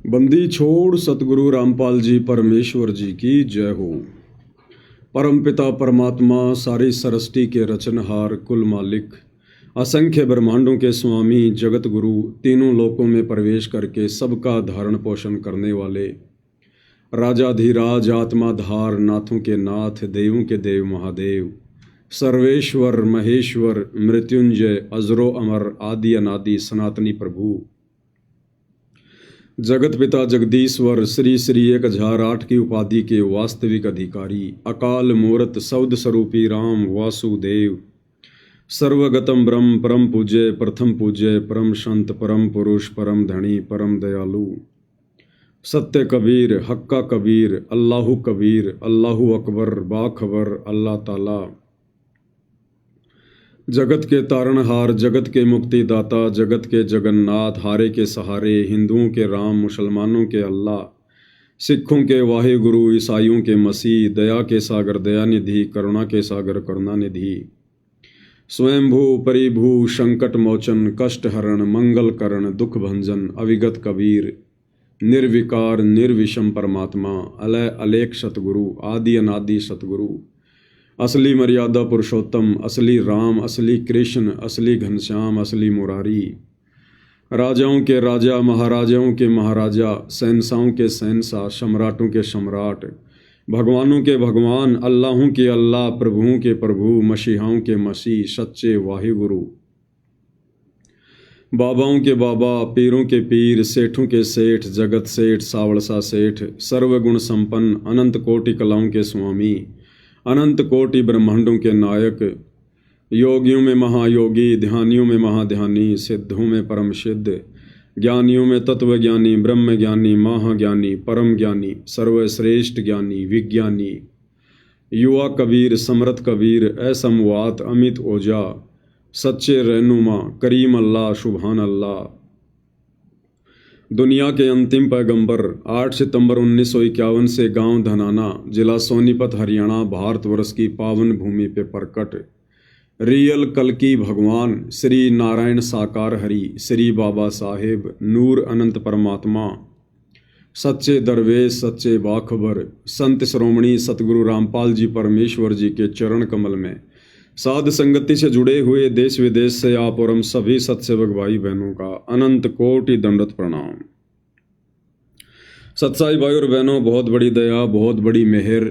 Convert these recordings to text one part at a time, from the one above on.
बंदी छोड़ सतगुरु रामपाल जी परमेश्वर जी की जय हो। परमपिता परमात्मा सारी सृष्टि के रचनहार कुल मालिक असंख्य ब्रह्मांडों के स्वामी जगत गुरु तीनों लोकों में प्रवेश करके सबका धारण पोषण करने वाले राजाधिराज आत्माधार नाथों के नाथ देवों के देव महादेव सर्वेश्वर महेश्वर मृत्युंजय अजरो अमर आदि अनादि सनातनी प्रभु जगत पिता जगदीश्वर श्री श्री 1008 की उपाधि के वास्तविक अधिकारी अकाल मूर्त सौद स्वरूपी राम वासुदेव सर्वगतम ब्रह्म परम पूज्य प्रथम पूज्य परम संत परम पुरुष परम धनी परम दयालु सत्य कबीर हक्का कबीर अल्लाहु अकबर बाखबर अल्लाह ताला जगत के तारणहार जगत के मुक्तिदाता जगत के जगन्नाथ हारे के सहारे हिंदुओं के राम मुसलमानों के अल्लाह सिखों के वाहिगुरु ईसाइयों के मसीह दया के सागर दयानिधि करुणा के सागर करुणानिधि स्वयंभू परिभू संकट मोचन कष्ट हरण मंगल करण दुख भंजन अविगत कबीर निर्विकार निर्विषम परमात्मा अलय अलेख सतगुरु आदि अनादि सतगुरु असली मर्यादा पुरुषोत्तम असली राम असली कृष्ण असली घनश्याम असली मुरारी राजाओं के राजा महाराजाओं के महाराजा शहंशाहों के शहंशाह सम्राटों के सम्राट भगवानों के भगवान अल्लाहों के अल्लाह प्रभुओं के प्रभु मसीहाओं के मसीह सच्चे वाहिगुरु बाबाओं के बाबा पीरों के पीर सेठों के सेठ जगत सेठ सावड़सा सेठ सर्वगुण संपन्न अनंत कोटि कलाओं के स्वामी अनंत कोटि ब्रह्मांडों के नायक योगियों में महायोगी ध्यानियों में महाध्यानी सिद्धों में परम सिद्ध ज्ञानियों में तत्वज्ञानी ब्रह्म ज्ञानी महाज्ञानी परम ज्ञानी सर्वश्रेष्ठ ज्ञानी विज्ञानी युवा कबीर समर्थ कबीर असमवात अमित ओजा सच्चे रहनुमा करीम अल्लाह सुभान अल्लाह दुनिया के अंतिम पैगंबर 8 सितंबर 1951 से गांव धनाना जिला सोनीपत हरियाणा भारतवर्ष की पावन भूमि पे प्रकट रियल कल्कि भगवान श्री नारायण साकार हरि श्री बाबा साहेब नूर अनंत परमात्मा सच्चे दरवेश सच्चे बाखबर संत श्रोमणी सतगुरु रामपाल जी परमेश्वर जी के चरण कमल में साध संगति से जुड़े हुए देश विदेश से आप और हम सभी सत्सेवक भाई बहनों का अनंत कोटि दंडवत प्रणाम। सत्साई भाई और बहनों, बहुत बड़ी दया बहुत बड़ी मेहर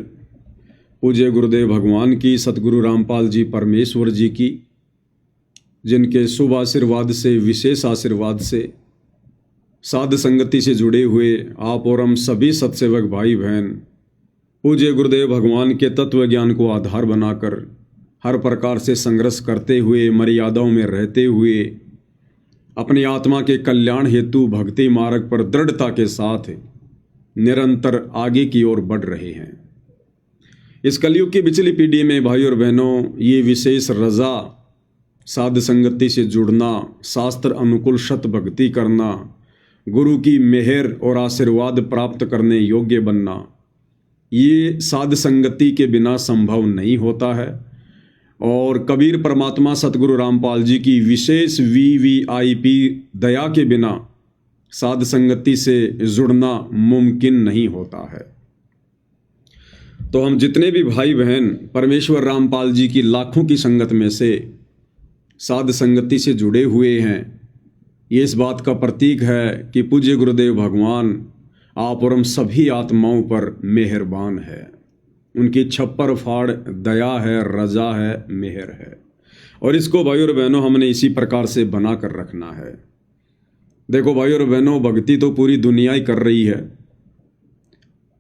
पूज्य गुरुदेव भगवान की सतगुरु रामपाल जी परमेश्वर जी की, जिनके शुभ आशीर्वाद से विशेष आशीर्वाद से साध संगति से जुड़े हुए आप और हम सभी सत्सेवक भाई बहन पूज्य गुरुदेव भगवान के तत्व ज्ञान को आधार बनाकर हर प्रकार से संघर्ष करते हुए मर्यादाओं में रहते हुए अपनी आत्मा के कल्याण हेतु भक्ति मार्ग पर दृढ़ता के साथ निरंतर आगे की ओर बढ़ रहे हैं। इस कलयुग की पिछली पीढ़ी में भाई और बहनों, ये विशेष रजा साध संगति से जुड़ना, शास्त्र अनुकूल शत भक्ति करना, गुरु की मेहर और आशीर्वाद प्राप्त करने योग्य बनना, ये साध संगति के बिना संभव नहीं होता है। और कबीर परमात्मा सतगुरु रामपाल जी की विशेष VVIP दया के बिना साध संगति से जुड़ना मुमकिन नहीं होता है। तो हम जितने भी भाई बहन परमेश्वर रामपाल जी की लाखों की संगत में से साध संगति से जुड़े हुए हैं, ये इस बात का प्रतीक है कि पूज्य गुरुदेव भगवान आप और हम सभी आत्माओं पर मेहरबान है। उनकी छप्पर फाड़ दया है, रजा है, मेहर है। और इसको भाई और बहनों हमने इसी प्रकार से बना कर रखना है। देखो भाई और बहनों, भक्ति तो पूरी दुनिया ही कर रही है।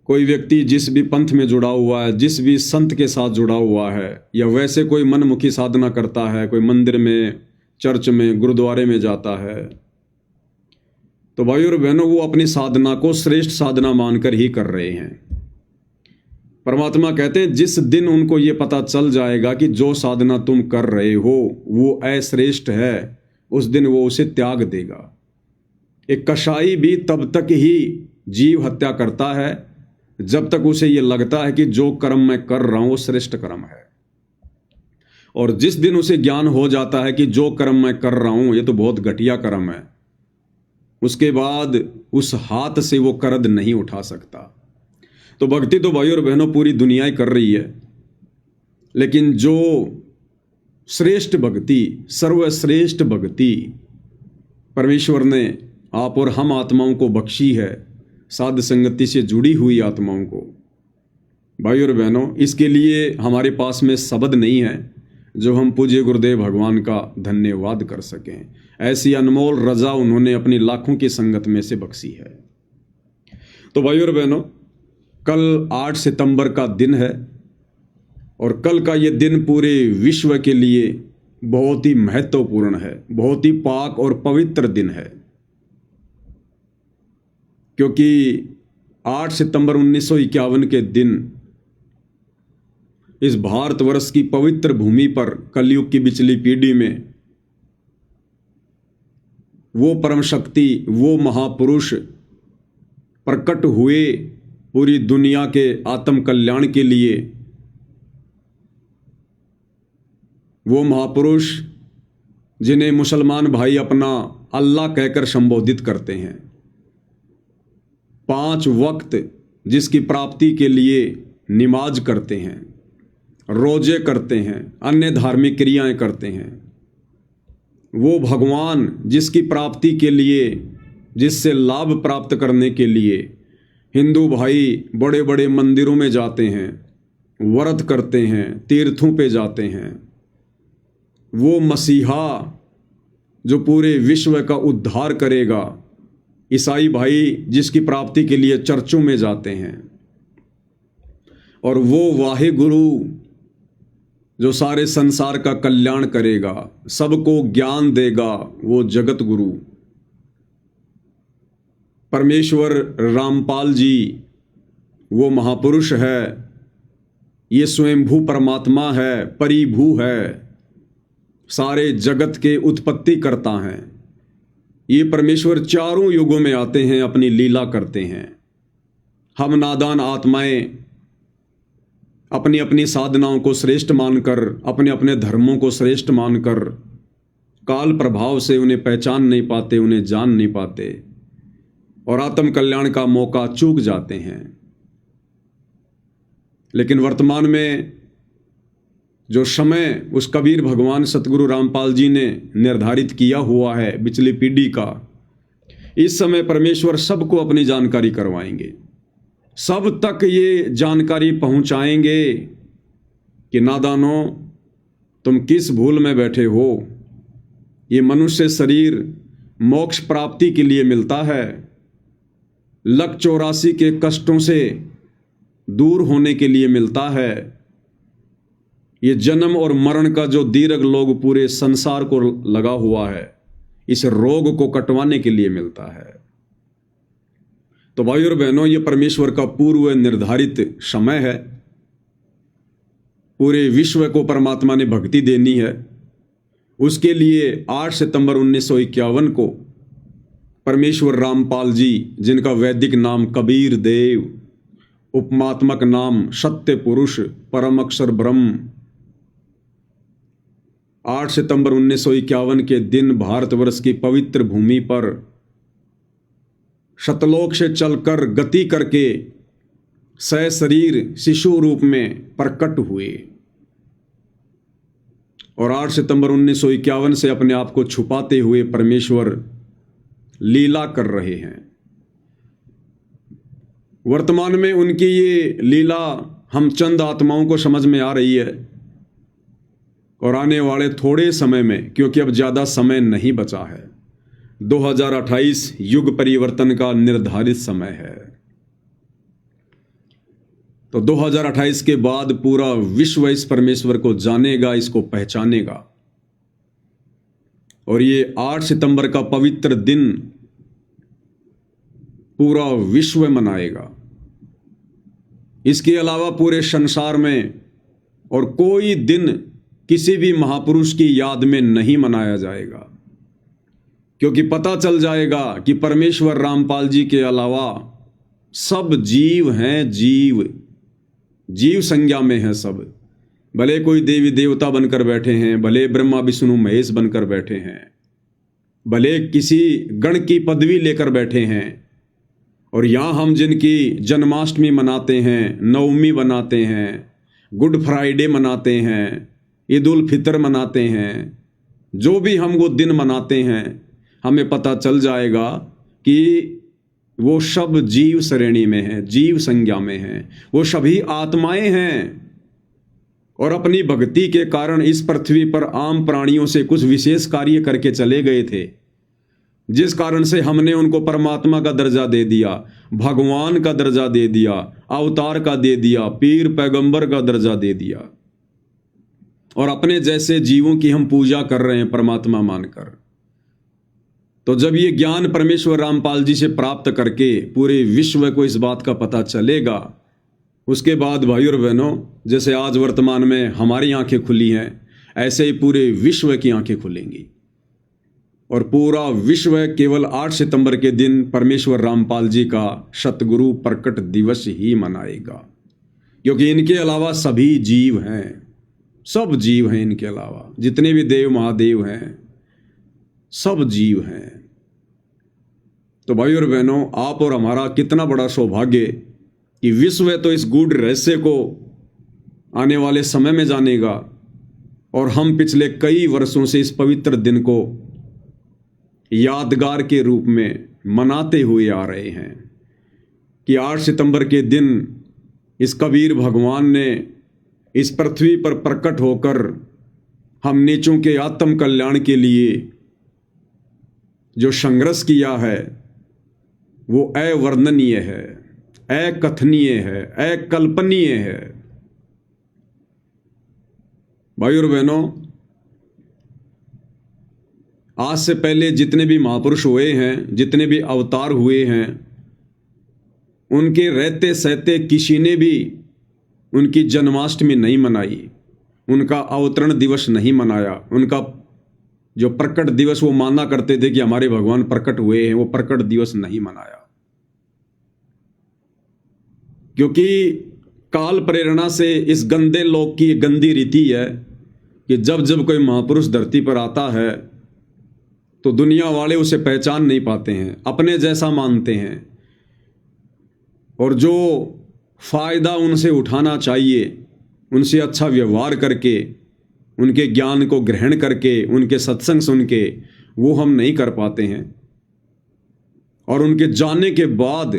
कोई व्यक्ति जिस भी पंथ में जुड़ा हुआ है, जिस भी संत के साथ जुड़ा हुआ है, या वैसे कोई मनमुखी साधना करता है, कोई मंदिर में चर्च में गुरुद्वारे में जाता है, तो भाई और बहनों वो अपनी साधना को श्रेष्ठ साधना मानकर ही कर रहे हैं। परमात्मा कहते हैं जिस दिन उनको ये पता चल जाएगा कि जो साधना तुम कर रहे हो वो अश्रेष्ठ है, उस दिन वो उसे त्याग देगा। एक कसाई भी तब तक ही जीव हत्या करता है जब तक उसे ये लगता है कि जो कर्म मैं कर रहा हूं वो श्रेष्ठ कर्म है। और जिस दिन उसे ज्ञान हो जाता है कि जो कर्म मैं कर रहा हूं ये तो बहुत घटिया कर्म है, उसके बाद उस हाथ से वो करद नहीं उठा सकता। तो भक्ति तो भाई और बहनों पूरी दुनिया ही कर रही है, लेकिन जो श्रेष्ठ भक्ति, सर्वश्रेष्ठ भक्ति परमेश्वर ने आप और हम आत्माओं को बख्शी है, साध संगति से जुड़ी हुई आत्माओं को, भाई और बहनों, इसके लिए हमारे पास में शब्द नहीं है जो हम पूज्य गुरुदेव भगवान का धन्यवाद कर सकें। ऐसी अनमोल रजा उन्होंने अपनी लाखों की संगत में से बख्शी है। तो भाई और बहनों, कल 8 सितंबर का दिन है और कल का ये दिन पूरे विश्व के लिए बहुत ही महत्वपूर्ण है, बहुत ही पाक और पवित्र दिन है, क्योंकि 8 सितंबर 1951 के दिन इस भारतवर्ष की पवित्र भूमि पर कलयुग की बिचली पीढ़ी में वो परम शक्ति, वो महापुरुष प्रकट हुए पूरी दुनिया के आत्म कल्याण के लिए। वो महापुरुष जिन्हें मुसलमान भाई अपना अल्लाह कहकर संबोधित करते हैं, 5 वक्त जिसकी प्राप्ति के लिए नमाज करते हैं, रोजे करते हैं, अन्य धार्मिक क्रियाएं करते हैं, वो भगवान जिसकी प्राप्ति के लिए, जिससे लाभ प्राप्त करने के लिए हिंदू भाई बड़े बड़े मंदिरों में जाते हैं, व्रत करते हैं, तीर्थों पे जाते हैं, वो मसीहा जो पूरे विश्व का उद्धार करेगा, ईसाई भाई जिसकी प्राप्ति के लिए चर्चों में जाते हैं, और वो वाहे गुरु जो सारे संसार का कल्याण करेगा, सबको ज्ञान देगा, वो जगत गुरु परमेश्वर रामपाल जी, वो महापुरुष है, ये स्वयंभू परमात्मा है, परिभू है, सारे जगत के उत्पत्ति करता हैं। ये परमेश्वर चारों युगों में आते हैं, अपनी लीला करते हैं। हम नादान आत्माएं अपनी अपनी साधनाओं को श्रेष्ठ मानकर, अपने अपने धर्मों को श्रेष्ठ मानकर काल प्रभाव से उन्हें पहचान नहीं पाते, उन्हें जान नहीं पाते और आत्म कल्याण का मौका चूक जाते हैं। लेकिन वर्तमान में जो समय उस कबीर भगवान सतगुरु रामपाल जी ने निर्धारित किया हुआ है पिछली पीढ़ी का, इस समय परमेश्वर सबको अपनी जानकारी करवाएंगे, सब तक ये जानकारी पहुंचाएंगे कि नादानो तुम किस भूल में बैठे हो। ये मनुष्य शरीर मोक्ष प्राप्ति के लिए मिलता है, 184 के कष्टों से दूर होने के लिए मिलता है। ये जन्म और मरण का जो दीर्घ लोग पूरे संसार को लगा हुआ है, इस रोग को कटवाने के लिए मिलता है। तो भाई और बहनों, ये परमेश्वर का पूर्व निर्धारित समय है। पूरे विश्व को परमात्मा ने भक्ति देनी है, उसके लिए 8 सितंबर 1951 को परमेश्वर रामपाल जी, जिनका वैदिक नाम कबीर देव, उपमात्मक नाम सत्य पुरुष, परम अक्षर ब्रह्म, 8 सितंबर 1951 के दिन भारतवर्ष की पवित्र भूमि पर शतलोक से चलकर गति करके सशरीर शिशु रूप में प्रकट हुए और 8 सितंबर 1951 से अपने आप को छुपाते हुए परमेश्वर लीला कर रहे हैं। वर्तमान में उनकी ये लीला हम चंद आत्माओं को समझ में आ रही है और आने वाले थोड़े समय में, क्योंकि अब ज़्यादा समय नहीं बचा है, 2028 युग परिवर्तन का निर्धारित समय है। तो 2028 के बाद पूरा विश्व इस परमेश्वर को जानेगा, इसको पहचानेगा और ये 8 सितंबर का पवित्र दिन पूरा विश्व मनाएगा। इसके अलावा पूरे संसार में और कोई दिन किसी भी महापुरुष की याद में नहीं मनाया जाएगा, क्योंकि पता चल जाएगा कि परमेश्वर रामपाल जी के अलावा सब जीव हैं, जीव संज्ञा में है सब। भले कोई देवी देवता बनकर बैठे हैं, भले ब्रह्मा विष्णु महेश बनकर बैठे हैं, भले किसी गण की पदवी लेकर बैठे हैं, और यहाँ हम जिनकी जन्माष्टमी मनाते हैं, नवमी मनाते हैं, गुड फ्राइडे मनाते हैं, ईद उल फितर मनाते हैं, जो भी हम वो दिन मनाते हैं, हमें पता चल जाएगा कि वो सब जीव श्रेणी में हैं, जीव संज्ञा में हैं, वो सभी आत्माएं हैं, और अपनी भक्ति के कारण इस पृथ्वी पर आम प्राणियों से कुछ विशेष कार्य करके चले गए थे, जिस कारण से हमने उनको परमात्मा का दर्जा दे दिया, भगवान का दर्जा दे दिया, अवतार का दे दिया, पीर पैगंबर का दर्जा दे दिया, और अपने जैसे जीवों की हम पूजा कर रहे हैं परमात्मा मानकर। तो जब ये ज्ञान परमेश्वर रामपाल जी से प्राप्त करके पूरे विश्व को इस बात का पता चलेगा, उसके बाद भाई और बहनों, जैसे आज वर्तमान में हमारी आंखें खुली हैं, ऐसे ही पूरे विश्व की आंखें खुलेंगी, और पूरा विश्व केवल 8 सितंबर के दिन परमेश्वर रामपाल जी का सतगुरु प्रकट दिवस ही मनाएगा, क्योंकि इनके अलावा सभी जीव हैं, सब जीव हैं, इनके अलावा जितने भी देव महादेव हैं, सब जीव हैं। तो भाई और बहनों, आप और हमारा कितना बड़ा सौभाग्य कि विश्व तो इस गूढ़ रहस्य को आने वाले समय में जानेगा, और हम पिछले कई वर्षों से इस पवित्र दिन को यादगार के रूप में मनाते हुए आ रहे हैं कि 8 सितंबर के दिन इस कबीर भगवान ने इस पृथ्वी पर प्रकट होकर हम नीचों के आत्म कल्याण के लिए जो संघर्ष किया है वो अवर्णनीय है, अकथनीय है, अकल्पनीय है। भाई और बहनों, आज से पहले जितने भी महापुरुष हुए हैं, जितने भी अवतार हुए हैं, उनके रहते सहते किसी ने भी उनकी जन्माष्टमी नहीं मनाई, उनका अवतरण दिवस नहीं मनाया, उनका जो प्रकट दिवस वो माना करते थे कि हमारे भगवान प्रकट हुए हैं, वो प्रकट दिवस नहीं मनाया। क्योंकि काल प्रेरणा से इस गंदे लोक की गंदी रीति है कि जब जब कोई महापुरुष धरती पर आता है तो दुनिया वाले उसे पहचान नहीं पाते हैं, अपने जैसा मानते हैं, और जो फायदा उनसे उठाना चाहिए, उनसे अच्छा व्यवहार करके, उनके ज्ञान को ग्रहण करके, उनके सत्संग सुन के, वो हम नहीं कर पाते हैं। और उनके जाने के बाद,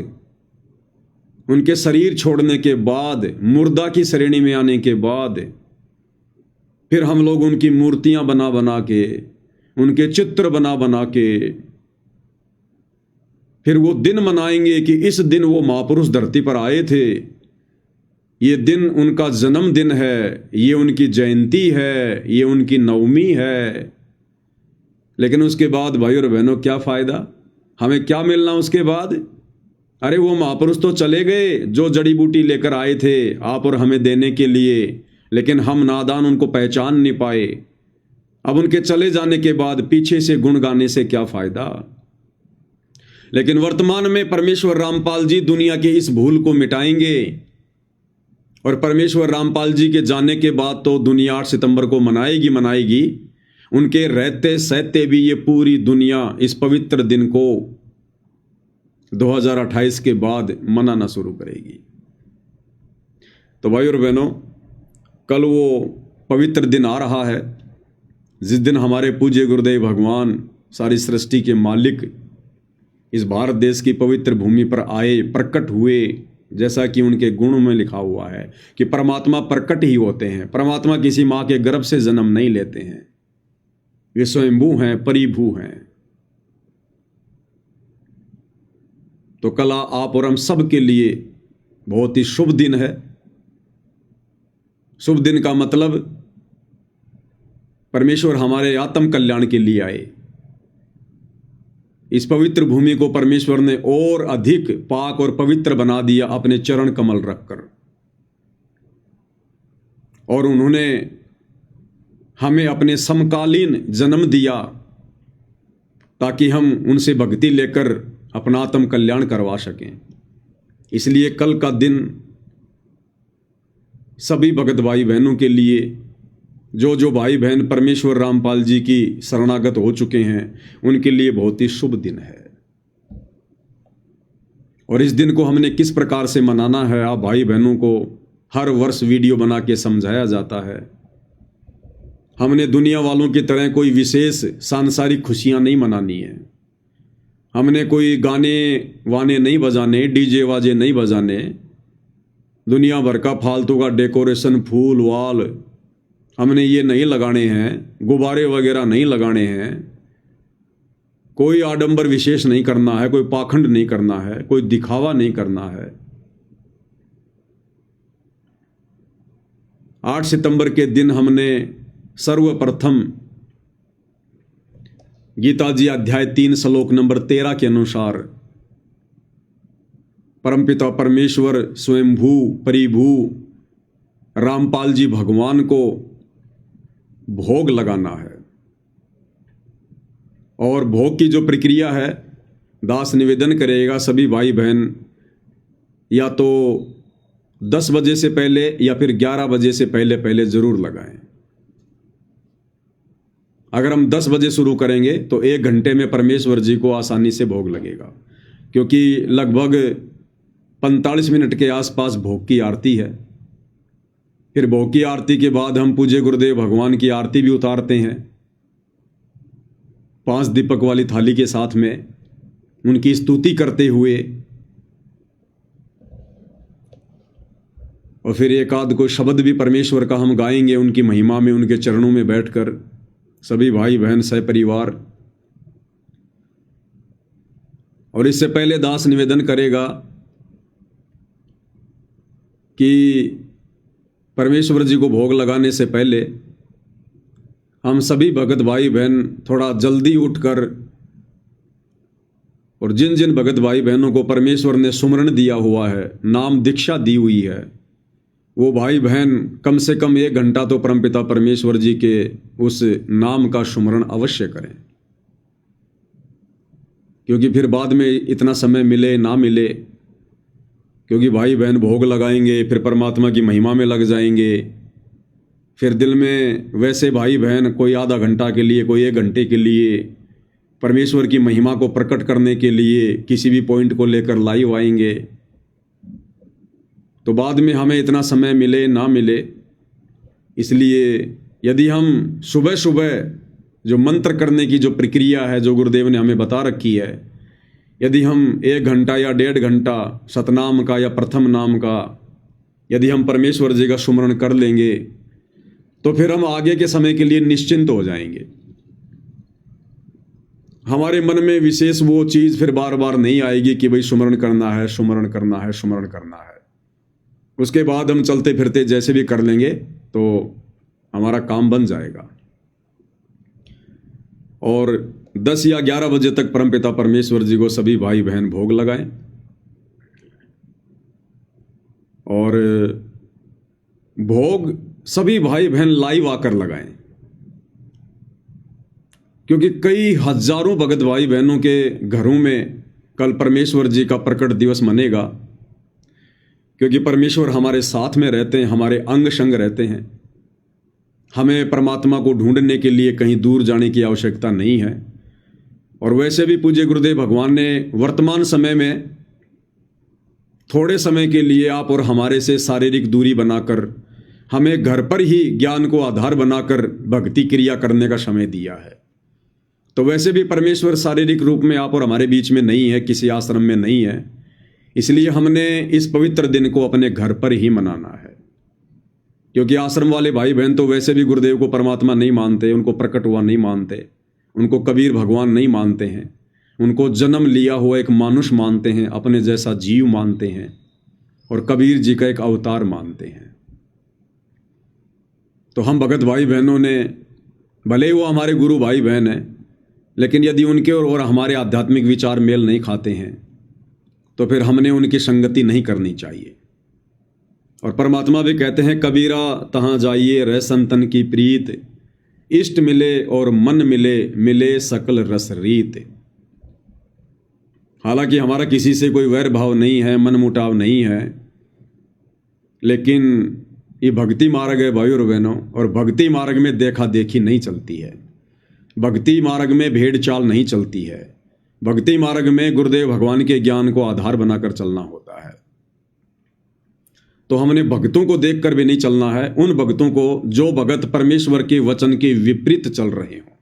उनके शरीर छोड़ने के बाद, मुर्दा की श्रेणी में आने के बाद, फिर हम लोग उनकी मूर्तियां बना बना के, उनके चित्र बना बना के फिर वो दिन मनाएंगे कि इस दिन वो महापुरुष धरती पर आए थे, ये दिन उनका जन्मदिन है, ये उनकी जयंती है, ये उनकी नवमी है। लेकिन उसके बाद भाई और बहनों क्या फ़ायदा, हमें क्या मिलना उसके बाद? अरे वो महापुरुष तो चले गए जो जड़ी बूटी लेकर आए थे आप और हमें देने के लिए, लेकिन हम नादान उनको पहचान नहीं पाए। अब उनके चले जाने के बाद पीछे से गुण गाने से क्या फ़ायदा? लेकिन वर्तमान में परमेश्वर रामपाल जी दुनिया की इस भूल को मिटाएंगे, और परमेश्वर रामपाल जी के जाने के बाद तो दुनिया 8 सितंबर को मनाएगी। उनके रहते सहते भी ये पूरी दुनिया इस पवित्र दिन को 2028 के बाद मनाना शुरू करेगी। तो भाई और बहनों, कल वो पवित्र दिन आ रहा है जिस दिन हमारे पूज्य गुरुदेव भगवान, सारी सृष्टि के मालिक, इस भारत देश की पवित्र भूमि पर आए, प्रकट हुए, जैसा कि उनके गुण में लिखा हुआ है कि परमात्मा प्रकट ही होते हैं। परमात्मा किसी माँ के गर्भ से जन्म नहीं लेते हैं, वे स्वयंभू हैं, परिभू हैं। तो कल आप और हम सब के लिए बहुत ही शुभ दिन है। शुभ दिन का मतलब परमेश्वर हमारे आत्म कल्याण के लिए आए। इस पवित्र भूमि को परमेश्वर ने और अधिक पाक और पवित्र बना दिया अपने चरण कमल रखकर, और उन्होंने हमें अपने समकालीन जन्म दिया ताकि हम उनसे भक्ति लेकर अपना आत्म कल्याण करवा सकें। इसलिए कल का दिन सभी भगत भाई बहनों के लिए जो जो भाई बहन परमेश्वर रामपाल जी की शरणागत हो चुके हैं उनके लिए बहुत ही शुभ दिन है। और इस दिन को हमने किस प्रकार से मनाना है, आप भाई बहनों को हर वर्ष वीडियो बना के समझाया जाता है। हमने दुनिया वालों की तरह कोई विशेष सांसारिक खुशियां नहीं मनानी है। हमने कोई गाने वाने नहीं बजाने, डीजे वाजे नहीं बजाने, दुनिया भर का फालतू का डेकोरेशन, फूल वाल हमने ये नहीं लगाने हैं, गुब्बारे वगैरह नहीं लगाने हैं, कोई आडंबर विशेष नहीं करना है, कोई पाखंड नहीं करना है, कोई दिखावा नहीं करना है। 8 सितंबर के दिन हमने सर्वप्रथम गीता जी अध्याय 3 श्लोक नंबर 13 के अनुसार परमपिता परमेश्वर स्वयंभू परिभू रामपाल जी भगवान को भोग लगाना है। और भोग की जो प्रक्रिया है, दास निवेदन करेगा सभी भाई बहन या तो 10 बजे से पहले या फिर 11 बजे से पहले पहले जरूर लगाएं। अगर हम 10 बजे शुरू करेंगे तो 1 घंटे में परमेश्वर जी को आसानी से भोग लगेगा, क्योंकि लगभग 45 मिनट के आसपास भोग की आरती है। फिर भोग की आरती के बाद हम पूज्य गुरुदेव भगवान की आरती भी उतारते हैं 5 दीपक वाली थाली के साथ में, उनकी स्तुति करते हुए। और फिर एक आध को शब्द भी परमेश्वर का हम गाएंगे उनकी महिमा में, उनके चरणों में बैठकर सभी भाई बहन सहपरिवार। और इससे पहले दास निवेदन करेगा कि परमेश्वर जी को भोग लगाने से पहले हम सभी भगत भाई बहन थोड़ा जल्दी उठकर, और जिन जिन भगत भाई बहनों को परमेश्वर ने सुमरण दिया हुआ है, नाम दीक्षा दी हुई है, वो भाई बहन कम से कम 1 घंटा तो परमपिता परमेश्वर जी के उस नाम का सुमरण अवश्य करें। क्योंकि फिर बाद में इतना समय मिले ना मिले, क्योंकि भाई बहन भोग लगाएंगे फिर परमात्मा की महिमा में लग जाएंगे। फिर दिल में वैसे भाई बहन कोई आधा घंटा के लिए, कोई 1 घंटे के लिए परमेश्वर की महिमा को प्रकट करने के लिए किसी भी पॉइंट को लेकर लाइव आएंगे, तो बाद में हमें इतना समय मिले ना मिले। इसलिए यदि हम सुबह सुबह जो मंत्र करने की जो प्रक्रिया है, जो गुरुदेव ने हमें बता रखी है, यदि हम 1 घंटा या 1.5 घंटा सतनाम का या प्रथम नाम का यदि हम परमेश्वर जी का सुमरण कर लेंगे तो फिर हम आगे के समय के लिए निश्चिंत हो जाएंगे। हमारे मन में विशेष वो चीज़ फिर बार बार नहीं आएगी कि भाई सुमरण करना है, सुमरण करना है, सुमरण करना है। उसके बाद हम चलते फिरते जैसे भी कर लेंगे तो हमारा काम बन जाएगा। और 10 या 11 बजे तक परमपिता परमेश्वर जी को सभी भाई बहन भोग लगाएं। और भोग सभी भाई बहन लाइव आकर लगाएं, क्योंकि कई हजारों भगत भाई बहनों के घरों में कल परमेश्वर जी का प्रकट दिवस मनेगा, क्योंकि परमेश्वर हमारे साथ में रहते हैं, हमारे अंग संग रहते हैं। हमें परमात्मा को ढूंढने के लिए कहीं दूर जाने की आवश्यकता नहीं है। और वैसे भी पूज्य गुरुदेव भगवान ने वर्तमान समय में थोड़े समय के लिए आप और हमारे से शारीरिक दूरी बनाकर हमें घर पर ही ज्ञान को आधार बनाकर भक्ति क्रिया करने का समय दिया है। तो वैसे भी परमेश्वर शारीरिक रूप में आप और हमारे बीच में नहीं है, किसी आश्रम में नहीं है, इसलिए हमने इस पवित्र दिन को अपने घर पर ही मनाना है। क्योंकि आश्रम वाले भाई बहन तो वैसे भी गुरुदेव को परमात्मा नहीं मानते, उनको प्रकट हुआ नहीं मानते, उनको कबीर भगवान नहीं मानते हैं, उनको जन्म लिया हुआ एक मानुष मानते हैं, अपने जैसा जीव मानते हैं, और कबीर जी का एक अवतार मानते हैं। तो हम भगत भाई बहनों ने, भले ही वो हमारे गुरु भाई बहन हैं, लेकिन यदि उनके और हमारे आध्यात्मिक विचार मेल नहीं खाते हैं तो फिर हमने उनकी संगति नहीं करनी चाहिए। और परमात्मा भी कहते हैं, कबीरा तहाँ जाइए रह संतन की प्रीत, इष्ट मिले और मन मिले, मिले सकल रस रीत। हालांकि हमारा किसी से कोई वैर भाव नहीं है, मन मुटाव नहीं है, लेकिन ये भक्ति मार्ग है भाई और बहनों, और भक्ति मार्ग में देखा देखी नहीं चलती है, भक्ति मार्ग में भेड़ चाल नहीं चलती है, भक्ति मार्ग में गुरुदेव भगवान के ज्ञान को आधार बनाकर चलना होता है। तो हमने भक्तों को देखकर भी नहीं चलना है, उन भक्तों को जो भगत परमेश्वर के वचन के विपरीत चल रहे हों,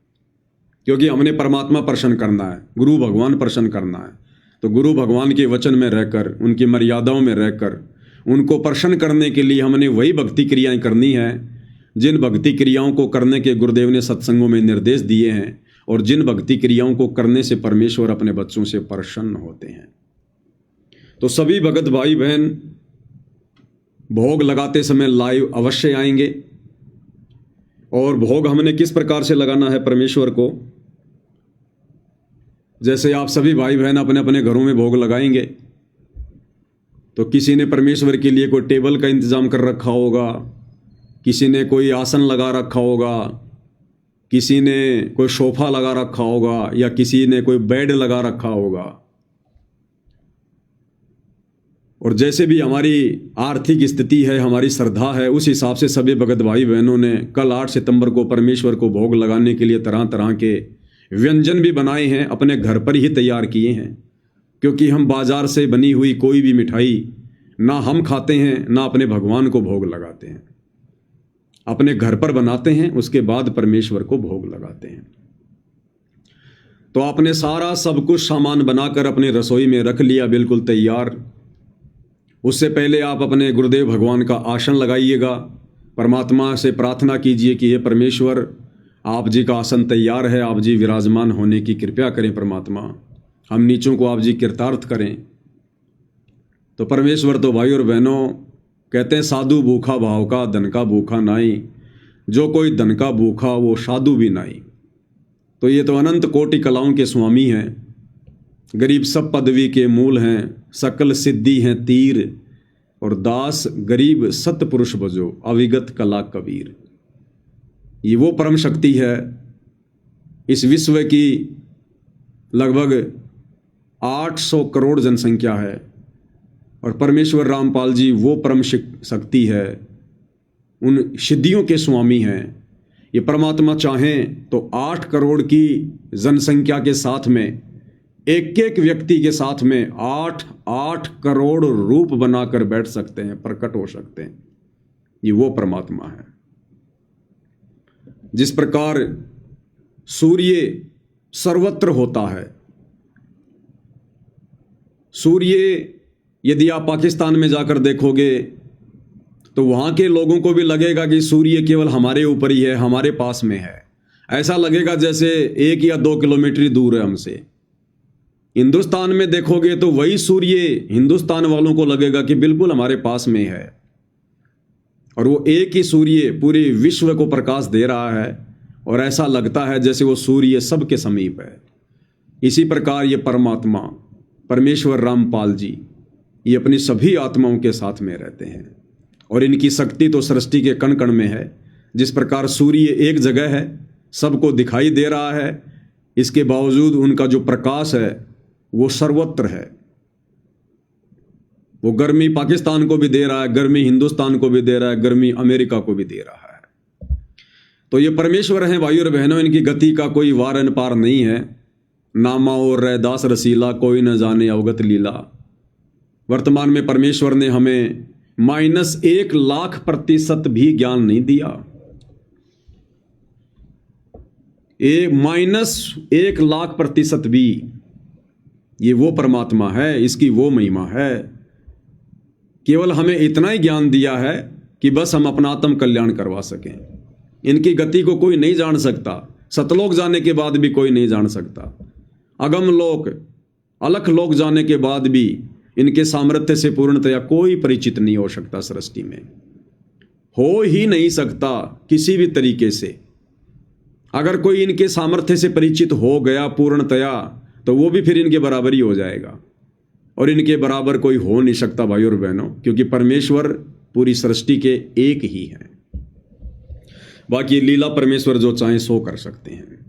क्योंकि हमने परमात्मा प्रसन्न करना है, गुरु भगवान प्रसन्न करना है। तो गुरु भगवान के वचन में रहकर, उनकी मर्यादाओं में रहकर, उनको प्रसन्न करने के लिए हमने वही भक्ति क्रियाएं करनी है जिन भक्ति क्रियाओं को करने के गुरुदेव ने सत्संगों में निर्देश दिए हैं, और जिन भक्ति क्रियाओं को करने से परमेश्वर अपने बच्चों से प्रसन्न होते हैं। तो सभी भगत भाई बहन भोग लगाते समय लाइव अवश्य आएंगे, और भोग हमने किस प्रकार से लगाना है परमेश्वर को, जैसे आप सभी भाई बहन अपने अपने घरों में भोग लगाएंगे, तो किसी ने परमेश्वर के लिए कोई टेबल का इंतजाम कर रखा होगा, किसी ने कोई आसन लगा रखा होगा, किसी ने कोई सोफा लगा रखा होगा, या किसी ने कोई बेड लगा रखा होगा। और जैसे भी हमारी आर्थिक स्थिति है, हमारी श्रद्धा है, उस हिसाब से सभी भगत भाई बहनों ने कल 8 सितंबर को परमेश्वर को भोग लगाने के लिए तरह तरह के व्यंजन भी बनाए हैं, अपने घर पर ही तैयार किए हैं। क्योंकि हम बाजार से बनी हुई कोई भी मिठाई ना हम खाते हैं, ना अपने भगवान को भोग लगाते हैं, अपने घर पर बनाते हैं, उसके बाद परमेश्वर को भोग लगाते हैं। तो आपने सारा सब कुछ सामान बनाकर अपने रसोई में रख लिया, बिल्कुल तैयार। उससे पहले आप अपने गुरुदेव भगवान का आसन लगाइएगा, परमात्मा से प्रार्थना कीजिए कि हे परमेश्वर, आप जी का आसन तैयार है, आप जी विराजमान होने की कृपया करें परमात्मा, हम नीचों को आप जी कृतार्थ करें। तो परमेश्वर तो भाई और बहनों कहते हैं, साधु भूखा भाव का, धन का भूखा नाई, जो कोई धन का भूखा वो साधु भी नाई। तो ये तो अनंत कोटि कलाओं के स्वामी हैं, गरीब सब पदवी के मूल हैं, सकल सिद्धि हैं तीर, और दास गरीब सतपुरुष बजो, अविगत कला कबीर। ये वो परम शक्ति है। इस विश्व की लगभग 800 करोड़ जनसंख्या है, और परमेश्वर रामपाल जी वो परम शक्ति है, उन सिद्धियों के स्वामी हैं। ये परमात्मा चाहें तो 8 करोड़ की जनसंख्या के साथ में, एक एक व्यक्ति के साथ में 8 करोड़ रूप बनाकर बैठ सकते हैं, प्रकट हो सकते हैं। ये वो परमात्मा है। जिस प्रकार सूर्य सर्वत्र होता है, सूर्य यदि आप पाकिस्तान में जाकर देखोगे तो वहां के लोगों को भी लगेगा कि सूर्य केवल हमारे ऊपर ही है, हमारे पास में है। ऐसा लगेगा जैसे 1 या 2 किलोमीटर दूर है हमसे। हिंदुस्तान में देखोगे तो वही सूर्य हिंदुस्तान वालों को लगेगा कि बिल्कुल हमारे पास में है, और वो एक ही सूर्य पूरे विश्व को प्रकाश दे रहा है, और ऐसा लगता है जैसे वो सूर्य सबके समीप है। इसी प्रकार ये परमात्मा परमेश्वर रामपाल जी ये अपनी सभी आत्माओं के साथ में रहते हैं, और इनकी शक्ति तो सृष्टि के कण कण में है। जिस प्रकार सूर्य एक जगह है, सबको दिखाई दे रहा है, इसके बावजूद उनका जो प्रकाश है वो सर्वत्र है। वो गर्मी पाकिस्तान को भी दे रहा है, गर्मी हिंदुस्तान को भी दे रहा है, गर्मी अमेरिका को भी दे रहा है। तो ये परमेश्वर हैं भाई और बहनों, इनकी गति का कोई वार न पार नहीं है। नामा और रैदास रसीला, कोई न जाने अवगत लीला। वर्तमान में परमेश्वर ने हमें -1 लाख % भी ज्ञान नहीं दिया। -1 लाख % भी। ये वो परमात्मा है, इसकी वो महिमा है। केवल हमें इतना ही ज्ञान दिया है कि बस हम अपना आत्म कल्याण करवा सकें। इनकी गति को कोई नहीं जान सकता, सतलोक जाने के बाद भी कोई नहीं जान सकता, अगम लोक अलख लोक जाने के बाद भी इनके सामर्थ्य से पूर्णतया कोई परिचित नहीं हो सकता। सृष्टि में हो ही नहीं सकता किसी भी तरीके से। अगर कोई इनके सामर्थ्य से परिचित हो गया पूर्णतया, तो वो भी फिर इनके बराबर ही हो जाएगा, और इनके बराबर कोई हो नहीं सकता भाई और बहनों, क्योंकि परमेश्वर पूरी सृष्टि के एक ही हैं। बाकी लीला परमेश्वर जो चाहें सो कर सकते हैं।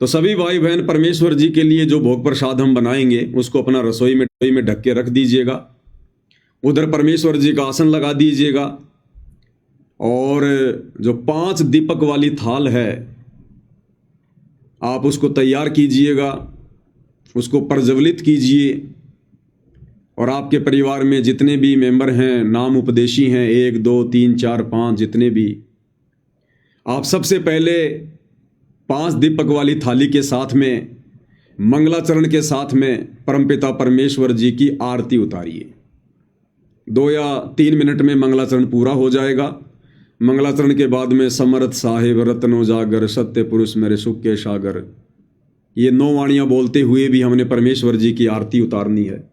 तो सभी भाई बहन परमेश्वर जी के लिए जो भोग प्रसाद हम बनाएंगे उसको अपना रसोई में ढक के रख दीजिएगा। उधर परमेश्वर जी का आसन लगा दीजिएगा, और जो 5 दीपक वाली थाल है आप उसको तैयार कीजिएगा, उसको प्रज्वलित कीजिए। और आपके परिवार में जितने भी मेंबर हैं, नाम उपदेशी हैं, 1 2 3 4 5 जितने भी, आप सबसे पहले 5 दीपक वाली थाली के साथ में मंगलाचरण के साथ में परमपिता परमेश्वर जी की आरती उतारिए। 2 या 3 मिनट में मंगलाचरण पूरा हो जाएगा। मंगलाचरण के बाद में समर्थ साहिब रत्नो जागर, सत्य पुरुष मेरे सुख के सागर, ये 9 वाणियाँ बोलते हुए भी हमने परमेश्वर जी की आरती उतारनी है।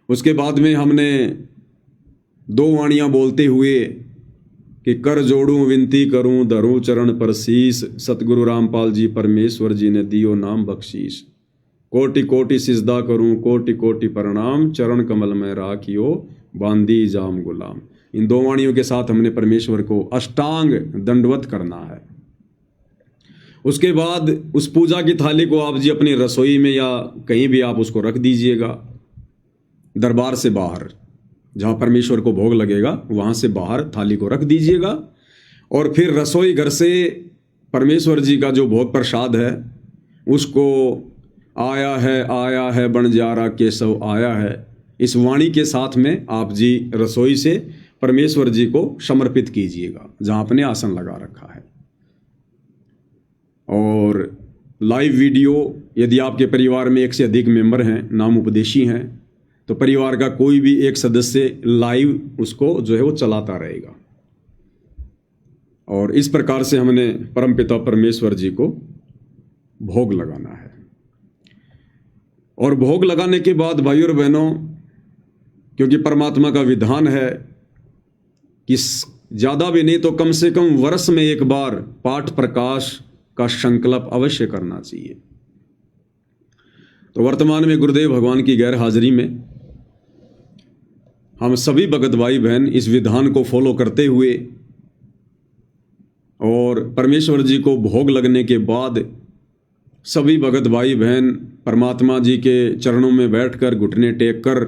उसके बाद में हमने 2 वाणियाँ बोलते हुए कि कर जोड़ूं विनती करूं धरूं चरण पर शीस, सतगुरु रामपाल जी परमेश्वर जी ने दियो नाम बख्शीश। कोटि कोटि सिजदा करूं कोटि कोटि प्रणाम, चरण कमल में राखियो बांदी जाम गुलाम। इन 2 वाणियों के साथ हमने परमेश्वर को अष्टांग दंडवत करना है। उसके बाद उस पूजा की थाली को आप जी अपनी रसोई में या कहीं भी आप उसको रख दीजिएगा, दरबार से बाहर जहाँ परमेश्वर को भोग लगेगा वहाँ से बाहर थाली को रख दीजिएगा। और फिर रसोई घर से परमेश्वर जी का जो भोग प्रसाद है उसको आया है बंजारा केशव आया है, इस वाणी के साथ में आप जी रसोई से परमेश्वर जी को समर्पित कीजिएगा जहाँ आपने आसन लगा रखा है। और लाइव वीडियो यदि आपके परिवार में 1 से अधिक मेंबर हैं, नाम उपदेशी हैं, तो परिवार का कोई भी एक सदस्य लाइव उसको जो है वो चलाता रहेगा। और इस प्रकार से हमने परमपिता परमेश्वर जी को भोग लगाना है। और भोग लगाने के बाद भाइयों और बहनों, क्योंकि परमात्मा का विधान है कि ज़्यादा भी नहीं तो कम से कम वर्ष में 1 बार पाठ प्रकाश का संकल्प अवश्य करना चाहिए। तो वर्तमान में गुरुदेव भगवान की गैर हाजिरी में हम सभी भगत भाई बहन इस विधान को फॉलो करते हुए और परमेश्वर जी को भोग लगने के बाद सभी भगत भाई बहन परमात्मा जी के चरणों में बैठकर घुटने टेक कर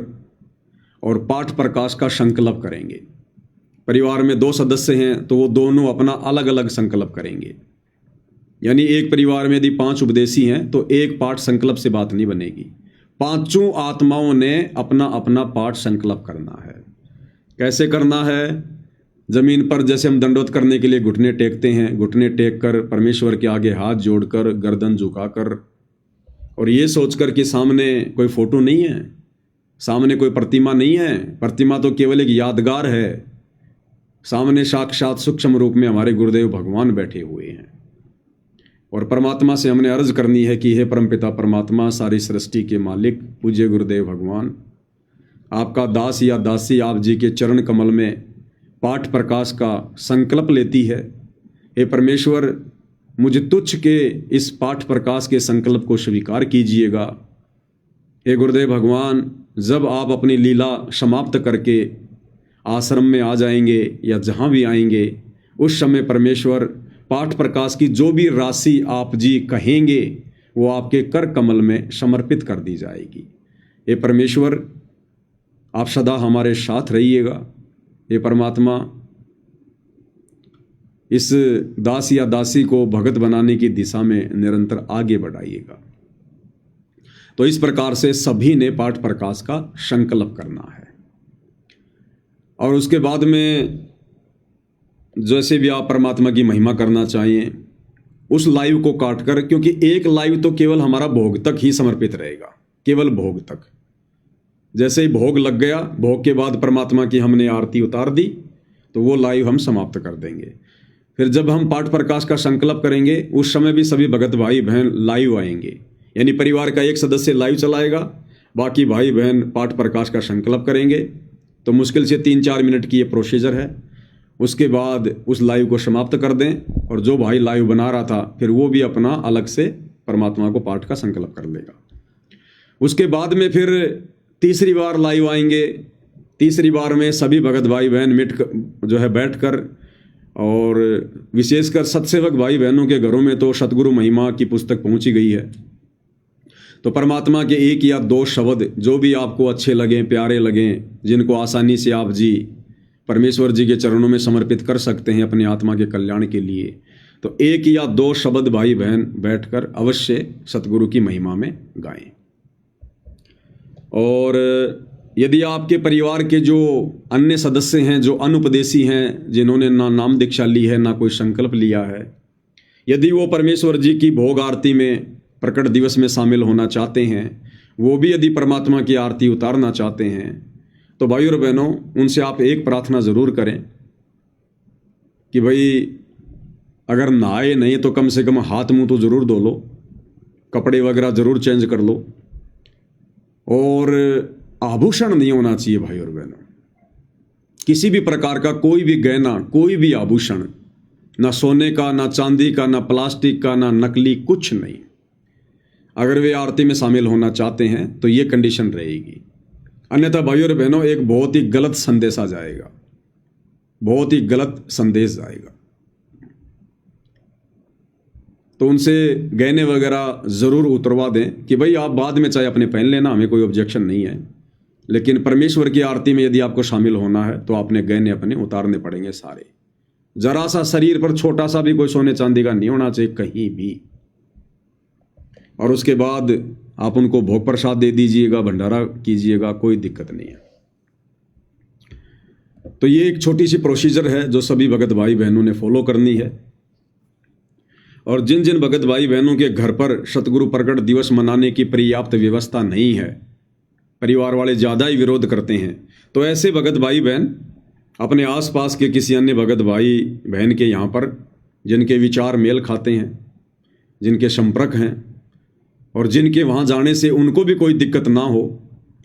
और पाठ प्रकाश का संकल्प करेंगे। परिवार में 2 सदस्य हैं तो वो दोनों अपना अलग अलग संकल्प करेंगे। यानी एक परिवार में यदि 5 उपदेशी हैं तो एक पाठ संकल्प से बात नहीं बनेगी। 5 आत्माओं ने अपना अपना पाठ संकल्प करना है। कैसे करना है? जमीन पर जैसे हम दंडवत करने के लिए घुटने टेकते हैं, घुटने टेक कर परमेश्वर के आगे हाथ जोड़कर गर्दन झुकाकर और ये सोचकर कि सामने कोई फोटो नहीं है, सामने कोई प्रतिमा नहीं है, प्रतिमा तो केवल एक यादगार है, सामने साक्षात सूक्ष्म रूप में हमारे गुरुदेव भगवान बैठे हुए हैं। और परमात्मा से हमने अर्ज करनी है कि हे परमपिता परमात्मा, सारी सृष्टि के मालिक पूज्य गुरुदेव भगवान, आपका दास या दासी आप जी के चरण कमल में पाठ प्रकाश का संकल्प लेती है। हे परमेश्वर, मुझे तुच्छ के इस पाठ प्रकाश के संकल्प को स्वीकार कीजिएगा। हे गुरुदेव भगवान, जब आप अपनी लीला समाप्त करके आश्रम में आ जाएंगे या जहाँ भी आएंगे, उस समय परमेश्वर पाठ प्रकाश की जो भी राशि आप जी कहेंगे वो आपके कर कमल में समर्पित कर दी जाएगी। हे परमेश्वर, आप सदा हमारे साथ रहिएगा। हे परमात्मा, इस दास या दासी को भगत बनाने की दिशा में निरंतर आगे बढ़ाइएगा। तो इस प्रकार से सभी ने पाठ प्रकाश का संकल्प करना है। और उसके बाद में जैसे भी आप परमात्मा की महिमा करना चाहिए, उस लाइव को काटकर, क्योंकि एक लाइव तो केवल हमारा भोग तक ही समर्पित रहेगा, केवल भोग तक। जैसे ही भोग लग गया, भोग के बाद परमात्मा की हमने आरती उतार दी तो वो लाइव हम समाप्त कर देंगे। फिर जब हम पाठ प्रकाश का संकल्प करेंगे उस समय भी सभी भगत भाई बहन लाइव आएंगे। यानी परिवार का एक सदस्य लाइव चलाएगा, बाकी भाई बहन पाठ प्रकाश का संकल्प करेंगे। तो मुश्किल से 3-4 मिनट की ये प्रोसीजर है। उसके बाद उस लाइव को समाप्त कर दें और जो भाई लाइव बना रहा था फिर वो भी अपना अलग से परमात्मा को पाठ का संकल्प कर लेगा। उसके बाद में फिर तीसरी बार लाइव आएंगे। तीसरी बार में सभी भगत भाई बहन बैठकर, और विशेषकर सत्सेवक भाई बहनों के घरों में तो सतगुरु महिमा की पुस्तक पहुंची गई है। तो परमात्मा के 1 या 2 शब्द जो भी आपको अच्छे लगें, प्यारे लगें, जिनको आसानी से आप जी परमेश्वर जी के चरणों में समर्पित कर सकते हैं अपनी आत्मा के कल्याण के लिए, तो 1 या 2 शब्द भाई बहन बैठकर अवश्य सतगुरु की महिमा में गाएं। और यदि आपके परिवार के जो अन्य सदस्य हैं, जो अनुपदेशी हैं, जिन्होंने ना नाम दीक्षा ली है ना कोई संकल्प लिया है, यदि वो परमेश्वर जी की भोग आरती में प्रकट दिवस में शामिल होना चाहते हैं, वो भी यदि परमात्मा की आरती उतारना चाहते हैं, तो भाई और बहनों उनसे आप एक प्रार्थना ज़रूर करें कि भाई अगर नहाए नहीं तो कम से कम हाथ मुंह तो ज़रूर धो लो, कपड़े वगैरह ज़रूर चेंज कर लो, और आभूषण नहीं होना चाहिए भाई और बहनों। किसी भी प्रकार का कोई भी गहना, कोई भी आभूषण, ना सोने का, ना चांदी का, ना प्लास्टिक का, ना नकली, कुछ नहीं। अगर वे आरती में शामिल होना चाहते हैं तो ये कंडीशन रहेगी, अन्यथा भाई और बहनों एक बहुत ही गलत संदेश आ जाएगा, बहुत ही गलत संदेश आएगा। तो उनसे गहने वगैरह ज़रूर उतरवा दें कि भाई आप बाद में चाहे अपने पहन लेना, हमें कोई ऑब्जेक्शन नहीं है, लेकिन परमेश्वर की आरती में यदि आपको शामिल होना है तो आपने गहने अपने उतारने पड़ेंगे सारे। जरा सा शरीर पर छोटा सा भी कोई सोने चांदी का नहीं होना चाहिए कहीं भी। और उसके बाद आप उनको भोग प्रसाद दे दीजिएगा, भंडारा कीजिएगा, कोई दिक्कत नहीं है। तो ये एक छोटी सी प्रोसीजर है जो सभी भगत भाई बहनों ने फॉलो करनी है। और जिन जिन भगत भाई बहनों के घर पर सतगुरु प्रकट दिवस मनाने की पर्याप्त व्यवस्था नहीं है, परिवार वाले ज़्यादा ही विरोध करते हैं, तो ऐसे भगत भाई बहन अपने आसपास के किसी अन्य भगत भाई बहन के यहाँ पर, जिनके विचार मेल खाते हैं, जिनके संपर्क हैं और जिनके वहाँ जाने से उनको भी कोई दिक्कत ना हो,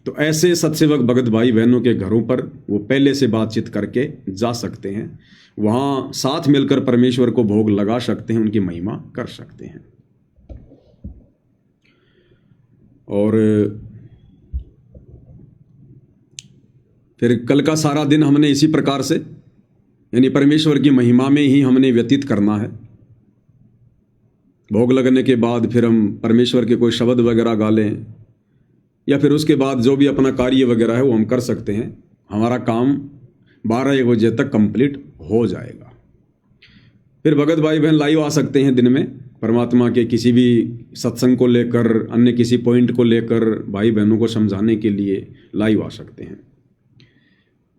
तो ऐसे सत्सेवक भगत भाई बहनों के घरों पर वो पहले से बातचीत करके जा सकते हैं, वहाँ साथ मिलकर परमेश्वर को भोग लगा सकते हैं, उनकी महिमा कर सकते हैं। और फिर कल का सारा दिन हमने इसी प्रकार से, यानी परमेश्वर की महिमा में ही हमने व्यतीत करना है। भोग लगने के बाद फिर हम परमेश्वर के कोई शब्द वगैरह गा लें, या फिर उसके बाद जो भी अपना कार्य वगैरह है वो हम कर सकते हैं। हमारा काम 12-1 बजे तक कंप्लीट हो जाएगा। फिर भगत भाई बहन लाइव आ सकते हैं दिन में, परमात्मा के किसी भी सत्संग को लेकर, अन्य किसी पॉइंट को लेकर भाई बहनों को समझाने के लिए लाइव आ सकते हैं।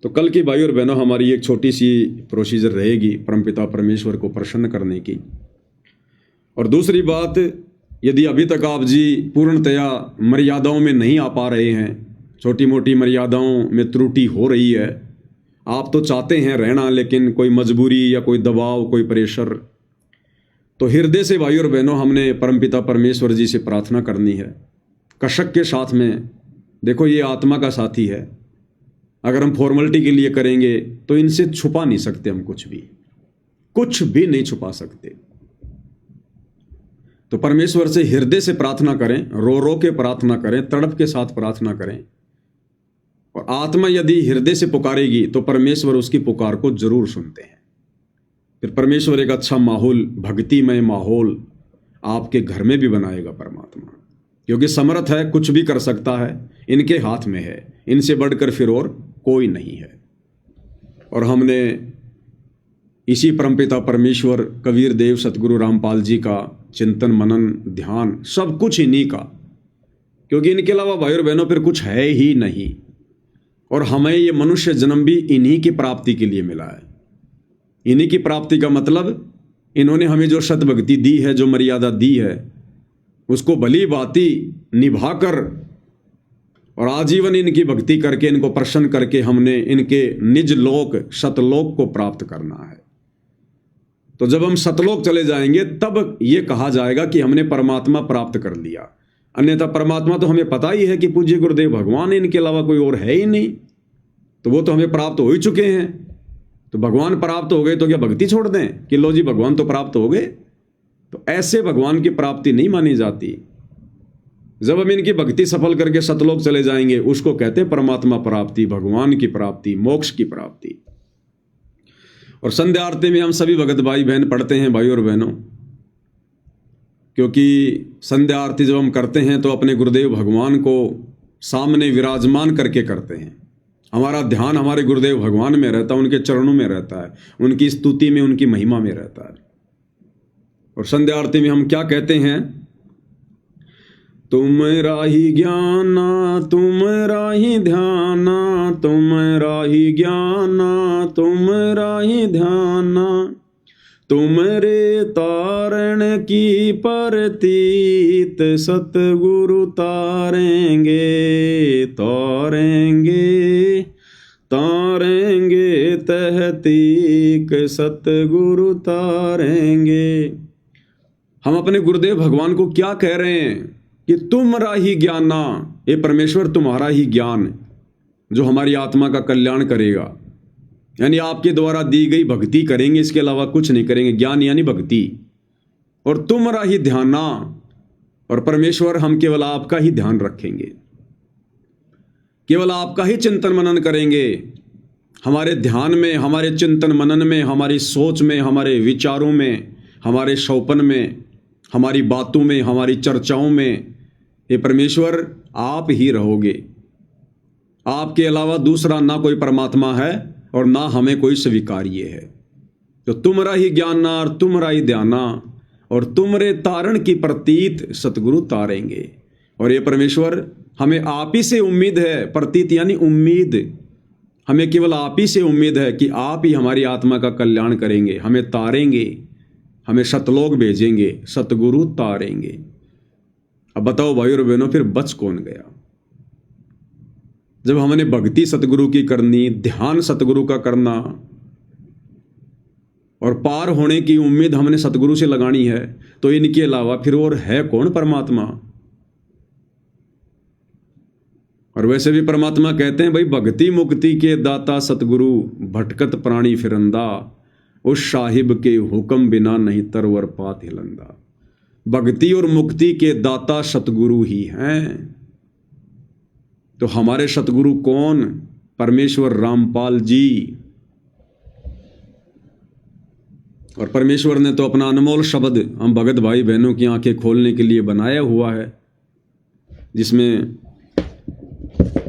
तो कल की भाई और बहनों हमारी एक छोटी सी प्रोसीजर रहेगी परमपिता परमेश्वर को प्रसन्न करने की। और दूसरी बात, यदि अभी तक आप जी पूर्णतया मर्यादाओं में नहीं आ पा रहे हैं, छोटी मोटी मर्यादाओं में त्रुटि हो रही है, आप तो चाहते हैं रहना लेकिन कोई मजबूरी या कोई दबाव, कोई प्रेशर, तो हृदय से भाई और बहनों हमने परमपिता परमेश्वर जी से प्रार्थना करनी है कशक के साथ में। देखो ये आत्मा का साथी है, अगर हम फॉर्मेलिटी के लिए करेंगे तो इनसे छुपा नहीं सकते हम, कुछ भी नहीं छुपा सकते। तो परमेश्वर से हृदय से प्रार्थना करें, रो रो के प्रार्थना करें, तड़प के साथ प्रार्थना करें। और आत्मा यदि हृदय से पुकारेगी तो परमेश्वर उसकी पुकार को जरूर सुनते हैं। फिर परमेश्वर एक अच्छा माहौल, भक्तिमय माहौल आपके घर में भी बनाएगा परमात्मा, क्योंकि समर्थ है, कुछ भी कर सकता है, इनके हाथ में है, इनसे बढ़कर फिर और कोई नहीं है। और हमने इसी परमपिता परमेश्वर, कबीर देव, सतगुरु रामपाल जी का चिंतन, मनन, ध्यान, सब कुछ इन्हीं का, क्योंकि इनके अलावा भाई और बहनों फिर कुछ है ही नहीं। और हमें ये मनुष्य जन्म भी इन्हीं की प्राप्ति के लिए मिला है। इन्हीं की प्राप्ति का मतलब, इन्होंने हमें जो सत भक्ति दी है, जो मर्यादा दी है, उसको भली भांति निभाकर और आजीवन इनकी भक्ति करके, इनको प्रसन्न करके हमने इनके निज लोक सतलोक को प्राप्त करना है। तो जब हम सतलोक चले जाएंगे तब ये कहा जाएगा कि हमने परमात्मा प्राप्त कर लिया। अन्यथा परमात्मा तो हमें पता ही है कि पूज्य गुरुदेव भगवान, इनके अलावा कोई और है ही नहीं, तो वो तो हमें प्राप्त हो ही चुके हैं। तो भगवान प्राप्त हो गए तो क्या भक्ति छोड़ दें कि लो जी भगवान तो प्राप्त हो गए? तो ऐसे भगवान की प्राप्ति नहीं मानी जाती। जब हम इनकी भक्ति सफल करके सतलोक चले जाएंगे, उसको कहते हैं परमात्मा प्राप्ति, भगवान की प्राप्ति, मोक्ष की प्राप्ति। और संध्या आरती में हम सभी भगत भाई बहन पढ़ते हैं भाई और बहनों, क्योंकि संध्या आरती जब हम करते हैं तो अपने गुरुदेव भगवान को सामने विराजमान करके करते हैं। हमारा ध्यान हमारे गुरुदेव भगवान में रहता है, उनके चरणों में रहता है, उनकी स्तुति में, उनकी महिमा में रहता है। और संध्या आरती में हम क्या कहते हैं? तुमरा ही ज्ञाना तुमरा ही ध्याना, तुमरा ही ज्ञाना तुमरा ही ध्याना, तुमरे तारण की परतीत सतगुरु तारेंगे, तारेंगे तारेंगे तहतीक सतगुरु तारेंगे। हम अपने गुरुदेव भगवान को क्या कह रहे हैं कि तुमरा ही ज्ञाना, ये परमेश्वर तुम्हारा ही ज्ञान जो हमारी आत्मा का कल्याण करेगा, यानी आपके द्वारा दी गई भक्ति करेंगे, इसके अलावा कुछ नहीं करेंगे। ज्ञान यानी भक्ति। और तुमरा ही ध्याना, और परमेश्वर हम केवल आपका ही ध्यान रखेंगे, केवल आपका ही चिंतन मनन करेंगे। हमारे ध्यान में, हमारे चिंतन मनन में, हमारी सोच में, हमारे विचारों में, हमारे शौपन में, हमारी बातों में, हमारी चर्चाओं में, ये परमेश्वर आप ही रहोगे। आपके अलावा दूसरा ना कोई परमात्मा है और ना हमें कोई स्वीकार्य है। तो तुमरा ही ज्ञाना और तुमरा ही ध्याना, और तुमरे तारण की प्रतीत सतगुरु तारेंगे। और ये परमेश्वर हमें आप ही से उम्मीद है, प्रतीत यानी उम्मीद, हमें केवल आप ही से उम्मीद है कि आप ही हमारी आत्मा का कल्याण करेंगे, हमें तारेंगे, हमें सतलोक भेजेंगे, सतगुरु तारेंगे। अब बताओ भाई और बहनों, फिर बच कौन गया? जब हमने भक्ति सतगुरु की करनी, ध्यान सतगुरु का करना, और पार होने की उम्मीद हमने सतगुरु से लगानी है, तो इनके अलावा फिर और है कौन परमात्मा? और वैसे भी परमात्मा कहते हैं भाई, भक्ति मुक्ति के दाता सतगुरु, भटकत प्राणी फिरंदा, उस साहिब के हुक्म बिना नहीं तरवर पात हिलंदा। भक्ति और मुक्ति के दाता सतगुरु ही हैं। तो हमारे सतगुरु कौन? परमेश्वर रामपाल जी। और परमेश्वर ने तो अपना अनमोल शब्द हम भगत भाई बहनों की आंखें खोलने के लिए बनाया हुआ है, जिसमें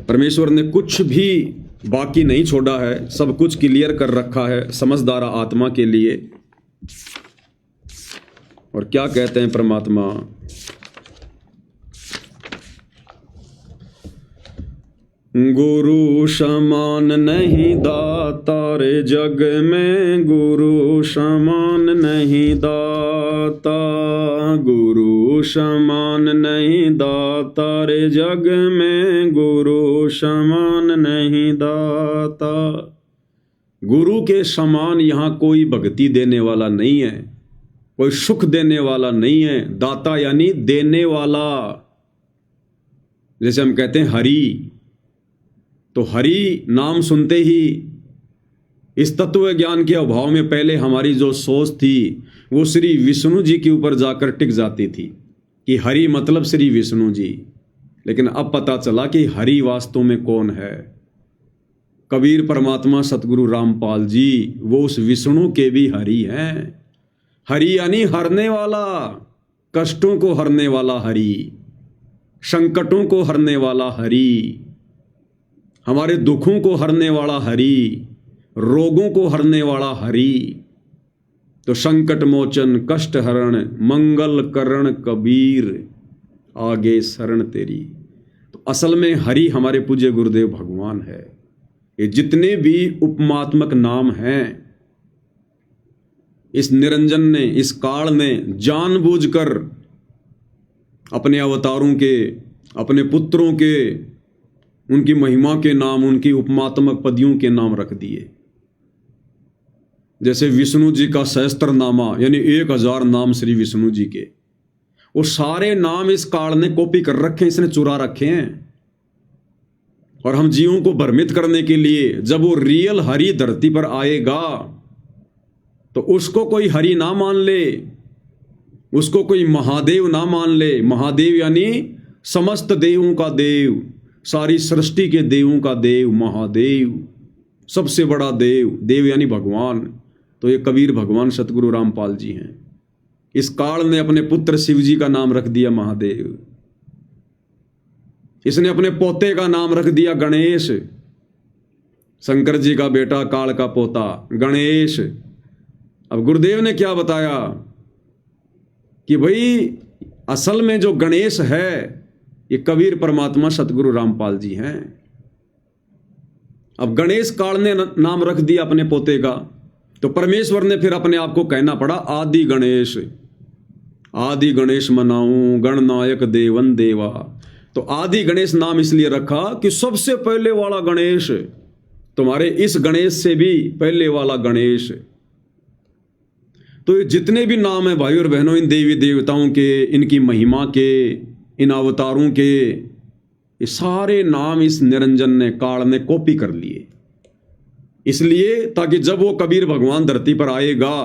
परमेश्वर ने कुछ भी बाकी नहीं छोड़ा है, सब कुछ क्लियर कर रखा है समझदार आत्मा के लिए। और क्या कहते हैं परमात्मा? गुरु समान नहीं दाता रे जग में, गुरु समान नहीं दाता, गुरु समान नहीं दाता रे जग में, गुरु समान नहीं दाता। गुरु के समान यहाँ कोई भक्ति देने वाला नहीं है, कोई सुख देने वाला नहीं है। दाता यानी देने वाला। जैसे हम कहते हैं हरि, तो हरि नाम सुनते ही इस तत्व ज्ञान के अभाव में पहले हमारी जो सोच थी वो श्री विष्णु जी के ऊपर जाकर टिक जाती थी कि हरि मतलब श्री विष्णु जी। लेकिन अब पता चला कि हरि वास्तव में कौन है? कबीर परमात्मा सतगुरु रामपाल जी, वो उस विष्णु के भी हरि हैं। हरि यानी हरने वाला, कष्टों को हरने वाला हरि, संकटों को हरने वाला हरि, हमारे दुखों को हरने वाला हरि, रोगों को हरने वाला हरि। तो संकट मोचन कष्ट हरण मंगल करण कबीर, आगे शरण तेरी। तो असल में हरि हमारे पूज्य गुरुदेव भगवान है। ये जितने भी उपमात्मक नाम हैं, इस निरंजन ने, इस काल ने जानबूझकर अपने अवतारों के, अपने पुत्रों के, उनकी महिमा के नाम, उनकी उपमात्मक पदियों के नाम रख दिए। जैसे विष्णु जी का सहस्त्रनामा यानी 1000 नाम श्री विष्णु जी के, वो सारे नाम इस काल ने कॉपी कर रखे हैं, इसने चुरा रखे हैं। और हम जीवों को भ्रमित करने के लिए जब वो रियल हरि धरती पर आएगा तो उसको कोई हरि ना मान ले, उसको कोई महादेव ना मान ले। महादेव यानी समस्त देवों का देव, सारी सृष्टि के देवों का देव महादेव, सबसे बड़ा देव। देव यानी भगवान। तो ये कबीर भगवान सतगुरु रामपाल जी हैं। इस काल ने अपने पुत्र शिव जी का नाम रख दिया महादेव। इसने अपने पोते का नाम रख दिया गणेश। शंकर जी का बेटा, काल का पोता गणेश। अब गुरुदेव ने क्या बताया कि भाई असल में जो गणेश है ये कबीर परमात्मा सतगुरु रामपाल जी हैं। अब गणेश काल ने नाम रख दिया अपने पोते का, तो परमेश्वर ने फिर अपने आप को कहना पड़ा आदि गणेश। आदि गणेश मनाऊं गणनायक देवन देवा। तो आदि गणेश नाम इसलिए रखा कि सबसे पहले वाला गणेश, तुम्हारे इस गणेश से भी पहले वाला गणेश। तो ये जितने भी नाम हैं भाई और बहनों, इन देवी देवताओं के, इनकी महिमा के, इन अवतारों के, ये सारे नाम इस निरंजन ने, काल ने कॉपी कर लिए। इसलिए ताकि जब वो कबीर भगवान धरती पर आएगा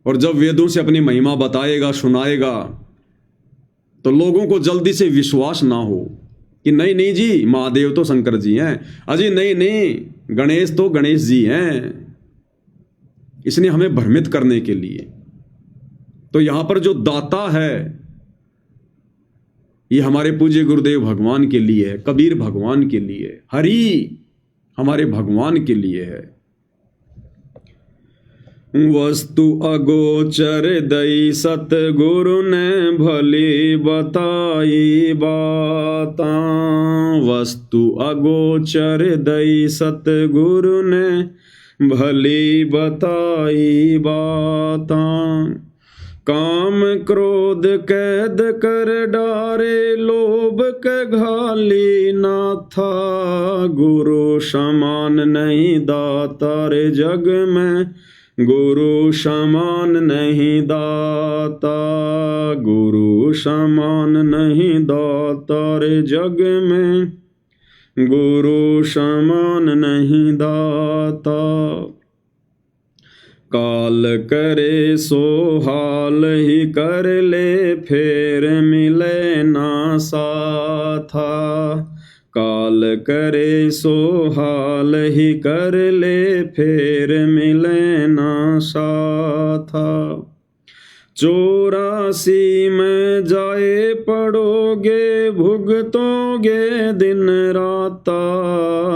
और जब वेदों से अपनी महिमा बताएगा, सुनाएगा, तो लोगों को जल्दी से विश्वास ना हो कि नहीं नहीं जी महादेव तो शंकर जी हैं, अजी नहीं नहीं गणेश तो गणेश जी हैं। इसने हमें भ्रमित करने के लिए। तो यहां पर जो दाता है ये हमारे पूज्य गुरुदेव भगवान के लिए है, कबीर भगवान के लिए, हरि हमारे भगवान के लिए है। वस्तु अगोचर दई सतगुरु ने भली बताई बाता। वस्तु अगोचर दई सतगुरु ने भली बताई बाता। काम क्रोध कैद कर डारे लोभ के घाली ना था। गुरु समान नहीं दाता रे जग में, गुरु समान नहीं दाता। गुरु समान नहीं दाता रे जग में, गुरु समान नहीं दाता। काल करे सो हाल ही कर ले, फेर मिले ना साथा। काल करे सो हाल ही कर ले, फेर मिले ना साथा। 84 में जाए पड़ोगे, भुगतोगे दिन राता।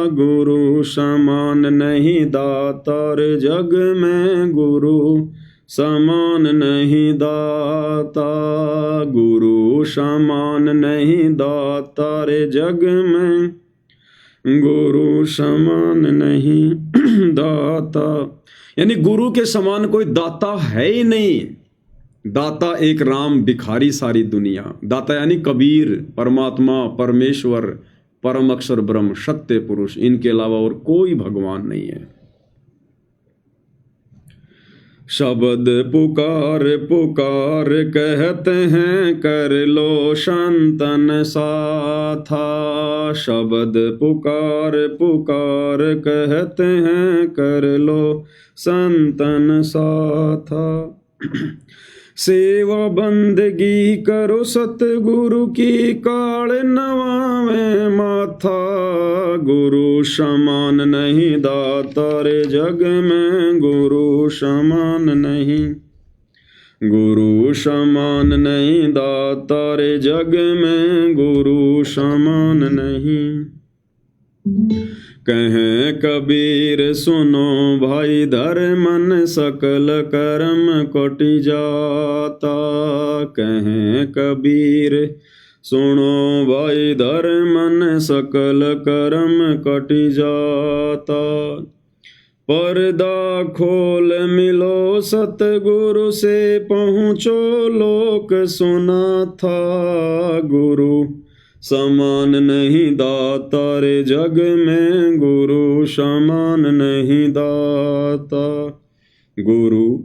गुरु समान नहीं दाता रे जग में, गुरु समान नहीं दाता। गुरु समान नहीं दाता रे जग में, गुरु समान नहीं दाता। यानी गुरु के समान कोई दाता है ही नहीं। दाता एक राम, भिखारी सारी दुनिया। दाता यानी कबीर, परमात्मा, परमेश्वर, परम अक्षर ब्रह्म, सत्य पुरुष, इनके अलावा और कोई भगवान नहीं है। शब्द पुकार पुकार कहते हैं, कर लो संतन साथा। शब्द पुकार पुकार कहते हैं, कर लो संतन साथा। सेवा बंदगी करो सतगुरु की, काल नवावे माथा। गुरु समान नहीं दाता रे जग में, गुरु समान नहीं। गुरु समान नहीं दाता रे जग में, गुरु समान नहीं। कहें कबीर सुनो भाई धर्मन, सकल कर्म कोटि जाता। कहें कबीर सुनो भाई धर्मन, सकल कर्म कोटि जाता। पर्दा खोल मिलो सतगुरु से, पहुँचो लोक सुना था। गुरु समान नहीं दाता रे जग में, गुरु समान नहीं दाता। गुरु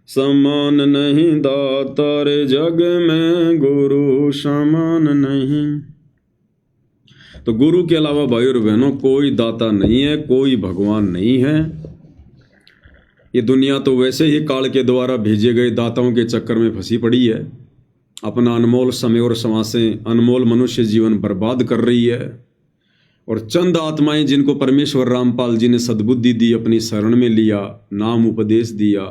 समान नहीं दाता रे जग में, गुरु समान नहीं। तो गुरु के अलावा भाई और बहनों कोई दाता नहीं है, कोई भगवान नहीं है। ये दुनिया तो वैसे ही काल के द्वारा भेजे गए दाताओं के चक्कर में फंसी पड़ी है। अपना अनमोल समय और समासें, अनमोल मनुष्य जीवन बर्बाद कर रही है। और चंद आत्माएं जिनको परमेश्वर रामपाल जी ने सद्बुद्धि दी, अपनी शरण में लिया, नाम उपदेश दिया,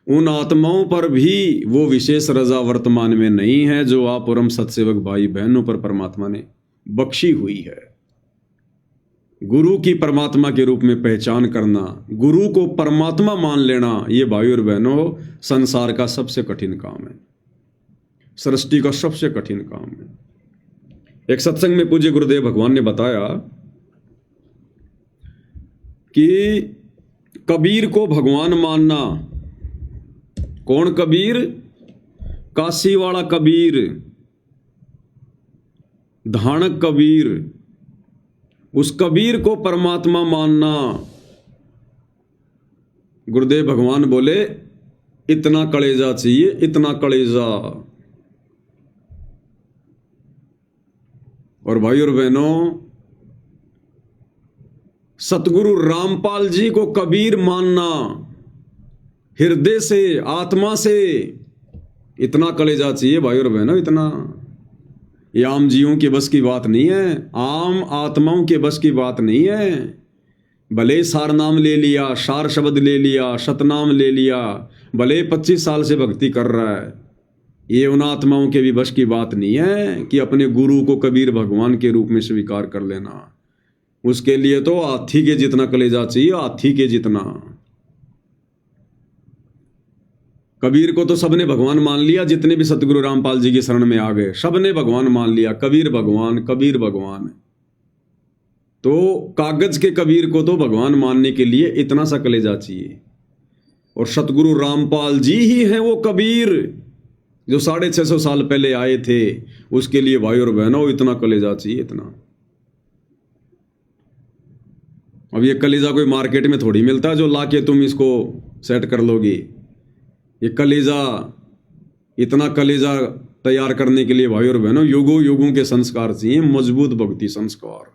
उन आत्माओं पर भी वो विशेष रजा वर्तमान में नहीं है जो आप परम सत्सेवक भाई बहनों पर परमात्मा ने बख्शी हुई है। गुरु की परमात्मा के रूप में पहचान करना, गुरु को परमात्मा मान लेना, ये भाइयों और बहनों संसार का सबसे कठिन काम है, सृष्टि का सबसे कठिन काम है। एक सत्संग में पूज्य गुरुदेव भगवान ने बताया कि कबीर को भगवान मानना, कौन कबीर? काशी वाला कबीर, धानक कबीर, उस कबीर को परमात्मा मानना। गुरुदेव भगवान बोले इतना कलेजा चाहिए, इतना कलेजा। और भाइयों और बहनों, सतगुरु रामपाल जी को कबीर मानना हृदय से, आत्मा से, इतना कलेजा चाहिए भाइयों और बहनों, इतना। ये आम जीवों के बस की बात नहीं है, आम आत्माओं के बस की बात नहीं है। भले सार नाम ले लिया, सार शब्द ले लिया, सतनाम ले लिया, भले 25 साल से भक्ति कर रहा है, ये उन आत्माओं के भी बस की बात नहीं है कि अपने गुरु को कबीर भगवान के रूप में स्वीकार कर लेना। उसके लिए तो हाथी के जितना कलेजा चाहिए, हाथी के जितना। कबीर को तो सबने भगवान मान लिया, जितने भी सतगुरु रामपाल जी की शरण में आ गए सबने भगवान मान लिया, कबीर भगवान, कबीर भगवान। तो कागज के कबीर को तो भगवान मानने के लिए इतना सा कलेजा चाहिए, और सतगुरु रामपाल जी ही हैं वो कबीर जो 650 साल पहले आए थे। उसके लिए भाई और बहनों इतना कलेजा चाहिए, इतना। अब ये कलेजा कोई मार्केट में थोड़ी मिलता है जो लाके तुम इसको सेट कर लोगी। ये कलेजा, इतना कलेजा तैयार करने के लिए भाई और बहनों युगों युगों के संस्कार चाहिए, मजबूत भक्ति संस्कार।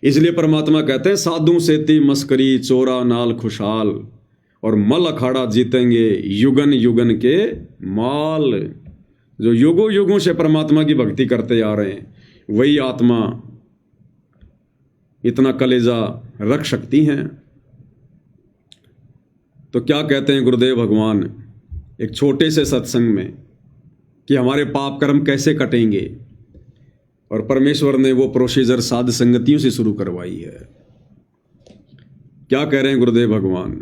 इसलिए परमात्मा कहते हैं साधु सेती मस्करी चोरा नाल खुशहाल, और मल अखाड़ा जीतेंगे युगन युगन के माल। जो युगों युगों से परमात्मा की भक्ति करते आ रहे हैं वही आत्मा इतना कलेजा रख सकती हैं। तो क्या कहते हैं गुरुदेव भगवान एक छोटे से सत्संग में कि हमारे पाप कर्म कैसे कटेंगे, और परमेश्वर ने वो प्रोसीजर साध संगतियों से शुरू करवाई है। क्या कह रहे हैं गुरुदेव भगवान?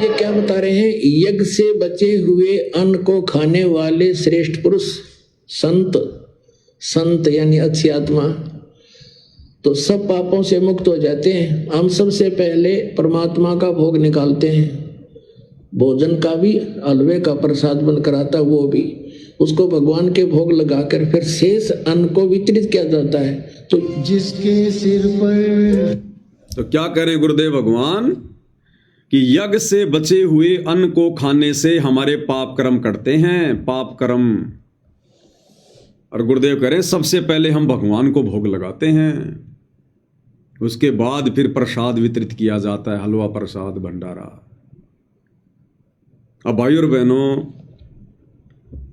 ये क्या बता रहे हैं? यज्ञ से बचे हुए अन्न को खाने वाले श्रेष्ठ पुरुष संत, संत यानी अच्छी आत्मा, तो सब पापों से मुक्त हो जाते हैं। हम सबसे पहले परमात्मा का भोग निकालते हैं, भोजन का भी, हलवे का प्रसाद बनकर आता वो भी, उसको भगवान के भोग लगाकर फिर शेष अन्न को वितरित किया जाता है। तो जिसके सिर पर, तो क्या करें गुरुदेव भगवान कि यज्ञ से बचे हुए अन्न को खाने से हमारे पाप कर्म कटते हैं, पाप कर्म। और गुरुदेव कह रहे हैं सबसे पहले हम भगवान को भोग लगाते हैं, उसके बाद फिर प्रसाद वितरित किया जाता है, हलवा प्रसाद भंडारा। अब भाई और बहनों,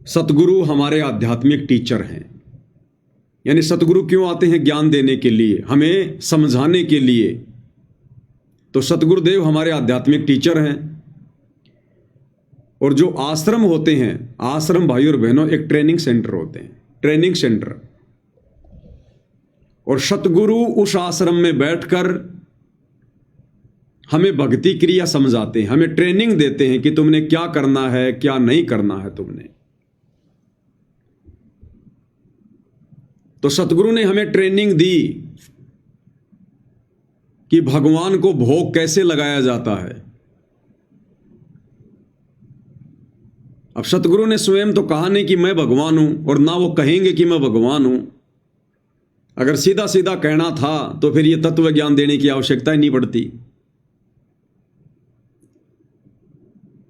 सतगुरु हमारे आध्यात्मिक टीचर हैं। यानी सतगुरु क्यों आते हैं? ज्ञान देने के लिए, हमें समझाने के लिए। तो सतगुरुदेव हमारे आध्यात्मिक टीचर हैं। और जो आश्रम होते हैं, आश्रम भाई और बहनों एक ट्रेनिंग सेंटर होते हैं, ट्रेनिंग सेंटर। और सतगुरु उस आश्रम में बैठकर हमें भक्ति क्रिया समझाते हैं, हमें ट्रेनिंग देते हैं कि तुमने क्या करना है, क्या नहीं करना है तुमने। तो सतगुरु ने हमें ट्रेनिंग दी कि भगवान को भोग कैसे लगाया जाता है। अब सतगुरु ने स्वयं तो कहा नहीं कि मैं भगवान हूं, और ना वो कहेंगे कि मैं भगवान हूं। अगर सीधा सीधा कहना था तो फिर ये तत्व ज्ञान देने की आवश्यकता ही नहीं पड़ती।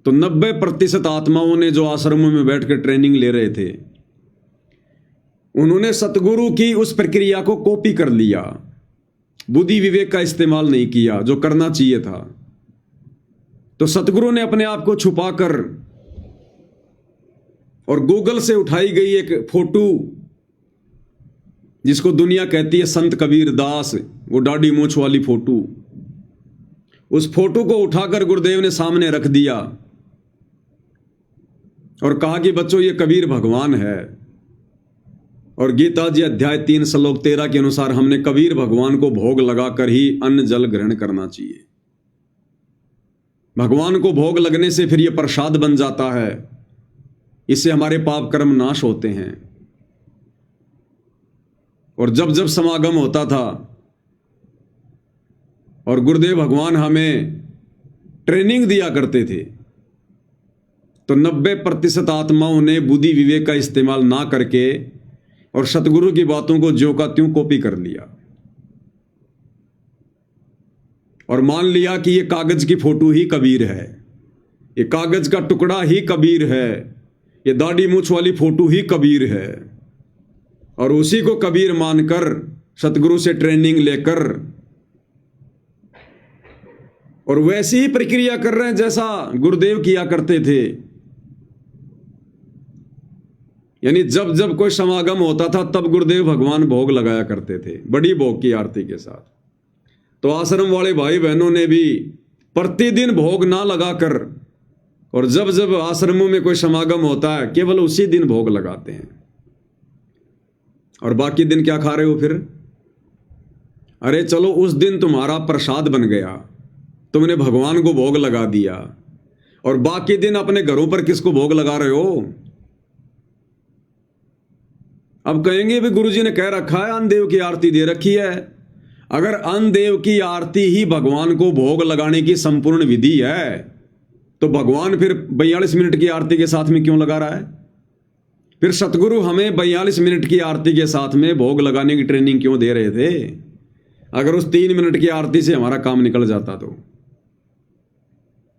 तो 90% आत्माओं ने जो आश्रमों में बैठकर ट्रेनिंग ले रहे थे, उन्होंने सतगुरु की उस प्रक्रिया को कॉपी कर लिया, बुद्धि विवेक का इस्तेमाल नहीं किया जो करना चाहिए था। तो सतगुरु ने अपने आप को छुपाकर और गूगल से उठाई गई एक फोटो, जिसको दुनिया कहती है संत कबीर दास, वो दाढ़ी मूंछ वाली फोटो, उस फोटो को उठाकर गुरुदेव ने सामने रख दिया और कहा कि बच्चों ये कबीर भगवान है। और गीता जी अध्याय 3 श्लोक 13 के अनुसार हमने कबीर भगवान को भोग लगाकर ही अन्न जल ग्रहण करना चाहिए। भगवान को भोग लगने से फिर यह प्रसाद बन जाता है, इससे हमारे पाप कर्म नाश होते हैं। और जब जब समागम होता था और गुरुदेव भगवान हमें ट्रेनिंग दिया करते थे, तो 90% आत्माओं ने बुद्धि विवेक का इस्तेमाल ना करके और सतगुरु की बातों को ज्यों का त्यों कॉपी कर लिया और मान लिया कि ये कागज की फोटो ही कबीर है, ये कागज का टुकड़ा ही कबीर है, ये दाढ़ी मूछ वाली फोटो ही कबीर है। और उसी को कबीर मानकर सतगुरु से ट्रेनिंग लेकर और वैसी ही प्रक्रिया कर रहे हैं जैसा गुरुदेव किया करते थे। यानी जब जब कोई समागम होता था तब गुरुदेव भगवान भोग लगाया करते थे, बड़ी भोग की आरती के साथ। तो आश्रम वाले भाई बहनों ने भी प्रतिदिन भोग ना लगाकर और जब जब आश्रमों में कोई समागम होता है केवल उसी दिन भोग लगाते हैं। और बाकी दिन क्या खा रहे हो फिर? अरे चलो, उस दिन तुम्हारा प्रसाद बन गया, तुमने भगवान को भोग लगा दिया, और बाकी दिन अपने घरों पर किसको भोग लगा रहे हो? अब कहेंगे भी गुरुजी ने कह रखा है अन्नदेव की आरती दे रखी है। अगर अन्नदेव की आरती ही भगवान को भोग लगाने की संपूर्ण विधि है तो भगवान फिर 42 मिनट की आरती के साथ में क्यों लगा रहा है? फिर सतगुरु हमें 42 मिनट की आरती के साथ में भोग लगाने की ट्रेनिंग क्यों दे रहे थे? अगर उस 3 मिनट की आरती से हमारा काम निकल जाता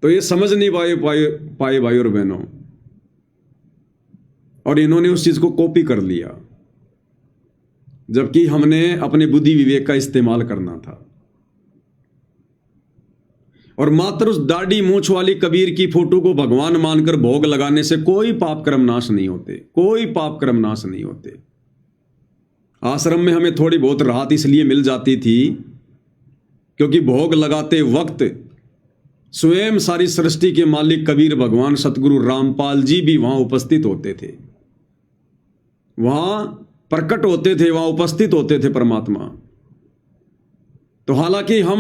तो ये समझ नहीं पाए भाई और बहनों, और इन्होंने उस चीज को कॉपी कर लिया, जबकि हमने अपने बुद्धि विवेक का इस्तेमाल करना था। और मात्र उस दाढ़ी मूछ वाली कबीर की फोटो को भगवान मानकर भोग लगाने से कोई पाप कर्म नाश नहीं होते, कोई पाप कर्म नाश नहीं होते। आश्रम में हमें थोड़ी बहुत राहत इसलिए मिल जाती थी क्योंकि भोग लगाते वक्त स्वयं सारी सृष्टि के मालिक कबीर भगवान सतगुरु रामपाल जी भी वहां उपस्थित होते थे, वहां प्रकट होते थे, वहां उपस्थित होते थे परमात्मा। तो हालांकि हम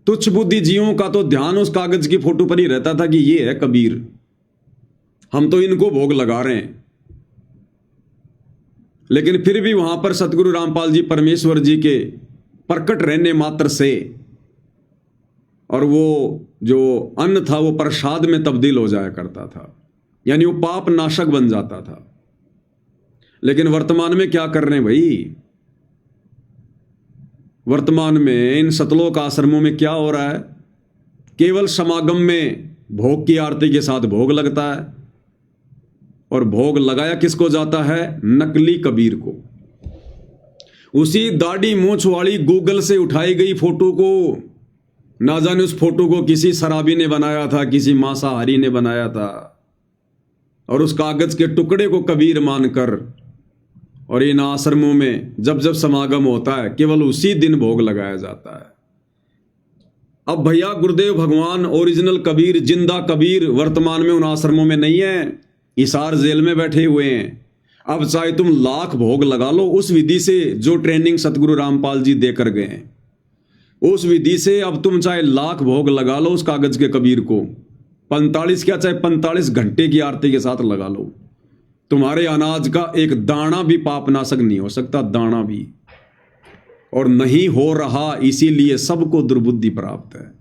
तुच्छ बुद्धि जीवों का तो ध्यान उस कागज की फोटो पर ही रहता था कि ये है कबीर, हम तो इनको भोग लगा रहे हैं। लेकिन फिर भी वहां पर सतगुरु रामपाल जी परमेश्वर जी के प्रकट रहने मात्र से और वो जो अन्न था वो प्रसाद में तब्दील हो जाया करता था, यानी वो पाप नाशक बन जाता था। लेकिन वर्तमान में क्या कर रहे हैं भाई? वर्तमान में इन सतलोक आश्रमों में क्या हो रहा है? केवल समागम में भोग की आरती के साथ भोग लगता है, और भोग लगाया किसको जाता है? नकली कबीर को। उसी दाढ़ी मूछ वाली गूगल से उठाई गई फोटो को, ना जाने उस फोटो को किसी शराबी ने बनाया था, किसी मांसाहारी ने बनाया था, और उस कागज के टुकड़े को कबीर मानकर और इन आश्रमों में जब जब समागम होता है केवल उसी दिन भोग लगाया जाता है। अब भैया गुरुदेव भगवान ओरिजिनल कबीर, जिंदा कबीर वर्तमान में उन आश्रमों में नहीं है, हिसार जेल में बैठे हुए हैं। अब चाहे तुम लाख भोग लगा लो उस विधि से जो ट्रेनिंग सतगुरु रामपाल जी देकर गए हैं, उस विधि से अब तुम चाहे लाख भोग लगा लो उस कागज के कबीर को, 45 क्या चाहे 45 घंटे की आरती के साथ लगा लो, तुम्हारे अनाज का एक दाना भी पाप नाशक नहीं हो सकता, दाना भी। और नहीं हो रहा, इसीलिए सबको दुर्बुद्धि प्राप्त है,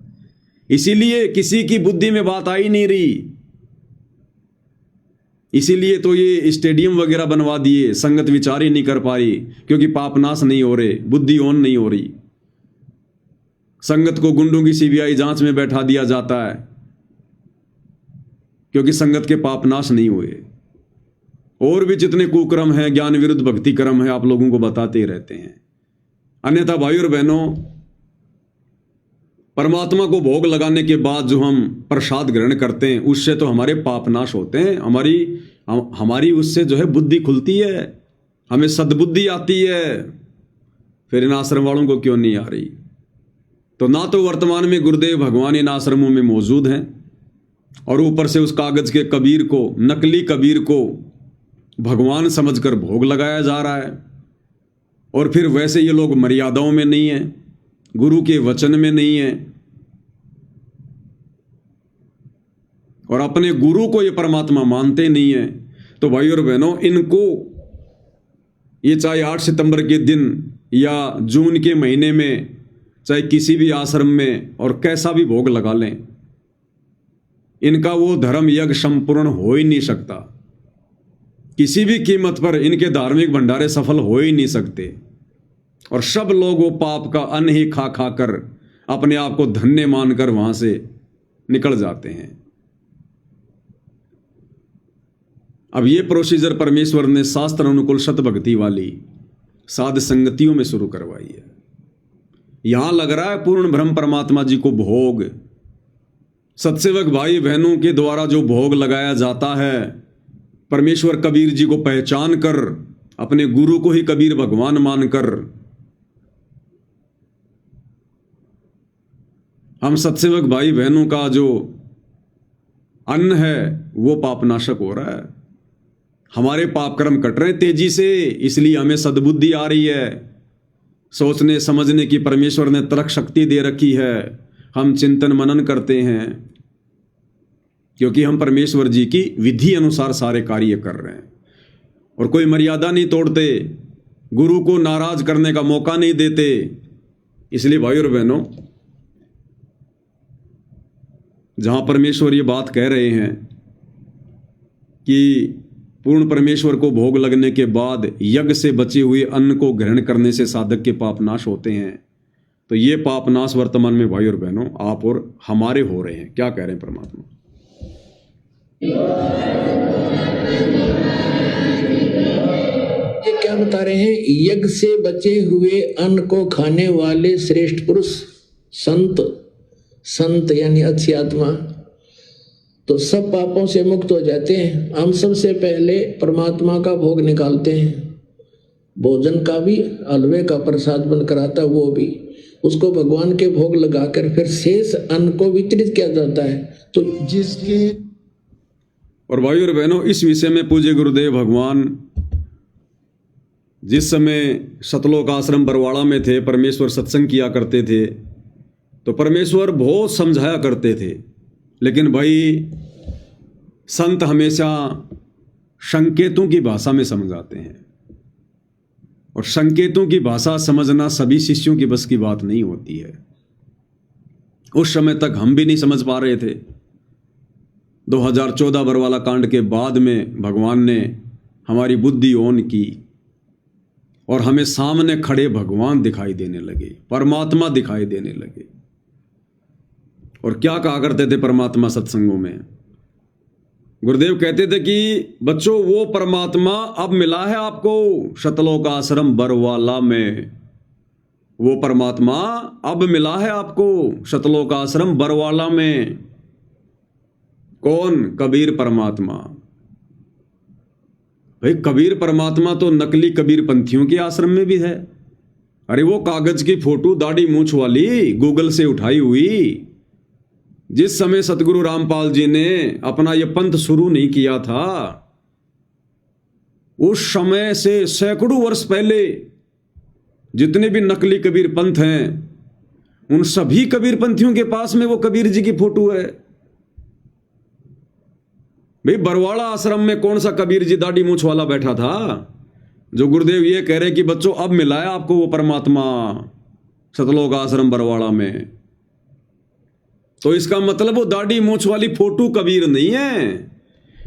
इसीलिए किसी की बुद्धि में बात आई नहीं रही। इसीलिए तो ये स्टेडियम वगैरह बनवा दिए, संगत विचार ही नहीं कर पाई क्योंकि पाप नाश नहीं हो रहे, बुद्धि ऑन नहीं हो रही। संगत को गुंडों की सीबीआई जांच में बैठा दिया जाता है क्योंकि संगत के पाप नाश नहीं हुए। और भी जितने कुक्रम हैं, ज्ञान विरुद्ध भक्ति कर्म है, आप लोगों को बताते ही रहते हैं। अन्यथा भाई और बहनों, परमात्मा को भोग लगाने के बाद जो हम प्रसाद ग्रहण करते हैं उससे तो हमारे पाप नाश होते हैं, हमारी उससे जो है बुद्धि खुलती है, हमें सद्बुद्धि आती है। फिर इन आश्रम वालों को क्यों नहीं आ रही? तो ना तो वर्तमान में गुरुदेव भगवान इन आश्रमों में मौजूद हैं, और ऊपर से उस कागज के कबीर को, नकली कबीर को भगवान समझकर भोग लगाया जा रहा है, और फिर वैसे ये लोग मर्यादाओं में नहीं है, गुरु के वचन में नहीं है, और अपने गुरु को ये परमात्मा मानते नहीं है। तो भाई और बहनों, इनको ये चाहे 8 सितंबर के दिन या जून के महीने में, चाहे किसी भी आश्रम में और कैसा भी भोग लगा लें, इनका वो धर्म यज्ञ संपूर्ण हो ही नहीं सकता। किसी भी कीमत पर इनके धार्मिक भंडारे सफल हो ही नहीं सकते, और सब लोग वो पाप का अन्न ही खा खा कर अपने आप को धन्य मानकर वहां से निकल जाते हैं। अब ये प्रोसीजर परमेश्वर ने शास्त्र अनुकूल शत भक्ति वाली साध संगतियों में शुरू करवाई है। यहां लग रहा है पूर्ण ब्रह्म परमात्मा जी को भोग, सत्सेवक भाई बहनों के द्वारा जो भोग लगाया जाता है, परमेश्वर कबीर जी को पहचान कर, अपने गुरु को ही कबीर भगवान मानकर हम सत्सेवक भाई बहनों का जो अन्न है वो पापनाशक हो रहा है। हमारे पाप कर्म कट रहे हैं तेजी से, इसलिए हमें सद्बुद्धि आ रही है, सोचने समझने की परमेश्वर ने तर्क शक्ति दे रखी है। हम चिंतन मनन करते हैं क्योंकि हम परमेश्वर जी की विधि अनुसार सारे कार्य कर रहे हैं, और कोई मर्यादा नहीं तोड़ते, गुरु को नाराज करने का मौका नहीं देते। इसलिए भाई और बहनों, जहां परमेश्वर ये बात कह रहे हैं कि पूर्ण परमेश्वर को भोग लगने के बाद यज्ञ से बचे हुए अन्न को ग्रहण करने से साधक के पाप नाश होते हैं, तो ये पाप नाश वर्तमान में भाई और बहनों आप और हमारे हो रहे हैं। क्या कह रहे हैं परमात्मा? ये क्या बता रहे हैं? यज्ञ से बचे हुए अन्न को खाने वाले श्रेष्ठ पुरुष संत यानी अच्छी आत्मा तो सब पापों से मुक्त हो जाते हैं। हम सबसे पहले परमात्मा का भोग निकालते हैं, भोजन का भी, हलवे का प्रसाद बनकर आता है वो भी, उसको भगवान के भोग लगाकर फिर शेष अन्न को वितरित किया जाता है। तो जिसके और भाई और बहनों, इस विषय में पूज्य गुरुदेव भगवान जिस समय सतलोक आश्रम बरवाड़ा में थे, परमेश्वर सत्संग किया करते थे, तो परमेश्वर बहुत समझाया करते थे, लेकिन भाई संत हमेशा संकेतों की भाषा में समझाते हैं, और संकेतों की भाषा समझना सभी शिष्यों की बस की बात नहीं होती है। उस समय तक हम भी नहीं समझ पा रहे थे। 2014 बरवाला कांड के बाद में भगवान ने हमारी बुद्धि ओन की और हमें सामने खड़े भगवान दिखाई देने लगे, परमात्मा दिखाई देने लगे। और क्या कहा करते थे परमात्मा सत्संगों में? गुरुदेव कहते थे कि बच्चों वो परमात्मा अब मिला है आपको सतलोक आश्रम बरवाला में, वो परमात्मा अब मिला है आपको सतलोक आश्रम बरवाला में। कौन? कबीर परमात्मा। भाई कबीर परमात्मा तो नकली कबीर पंथियों के आश्रम में भी है। अरे वो कागज की फोटो दाढ़ी मूंछ वाली गूगल से उठाई हुई, जिस समय सतगुरु रामपाल जी ने अपना यह पंथ शुरू नहीं किया था, उस समय से सैकड़ों वर्ष पहले जितने भी नकली कबीर पंथ हैं, उन सभी कबीर पंथियों के पास में वो कबीर जी की फोटो है। भाई बरवाड़ा आश्रम में कौन सा कबीर जी दाढ़ी मूंछ वाला बैठा था जो गुरुदेव ये कह रहे कि बच्चों अब मिला है आपको वो परमात्मा सतलोक आश्रम बरवाड़ा में? तो इसका मतलब वो दाढ़ी मूंछ वाली फोटो कबीर नहीं है,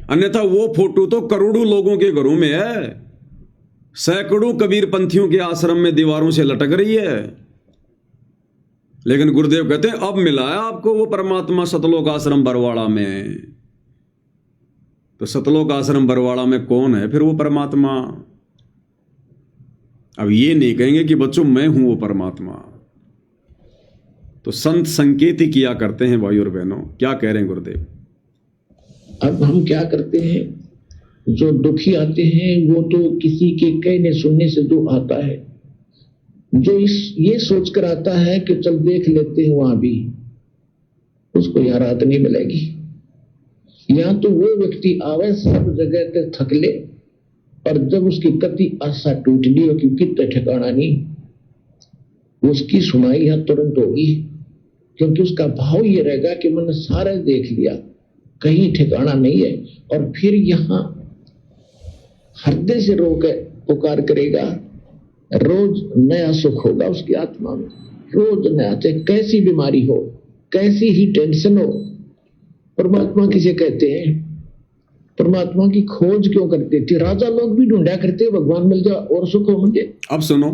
अन्यथा वो फोटो तो करोड़ों लोगों के घरों में है, सैकड़ों कबीर पंथियों के आश्रम में दीवारों से लटक रही है। लेकिन गुरुदेव कहते हैं अब मिला है आपको वो परमात्मा सतलोक आश्रम बरवाड़ा में। तो सतलोक आश्रम बरवाड़ा में कौन है फिर वो परमात्मा? अब ये नहीं कहेंगे कि बच्चों मैं हूं वो परमात्मा। तो संत संकेत ही किया करते हैं भाई और बहनों। क्या कह रहे हैं गुरुदेव? अब हम क्या करते हैं, जो दुखी आते हैं वो तो किसी के कहने सुनने से दुख आता है, जो ये सोचकर आता है कि चल देख लेते हैं वहां भी, उसको यहाँ राहत नहीं मिलेगी। या तो वो व्यक्ति आवे सब जगह पे थक ले और जब उसकी कति आशा टूट ली हो कि कितने ठिकाना नहीं, उसकी सुनाई यह तुरंत होगी, क्योंकि उसका भाव ये रहेगा कि मैंने सारा देख लिया, कहीं ठिकाना नहीं है। और फिर यहां हृदय से रो के पुकार करेगा, रोज नया सुख होगा उसकी आत्मा में, रोज नया। चाहे कैसी बीमारी हो, कैसी ही टेंशन हो, परमात्मा किसे कहते हैं? परमात्मा की खोज क्यों करते थे? राजा लोग भी ढूंढा करते, भगवान मिल जाए और सुख हो मुझे। अब सुनो,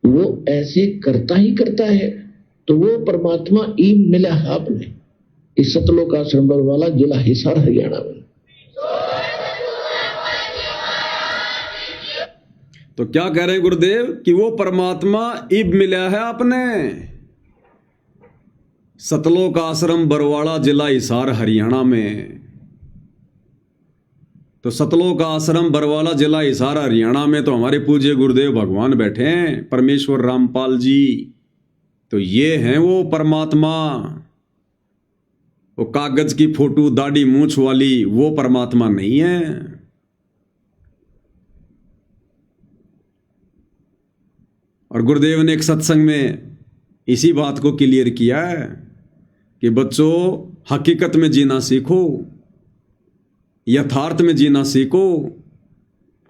वो ऐसे करता ही करता है। तो वो परमात्मा ई मिला है आपने इस सतलोक आश्रम वाला जिला हिसार हरियाणा में। तो क्या कह रहे हैं गुरुदेव कि वो परमात्मा इब मिला है आपने सतलोक आश्रम बरवाड़ा जिला हिसार हरियाणा में। तो सतलोक आश्रम बरवाड़ा जिला हिसार हरियाणा में तो हमारे पूज्य गुरुदेव भगवान बैठे हैं, परमेश्वर रामपाल जी। तो ये हैं वो परमात्मा। वो कागज की फोटो दाढ़ी मूंछ वाली वो परमात्मा नहीं है। और गुरुदेव ने एक सत्संग में इसी बात को क्लियर किया है कि बच्चों हकीकत में जीना सीखो, यथार्थ में जीना सीखो,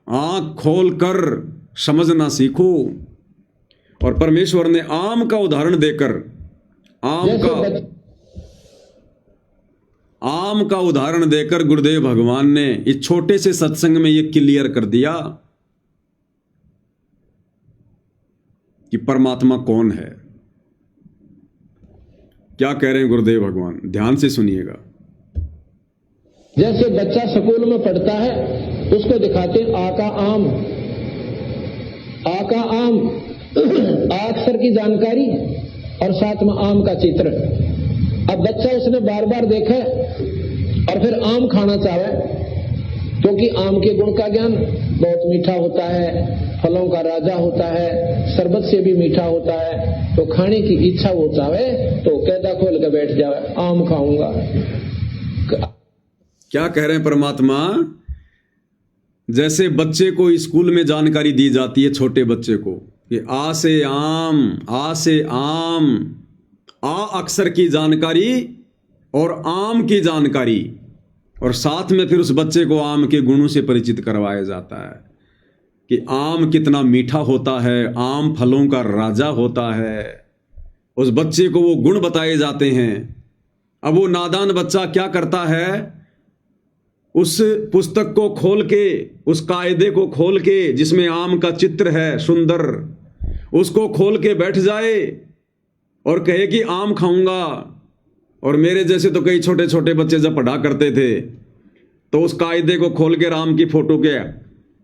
आंख खोल कर समझना सीखो। और परमेश्वर ने आम का उदाहरण देकर आम का उदाहरण देकर गुरुदेव भगवान ने इस छोटे से सत्संग में यह क्लियर कर दिया कि परमात्मा कौन है। क्या कह रहे हैं गुरुदेव भगवान, ध्यान से सुनिएगा। जैसे बच्चा स्कूल में पढ़ता है, उसको दिखाते आ का आम, आ का आम, अक्षर की जानकारी और साथ में आम का चित्र। अब बच्चा उसने बार बार देखा और फिर आम खाना चाहे, क्योंकि आम के गुण का ज्ञान बहुत मीठा होता है, फलों का राजा होता है, शरबत से भी मीठा होता है। तो खाने की इच्छा हो चाहे तो कैदा खोल के बैठ जाए, आम खाऊंगा। क्या कह रहे हैं परमात्मा? जैसे बच्चे को स्कूल में जानकारी दी जाती है, छोटे बच्चे को, कि आ से आम, आ से आम, आ अक्षर की जानकारी और आम की जानकारी, और साथ में फिर उस बच्चे को आम के गुणों से परिचित करवाया जाता है कि आम कितना मीठा होता है, आम फलों का राजा होता है। उस बच्चे को वो गुण बताए जाते हैं। अब वो नादान बच्चा क्या करता है, उस पुस्तक को खोल के, उस कायदे को खोल के जिसमें आम का चित्र है सुंदर, उसको खोल के बैठ जाए और कहे कि आम खाऊंगा। और मेरे जैसे तो कई छोटे छोटे बच्चे जब पढ़ा करते थे तो उस कायदे को खोल के आम की फोटो के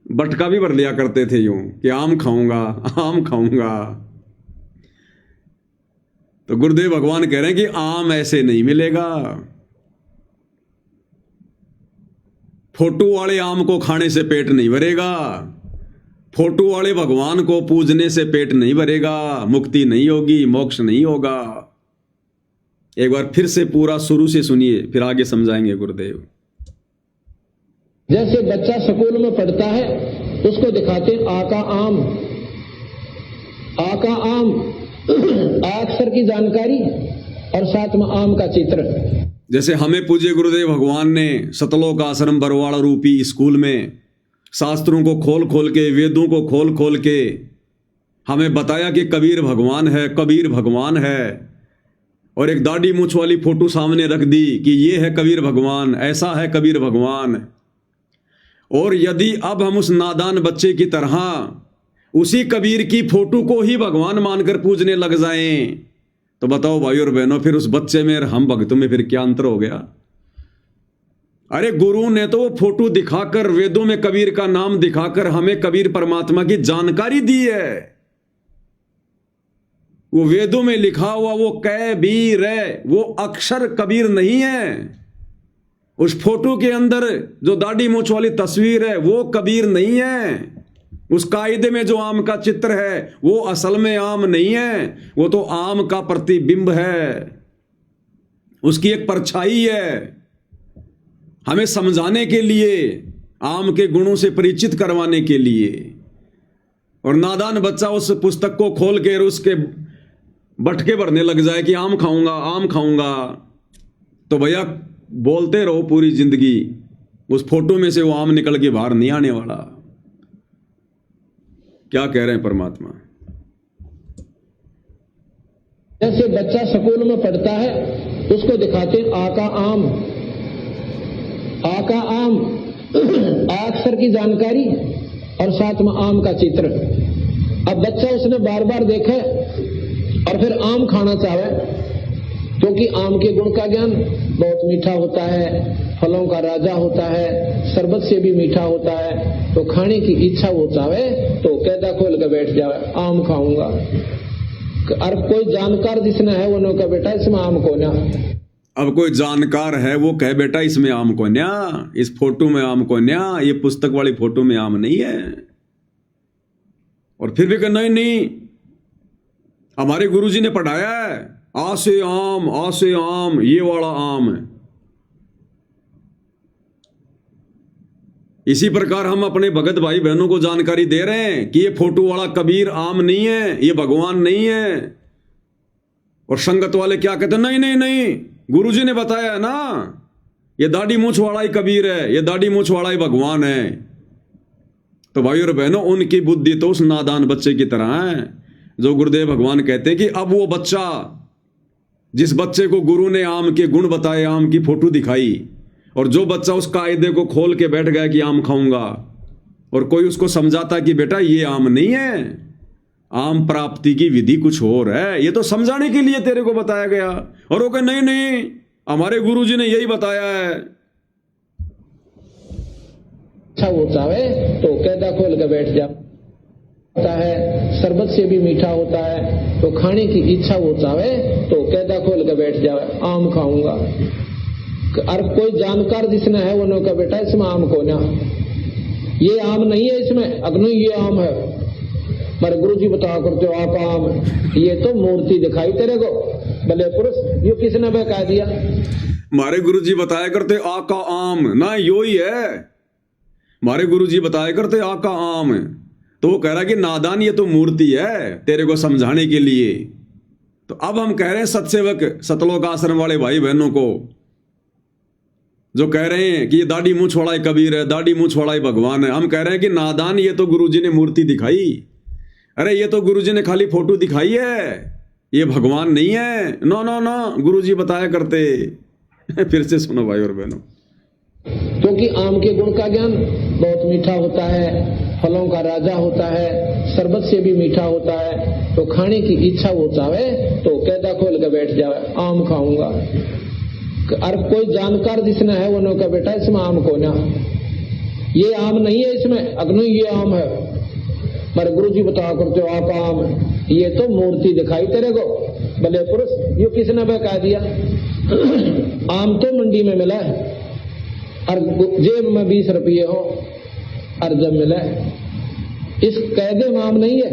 बटका भी भर लिया करते थे यूं कि आम खाऊंगा, आम खाऊंगा। तो गुरुदेव भगवान कह रहे हैं कि आम ऐसे नहीं मिलेगा। फोटो वाले आम को खाने से पेट नहीं भरेगा, फोटो वाले भगवान को पूजने से पेट नहीं भरेगा, मुक्ति नहीं होगी, मोक्ष नहीं होगा। एक बार फिर से पूरा शुरू से सुनिए, फिर आगे समझाएंगे गुरुदेव। जैसे बच्चा स्कूल में पढ़ता है, उसको दिखाते आ का आम, आ का आम, अक्षर की जानकारी और साथ में आम का चित्र। जैसे हमें पूज्य गुरुदेव भगवान ने सतलोक आश्रम बरवाड़ा रूपी स्कूल में शास्त्रों को खोल खोल के, वेदों को खोल खोल के हमें बताया कि कबीर भगवान है, कबीर भगवान है, और एक दाढ़ी मूंछ वाली फोटो सामने रख दी कि ये है कबीर भगवान, ऐसा है कबीर भगवान। और यदि अब हम उस नादान बच्चे की तरह उसी कबीर की फोटो को ही भगवान मानकर पूजने लग जाएं, तो बताओ भाई और बहनों, फिर उस बच्चे में और हम भक्तों में फिर क्या अंतर हो गया? अरे गुरु ने तो वो फोटो दिखाकर, वेदों में कबीर का नाम दिखाकर हमें कबीर परमात्मा की जानकारी दी है। वो वेदों में लिखा हुआ वो कबीर है, वो अक्षर कबीर नहीं है। उस फोटो के अंदर जो दाढ़ी मूंछ वाली तस्वीर है वो कबीर नहीं है। उस कायदे में जो आम का चित्र है वो असल में आम नहीं है, वो तो आम का प्रतिबिंब है, उसकी एक परछाई है। हमें समझाने के लिए आम के गुणों से परिचित करवाने के लिए। और नादान बच्चा उस पुस्तक को खोल के उसके बटके भरने लग जाए कि आम खाऊंगा आम खाऊंगा, तो भैया बोलते रहो पूरी जिंदगी, उस फोटो में से वो आम निकल के बाहर नहीं आने वाला। क्या कह रहे हैं परमात्मा? जैसे बच्चा स्कूल में पढ़ता है उसको दिखाते हैं आका आम, आका आम, अक्षर की जानकारी और साथ में आम का चित्र। अब बच्चा उसने बार बार देखा और फिर आम खाना चाहे, क्योंकि आम के गुण का ज्ञान बहुत मीठा होता है, फलों का राजा होता है, शरबत से भी मीठा होता है, तो खाने की इच्छा वो चाहे तो कैदा खोल कर बैठ जाए, आम खाऊंगा। और कोई जानकार जिसने है वो कहा बेटा इसमें आम को ना। अब कोई जानकार है वो कहे बेटा इसमें आम को न्या, इस फोटो में आम को न्या, ये पुस्तक वाली फोटो में आम नहीं है। और फिर भी कहे नहीं नहीं, हमारे गुरुजी ने पढ़ाया है आ से आम, ये वाला आम है। इसी प्रकार हम अपने भगत भाई बहनों को जानकारी दे रहे हैं कि ये फोटो वाला कबीर आम नहीं है, ये भगवान नहीं है। और संगत वाले क्या कहते हैं, नहीं नहीं नहीं, गुरुजी ने बताया है ना, ये दाढ़ी मूछ वाला ही कबीर है, ये दाढ़ी मूछ वाला ही भगवान है। तो भाई और बहनों, उनकी बुद्धि तो उस नादान बच्चे की तरह है जो गुरुदेव भगवान कहते हैं कि अब वो बच्चा, जिस बच्चे को गुरु ने आम के गुण बताए, आम की फोटो दिखाई, और जो बच्चा उस कायदे को खोल के बैठ गया कि आम खाऊंगा, और कोई उसको समझाता कि बेटा ये आम नहीं है, आम प्राप्ति की विधि कुछ और है, ये तो समझाने के लिए तेरे को बताया गया। और वो कहे नहीं नहीं, हमारे गुरुजी ने यही बताया है। अच्छा वो चाहे तो कैदा खोल कर बैठ जाता है, शरबत से भी मीठा होता है, तो खाने की इच्छा वो चाहे तो कैदा खोल कर बैठ जाए, आम खाऊंगा। और कोई जानकार जिसने है वो कहा बेटा इसमें आम को ना, ये आम नहीं है इसमें, अग्नि ये आम है। मेरे गुरुजी बताया करते हो आका आम, ये तो मूर्ति दिखाई तेरे को, भले पुरुष, ये किसने बहका दिया? हमारे गुरुजी बताया करते आका आम ना, यो ही है। हमारे गुरुजी बताया करते आका आम, तो वो कह रहा कि नादान ये तो मूर्ति है तेरे को समझाने के लिए। तो अब हम कह रहे हैं सत्सेवक सतलोक आश्रम वाले भाई बहनों को, जो कह रहे हैं कि ये दाढ़ी मुंह छोड़ा ही कबीर है, दाढ़ी मुंह छोड़ा ही भगवान है, हम कह रहे हैं कि नादान ये तो गुरुजी ने मूर्ति दिखाई, अरे ये तो गुरुजी ने खाली फोटो दिखाई है, ये भगवान नहीं है। नो नो नो, गुरुजी बताया करते। फिर से सुनो भाई और बहनों, क्योंकि आम के गुण का ज्ञान बहुत मीठा होता है, फलों का राजा होता है, शरबत से भी मीठा होता है, तो खाने की इच्छा वो चाहे तो कैदा खोल कर बैठ जाए, आम खाऊंगा। और कोई जानकार जिसने है वो कहा बेटा इसमें आम को ना, ये आम नहीं है इसमें, अग्नि ये आम है। मेरे गुरुजी बताया करते हो आका आम, ये तो मूर्ति दिखाई तेरे को, भले पुरुष, ये किसने बहका दिया? आम तो मंडी में मिला है और जेब में 20 रुपये हो और जब मिला है, इस कैदे में आम नहीं है।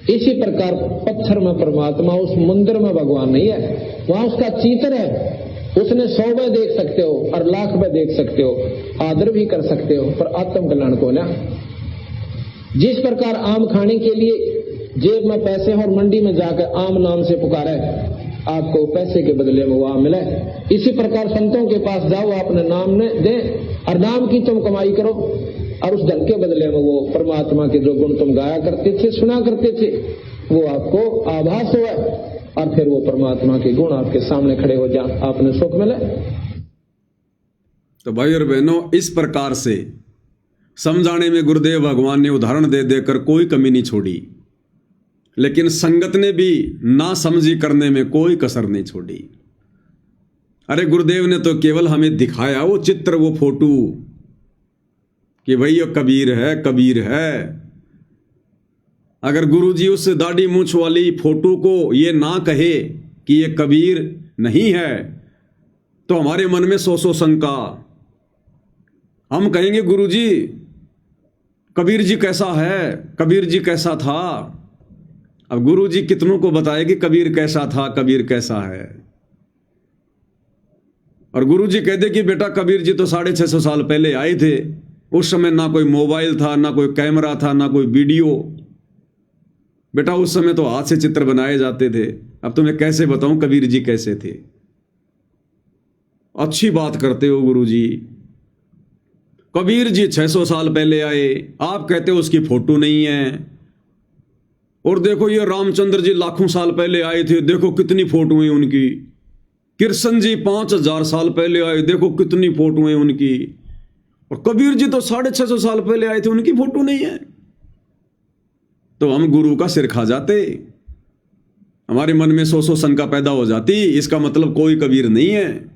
इसी प्रकार पत्थर में परमात्मा, उस मंदिर में भगवान नहीं है, वहां उसका चित्र है, उसने 100 में देख सकते हो और लाख में देख सकते हो, आदर भी कर सकते हो, पर आत्म कल्याण को ना। जिस प्रकार आम खाने के लिए जेब में पैसे और मंडी में जाकर आम नाम से पुकारे, आपको पैसे के बदले में वो आम मिले, इसी प्रकार संतों के पास जाओ, अपने नाम ने दे और नाम की तुम कमाई करो, और उस धन के बदले में वो परमात्मा के जो गुण तुम गाया करते थे, सुना करते थे, वो आपको आभास हुआ और फिर वो परमात्मा के गुण आपके सामने खड़े हो जाए, आपने सुख मिले। तो भाई और बहनों, इस प्रकार से समझाने में गुरुदेव भगवान ने उदाहरण दे देकर कोई कमी नहीं छोड़ी, लेकिन संगत ने भी ना समझी करने में कोई कसर नहीं छोड़ी। अरे गुरुदेव ने तो केवल हमें दिखाया वो चित्र, वो फोटो, कि भाई ये कबीर है, कबीर है। अगर गुरुजी उस दाढ़ी मूछ वाली फोटो को ये ना कहे कि ये कबीर नहीं है, तो हमारे मन में सौ शंका। हम कहेंगे गुरुजी कबीर जी कैसा है, कबीर जी कैसा था। अब गुरुजी कितनों को बताए कि कबीर कैसा था, कबीर कैसा है। और गुरुजी कहते कि बेटा कबीर जी तो 650 साल पहले आए थे, उस समय ना कोई मोबाइल था, ना कोई कैमरा था, ना कोई वीडियो। बेटा उस समय तो हाथ से चित्र बनाए जाते थे। अब तुम्हें कैसे बताऊं कबीर जी कैसे थे। अच्छी बात करते हो गुरुजी। कबीर जी 600 साल पहले आए, आप कहते हो उसकी फोटो नहीं है। और देखो ये रामचंद्र जी लाखों साल पहले आए थे, देखो कितनी फोटो है उनकी। कृष्ण जी 5000 साल पहले आए, देखो कितनी फोटो है उनकी। और कबीर जी तो 650 साल पहले आए थे, उनकी फोटो नहीं है। तो हम गुरु का सिर खा जाते, हमारे मन में सौ शंका पैदा हो जाती, इसका मतलब कोई कबीर नहीं है।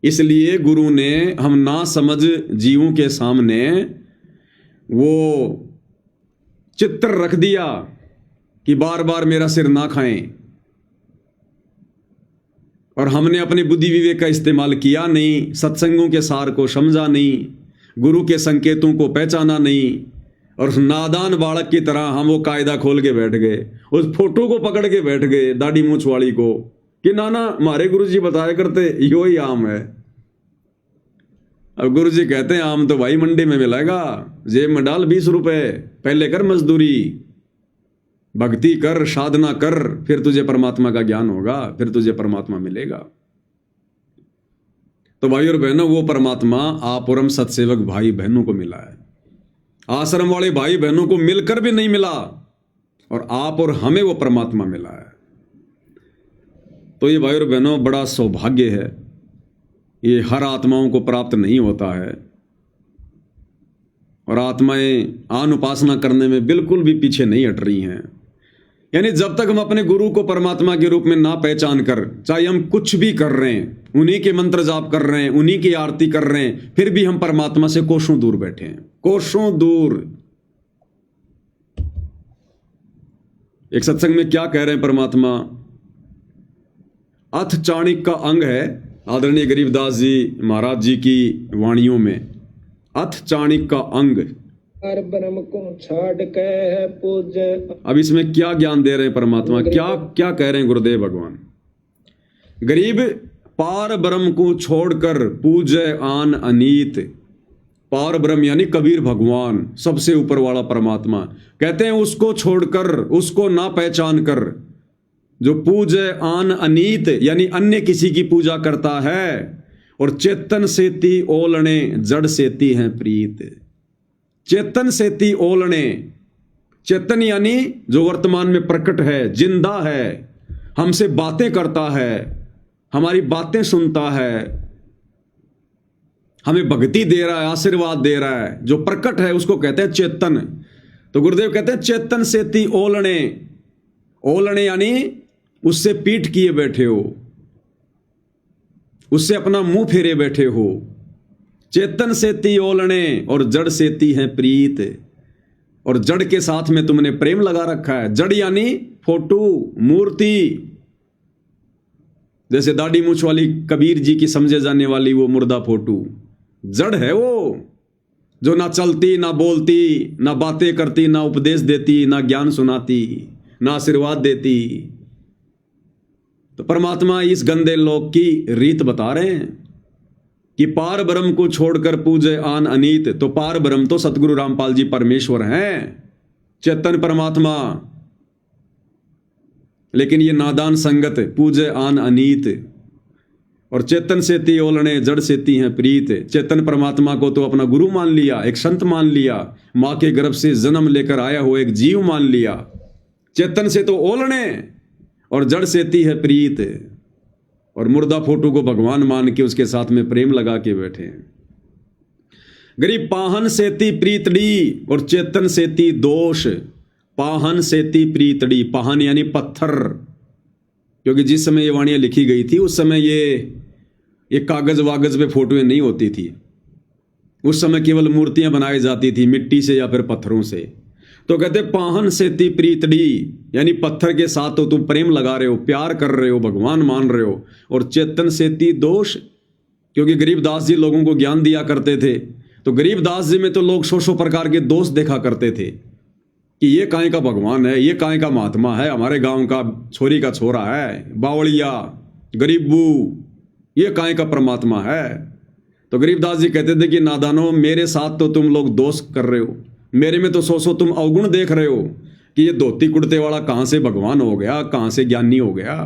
इसलिए गुरु ने हम ना समझ जीवों के सामने वो चित्र रख दिया कि बार बार मेरा सिर ना खाएं, और हमने अपनी बुद्धि विवेक का इस्तेमाल किया नहीं, सत्संगों के सार को समझा नहीं, गुरु के संकेतों को पहचाना नहीं, और नादान बालक की तरह हम वो कायदा खोल के बैठ गए, उस फोटो को पकड़ के बैठ गए दाढ़ी मूछ वाली को, कि नाना हमारे गुरु जी बताया करते यो ही आम है। अब गुरु जी कहते हैं आम तो भाई मंडी में मिलेगा, जेब में डाल 20 रुपए, पहले कर मजदूरी, भक्ति कर, साधना कर, फिर तुझे परमात्मा का ज्ञान होगा, फिर तुझे परमात्मा मिलेगा। तो भाई और बहनों, वो परमात्मा आप और हम सत्सेवक भाई बहनों को मिला है। आश्रम वाले भाई बहनों को मिलकर भी नहीं मिला, और आप और हमें वो परमात्मा मिला है। तो ये भाई और बहनों बड़ा सौभाग्य है, ये हर आत्माओं को प्राप्त नहीं होता है। और आत्माएं आन उपासना करने में बिल्कुल भी पीछे नहीं हट रही हैं। यानी जब तक हम अपने गुरु को परमात्मा के रूप में ना पहचान कर, चाहे हम कुछ भी कर रहे हैं, उन्हीं के मंत्र जाप कर रहे हैं, उन्हीं की आरती कर रहे हैं, फिर भी हम परमात्मा से कोसों दूर बैठे हैं, कोसों दूर। एक सत्संग में क्या कह रहे हैं परमात्मा, अथ चाणक्य का अंग है, आदरणीय गरीबदास जी महाराज जी की वाणियों में, अथ चाणक्य का अंग। ब्रह्म को छाड़ के पूज। अब इसमें क्या ज्ञान दे रहे हैं परमात्मा, क्या क्या कह रहे हैं गुरुदेव भगवान। गरीब पार ब्रह्म को छोड़कर पूजे आन अनीत। पार ब्रह्म यानी कबीर भगवान, सबसे ऊपर वाला परमात्मा, कहते हैं उसको छोड़कर, उसको ना पहचान कर, जो पूजे आन अनीत यानी अन्य किसी की पूजा करता है, और चेतन सेती ओलने जड़ सेती हैं प्रीत। चेतन सेती ओलने, चेतन यानी जो वर्तमान में प्रकट है, जिंदा है, हमसे बातें करता है, हमारी बातें सुनता है, हमें भक्ति दे रहा है, आशीर्वाद दे रहा है, जो प्रकट है उसको कहते हैं चेतन। तो गुरुदेव कहते हैं चेतन सेती ओलने। ओलने यानी उससे पीठ किए बैठे हो, उससे अपना मुंह फेरे बैठे हो। चेतन सेती ओलने और जड़ सेती है प्रीत। और जड़ के साथ में तुमने प्रेम लगा रखा है। जड़ यानी फोटो, मूर्ति, जैसे दाढ़ी मूछ वाली कबीर जी की समझे जाने वाली वो मुर्दा फोटो, जड़ है वो, जो ना चलती, ना बोलती, ना बातें करती, ना उपदेश देती, ना ज्ञान सुनाती, ना आशीर्वाद देती। तो परमात्मा इस गंदे लोक की रीत बता रहे हैं कि पार ब्रह्म को छोड़कर पूजे आन अनीत। तो पार ब्रह्म तो सतगुरु रामपाल जी परमेश्वर हैं, चेतन परमात्मा। लेकिन ये नादान संगत पूजे आन अनीत। और चेतन सेती ओलने जड़ सेती हैं प्रीत। चेतन परमात्मा को तो अपना गुरु मान लिया, एक संत मान लिया, मां के गर्भ से जन्म लेकर आया हुआ एक जीव मान लिया। चेतन से तो ओलने और जड़ सेती है प्रीत। और मुर्दा फोटो को भगवान मान के उसके साथ में प्रेम लगा के बैठे हैं। गरीब पाहन सेती प्रीतड़ी और चेतन सेती दोष। पाहन सेती प्रीतड़ी, पाहन यानी पत्थर, क्योंकि जिस समय ये वाणियां लिखी गई थी उस समय ये कागज वागज पे फोटोएं नहीं होती थी। उस समय केवल मूर्तियां बनाई जाती थी मिट्टी से या फिर पत्थरों से। तो कहते पाहन सेती प्रीतड़ी यानी पत्थर के साथ तो तुम प्रेम लगा रहे हो, प्यार कर रहे हो, भगवान मान रहे हो। और चेतन सेती दोष, क्योंकि गरीबदास जी लोगों को ज्ञान दिया करते थे, तो गरीबदास जी में तो लोग सौ प्रकार के दोष देखा करते थे कि ये काहे का भगवान है, ये काहे का महात्मा है, हमारे गांव का छोरी का छोरा है, बावड़िया, गरीबू, ये काहे का परमात्मा है। तो गरीबदास जी कहते थे कि नादानो, मेरे साथ तो तुम लोग दोष कर रहे हो, मेरे में तो सौ तुम अवगुण देख रहे हो कि ये धोती कुर्ते वाला कहाँ से भगवान हो गया, कहाँ से ज्ञानी हो गया।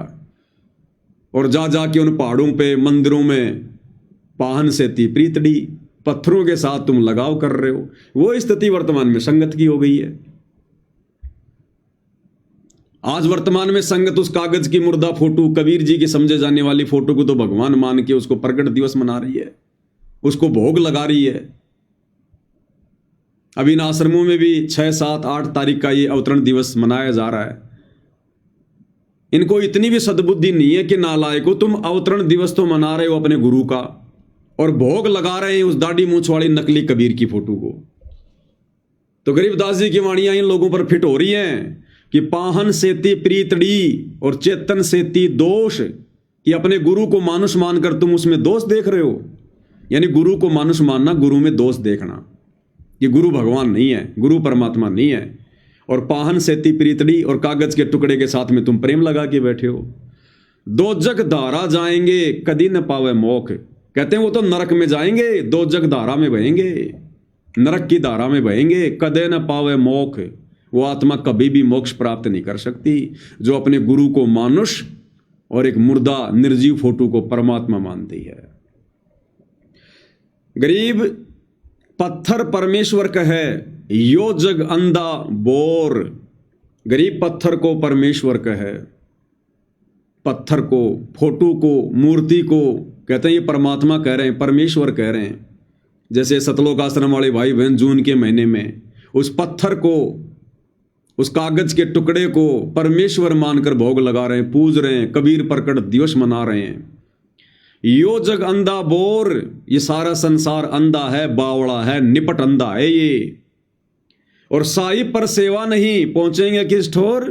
और जा जा के उन पहाड़ों पे मंदिरों में पाहन से प्रीतड़ी, पत्थरों के साथ तुम लगाव कर रहे हो। वो स्थिति वर्तमान में संगत की हो गई है। आज वर्तमान में संगत उस कागज की मुर्दा फोटो, कबीर जी की समझे जाने वाली फोटो को तो भगवान मान के उसको प्रकट दिवस मना रही है, उसको भोग लगा रही है। अभी इन आश्रमों में भी 6, 7, 8 तारीख का ये अवतरण दिवस मनाया जा रहा है। इनको इतनी भी सद्बुद्धि नहीं है कि नालायको, तुम अवतरण दिवस तो मना रहे हो अपने गुरु का और भोग लगा रहे हैं उस दाढ़ी मूंछ वाली नकली कबीर की फोटो को। तो गरीबदास जी की वाणियां इन लोगों पर फिट हो रही हैं कि पाहन सेती प्रीतड़ी और चेतन सेती दोष, कि अपने गुरु को मानुष मानकर तुम उसमें दोष देख रहे हो। यानी गुरु को मानुष मानना, गुरु में दोष देखना कि गुरु भगवान नहीं है, गुरु परमात्मा नहीं है। और पाहन सेती प्रीतड़ी और कागज के टुकड़े के साथ में तुम प्रेम लगा के बैठे हो। दो जग धारा जाएंगे कदी न पावे मोख, कहते हैं वो तो नरक में जाएंगे, दो जग धारा में बहेंगे, नरक की धारा में बहेंगे, कदे न पावे मोख। वो आत्मा कभी भी मोक्ष प्राप्त नहीं कर सकती जो अपने गुरु को मानुष और एक मुर्दा निर्जीव फोटो को परमात्मा मानती है। गरीब पत्थर परमेश्वर कहे, यो जग अंधा बोर। गरीब पत्थर को परमेश्वर कहे, पत्थर को, फोटो को, मूर्ति को कहते हैं ये परमात्मा कह रहे हैं, परमेश्वर कह रहे हैं। जैसे सतलोक आश्रम वाले भाई बहन जून के महीने में उस पत्थर को, उस कागज के टुकड़े को परमेश्वर मानकर भोग लगा रहे हैं, पूज रहे हैं, कबीर प्रकट दिवस मना रहे हैं। यो जग अंधा बोर, ये सारा संसार अंधा है, बावड़ा है, निपट अंधा है ये। और साहिब पर सेवा नहीं, पहुंचेंगे किस ठोर।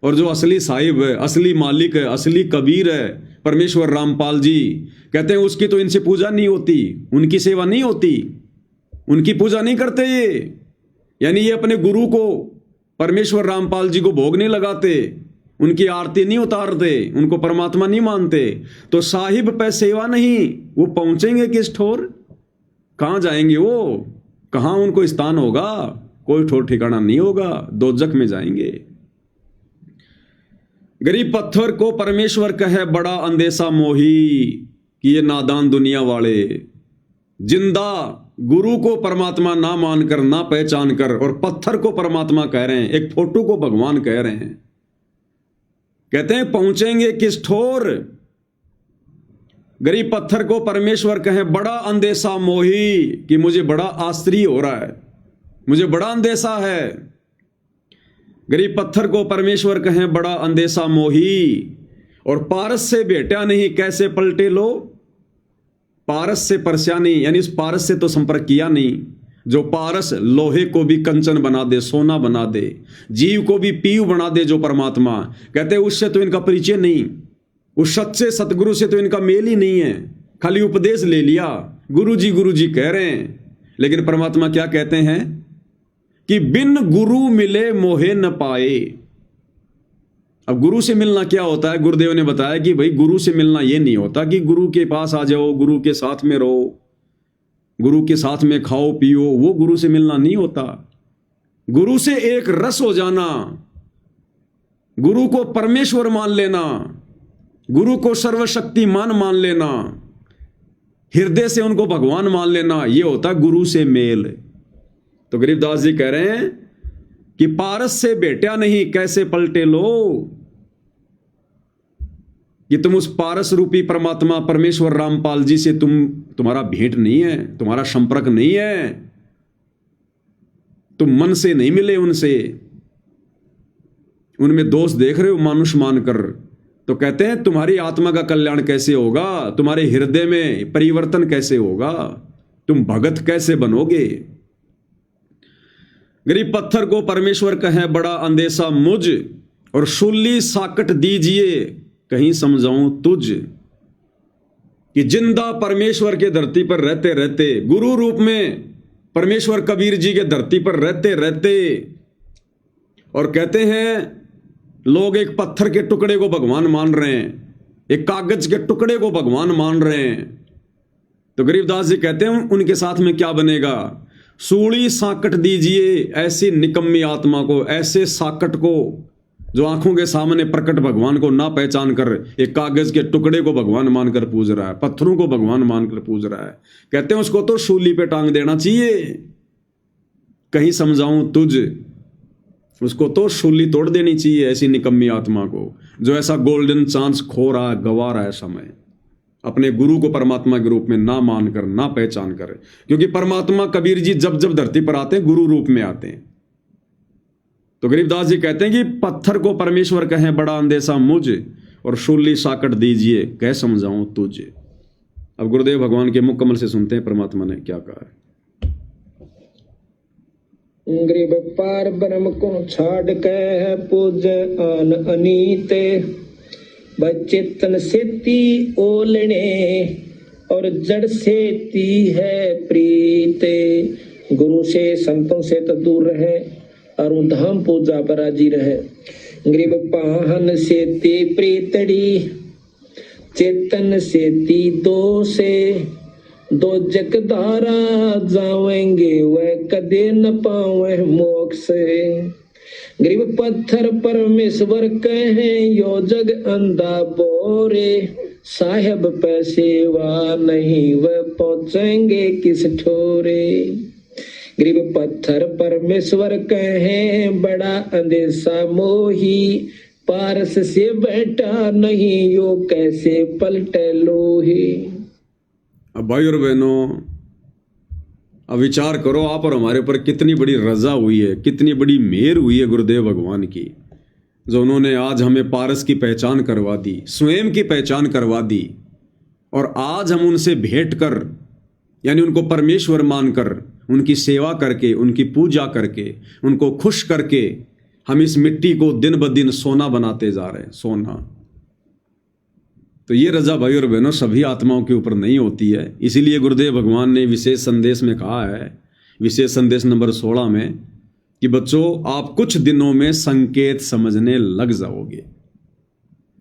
और जो असली साहिब है, असली मालिक है, असली कबीर है, परमेश्वर रामपाल जी कहते हैं उसकी तो इनसे पूजा नहीं होती, उनकी सेवा नहीं होती, उनकी पूजा नहीं करते ये। यानी ये अपने गुरु को, परमेश्वर रामपाल जी को भोग नहीं लगाते, उनकी आरती नहीं उतारते, उनको परमात्मा नहीं मानते। तो साहिब पे सेवा नहीं, वो पहुंचेंगे किस ठोर, कहां जाएंगे वो, कहां उनको स्थान होगा, कोई ठोर ठिकाना नहीं होगा, दोजख में जाएंगे। गरीब पत्थर को परमेश्वर कहे, बड़ा अंदेशा मोही, कि ये नादान दुनिया वाले जिंदा गुरु को परमात्मा ना मानकर, ना पहचान कर, और पत्थर को परमात्मा कह रहे हैं, एक फोटो को भगवान कह रहे हैं। कहते हैं पहुंचेंगे किस ठोर। गरीब पत्थर को परमेश्वर कहे, बड़ा अंदेशा मोही, कि मुझे बड़ा आश्चर्य हो रहा है, मुझे बड़ा अंदेशा है। गरीब पत्थर को परमेश्वर कहे, बड़ा अंदेशा मोही, और पारस से भेटा नहीं कैसे पलटे लो। पारस से परस्यानी, यानी उस पारस से तो संपर्क किया नहीं, जो पारस लोहे को भी कंचन बना दे, सोना बना दे, जीव को भी पीव बना दे, जो परमात्मा कहते हैं उससे तो इनका परिचय नहीं, उस सच्चे सतगुरु से तो इनका मेल ही नहीं है। खाली उपदेश ले लिया, गुरु जी कह रहे हैं, लेकिन परमात्मा क्या कहते हैं कि बिन गुरु मिले मोहे न पाए। अब गुरु से मिलना क्या होता है, गुरुदेव ने बताया कि भाई गुरु से मिलना ये नहीं होता कि गुरु के पास आ जाओ, गुरु के साथ में रहो, गुरु के साथ में खाओ पियो, वो गुरु से मिलना नहीं होता। गुरु से एक रस हो जाना, गुरु को परमेश्वर मान लेना, गुरु को सर्वशक्तिमान मान लेना, हृदय से उनको भगवान मान लेना, ये होता गुरु से मेल। तो गरीबदास जी कह रहे हैं कि पारस से भेटा नहीं कैसे पलटे लो, कि तुम उस पारस रूपी परमात्मा परमेश्वर रामपाल जी से तुम्हारा भेंट नहीं है, तुम्हारा संपर्क नहीं है, तुम मन से नहीं मिले उनसे, उनमें दोष देख रहे हो मानुष मानकर। तो कहते हैं तुम्हारी आत्मा का कल्याण कैसे होगा, तुम्हारे हृदय में परिवर्तन कैसे होगा, तुम भगत कैसे बनोगे। गरीब पत्थर को परमेश्वर कहे, बड़ा अंदेशा मुझ, और शूली साकट दीजिए कहीं समझाऊं तुझ। कि जिंदा परमेश्वर के धरती पर रहते रहते, गुरु रूप में परमेश्वर कबीर जी के धरती पर रहते रहते, और कहते हैं लोग एक पत्थर के टुकड़े को भगवान मान रहे हैं, एक कागज के टुकड़े को भगवान मान रहे हैं। तो गरीबदास जी कहते हैं उनके साथ में क्या बनेगा? सूली साकट दीजिए ऐसी निकम्मी आत्मा को, ऐसे साकट को जो आंखों के सामने प्रकट भगवान को ना पहचान कर एक कागज के टुकड़े को भगवान मानकर पूज रहा है, पत्थरों को भगवान मानकर पूज रहा है। कहते हैं उसको तो सूली पे टांग देना चाहिए। कहीं समझाऊं तुझ, उसको तो सूली तोड़ देनी चाहिए ऐसी निकम्मी आत्मा को जो ऐसा गोल्डन चांस खो रहा है, गवा रहा है समय, अपने गुरु को परमात्मा के रूप में ना मानकर, ना पहचान कर। क्योंकि परमात्मा कबीर जी जब जब धरती पर आते हैं गुरु रूप में आते हैं। तो गरीबदास जी कहते हैं कि पत्थर को परमेश्वर कहें बड़ा अंदेशा मुझ, और शूली साकट दीजिए कह समझाऊं तुझे। अब गुरुदेव भगवान के मुख कमल से सुनते हैं परमात्मा ने क्या कहा है। गरीब पार ब्रह्म को छाड़ के पूज आन अनीते, बचेतन सेती ओलने और जड़ सेती है प्रीते। गुरु से संतों से तो दूर रहे और धाम पूजा पर राजी रहे। गरीब पाहन सेती प्रीतड़ी, चेतन सेती दो से, दो जगदारा जावेंगे वह कदे न पावे मोक्ष। गरीब पत्थर परमेश्वर कहे यो जग अंधा बोरे, साहेब पैसेवा नहीं वह पहुंचेंगे किस ठोरे। गरीब पत्थर परमेश्वर कहे बड़ा अंदेशा मोही, पारस से बैठा नहीं यो कैसे पलटे लोही। अब भाई और बहनों, अब विचार करो आप और हमारे ऊपर कितनी बड़ी रजा हुई है, कितनी बड़ी मेहर हुई है गुरुदेव भगवान की, जो उन्होंने आज हमें पारस की पहचान करवा दी, स्वयं की पहचान करवा दी। और आज हम उनसे भेंट कर, यानी उनको परमेश्वर मानकर, उनकी सेवा करके, उनकी पूजा करके, उनको खुश करके हम इस मिट्टी को दिन ब दिन सोना बनाते जा रहे हैं, सोना। तो ये रजा भाई और बहनों सभी आत्माओं के ऊपर नहीं होती है। इसीलिए गुरुदेव भगवान ने विशेष संदेश में कहा है, विशेष संदेश नंबर 16 में, कि बच्चों आप कुछ दिनों में संकेत समझने लग जाओगे।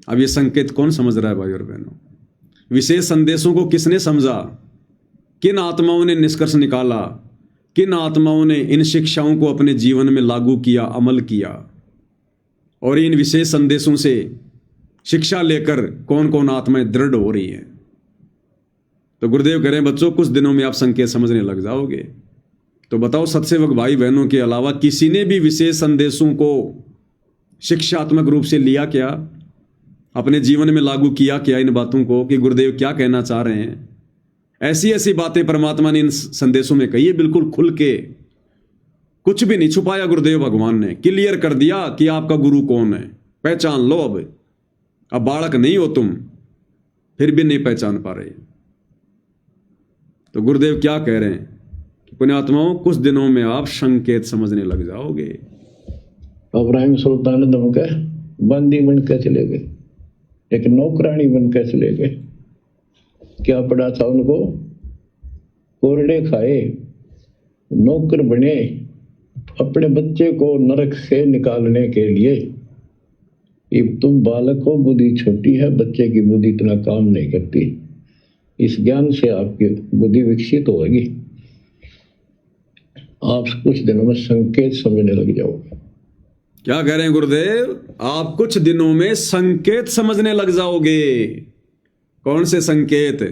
अब ये संकेत कौन समझ रहा है भाई और बहनों? विशेष संदेशों को किसने समझा? किन आत्माओं ने निष्कर्ष निकाला? किन आत्माओं ने इन शिक्षाओं को अपने जीवन में लागू किया, अमल किया? और इन विशेष संदेशों से शिक्षा लेकर कौन कौन आत्माएं दृढ़ हो रही हैं? तो गुरुदेव कह रहे हैं बच्चों कुछ दिनों में आप संकेत समझने लग जाओगे। तो बताओ सत्सेवक भाई बहनों के अलावा किसी ने भी विशेष संदेशों को शिक्षात्मक रूप से लिया क्या? अपने जीवन में लागू किया क्या इन बातों को कि गुरुदेव क्या कहना चाह रहे हैं? ऐसी ऐसी बातें परमात्मा ने इन संदेशों में कही है, बिल्कुल खुल के, कुछ भी नहीं छुपाया। गुरुदेव भगवान ने क्लियर कर दिया कि आपका गुरु कौन है, पहचान लो। अब बालक नहीं हो तुम, फिर भी नहीं पहचान पा रहे। तो गुरुदेव क्या कह रहे हैं कि पुण्यात्माओं कुछ दिनों में आप संकेत समझने लग जाओगे। इब्राहिम सुल्तान दमकह बंदी बनकर चले गए, एक नौकरानी बनकर चले गए। क्या पड़ा था उनको? कोरडे खाए, नौकर बने अपने बच्चे को नरक से निकालने के लिए। अब तुम बालक हो, बुद्धि छोटी है, बच्चे की बुद्धि इतना काम नहीं करती। इस ज्ञान से आपकी बुद्धि विकसित होगी। आप कुछ दिनों में संकेत समझने लग जाओगे। क्या कह रहे हैं गुरुदेव? आप कुछ दिनों में संकेत समझने लग जाओगे। कौन से संकेत?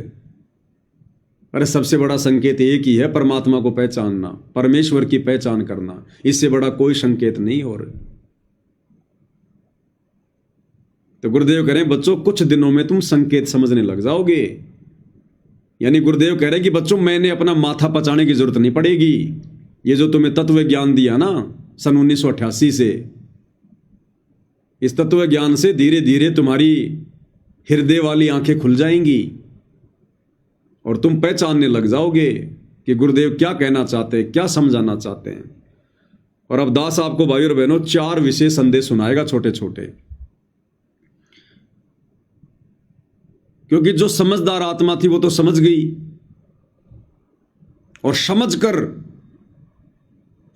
अरे सबसे बड़ा संकेत एक ही है, परमात्मा को पहचानना, परमेश्वर की पहचान करना। इससे बड़ा कोई संकेत नहीं हो रहा। तो गुरुदेव कह रहे हैं बच्चों कुछ दिनों में तुम संकेत समझने लग जाओगे। यानी गुरुदेव कह रहे हैं कि बच्चों मैंने अपना माथा पचाने की जरूरत नहीं पड़ेगी। ये जो तुम्हें तत्व ज्ञान दिया ना सन 1988 से, इस तत्व ज्ञान से धीरे धीरे तुम्हारी हृदय वाली आंखें खुल जाएंगी और तुम पहचानने लग जाओगे कि गुरुदेव क्या कहना चाहते हैं, क्या समझाना चाहते हैं। और अब दास आपको भाई और बहनों 4 विशेष संदेश सुनाएगा, छोटे छोटे। क्योंकि जो समझदार आत्मा थी वो तो समझ गई और समझकर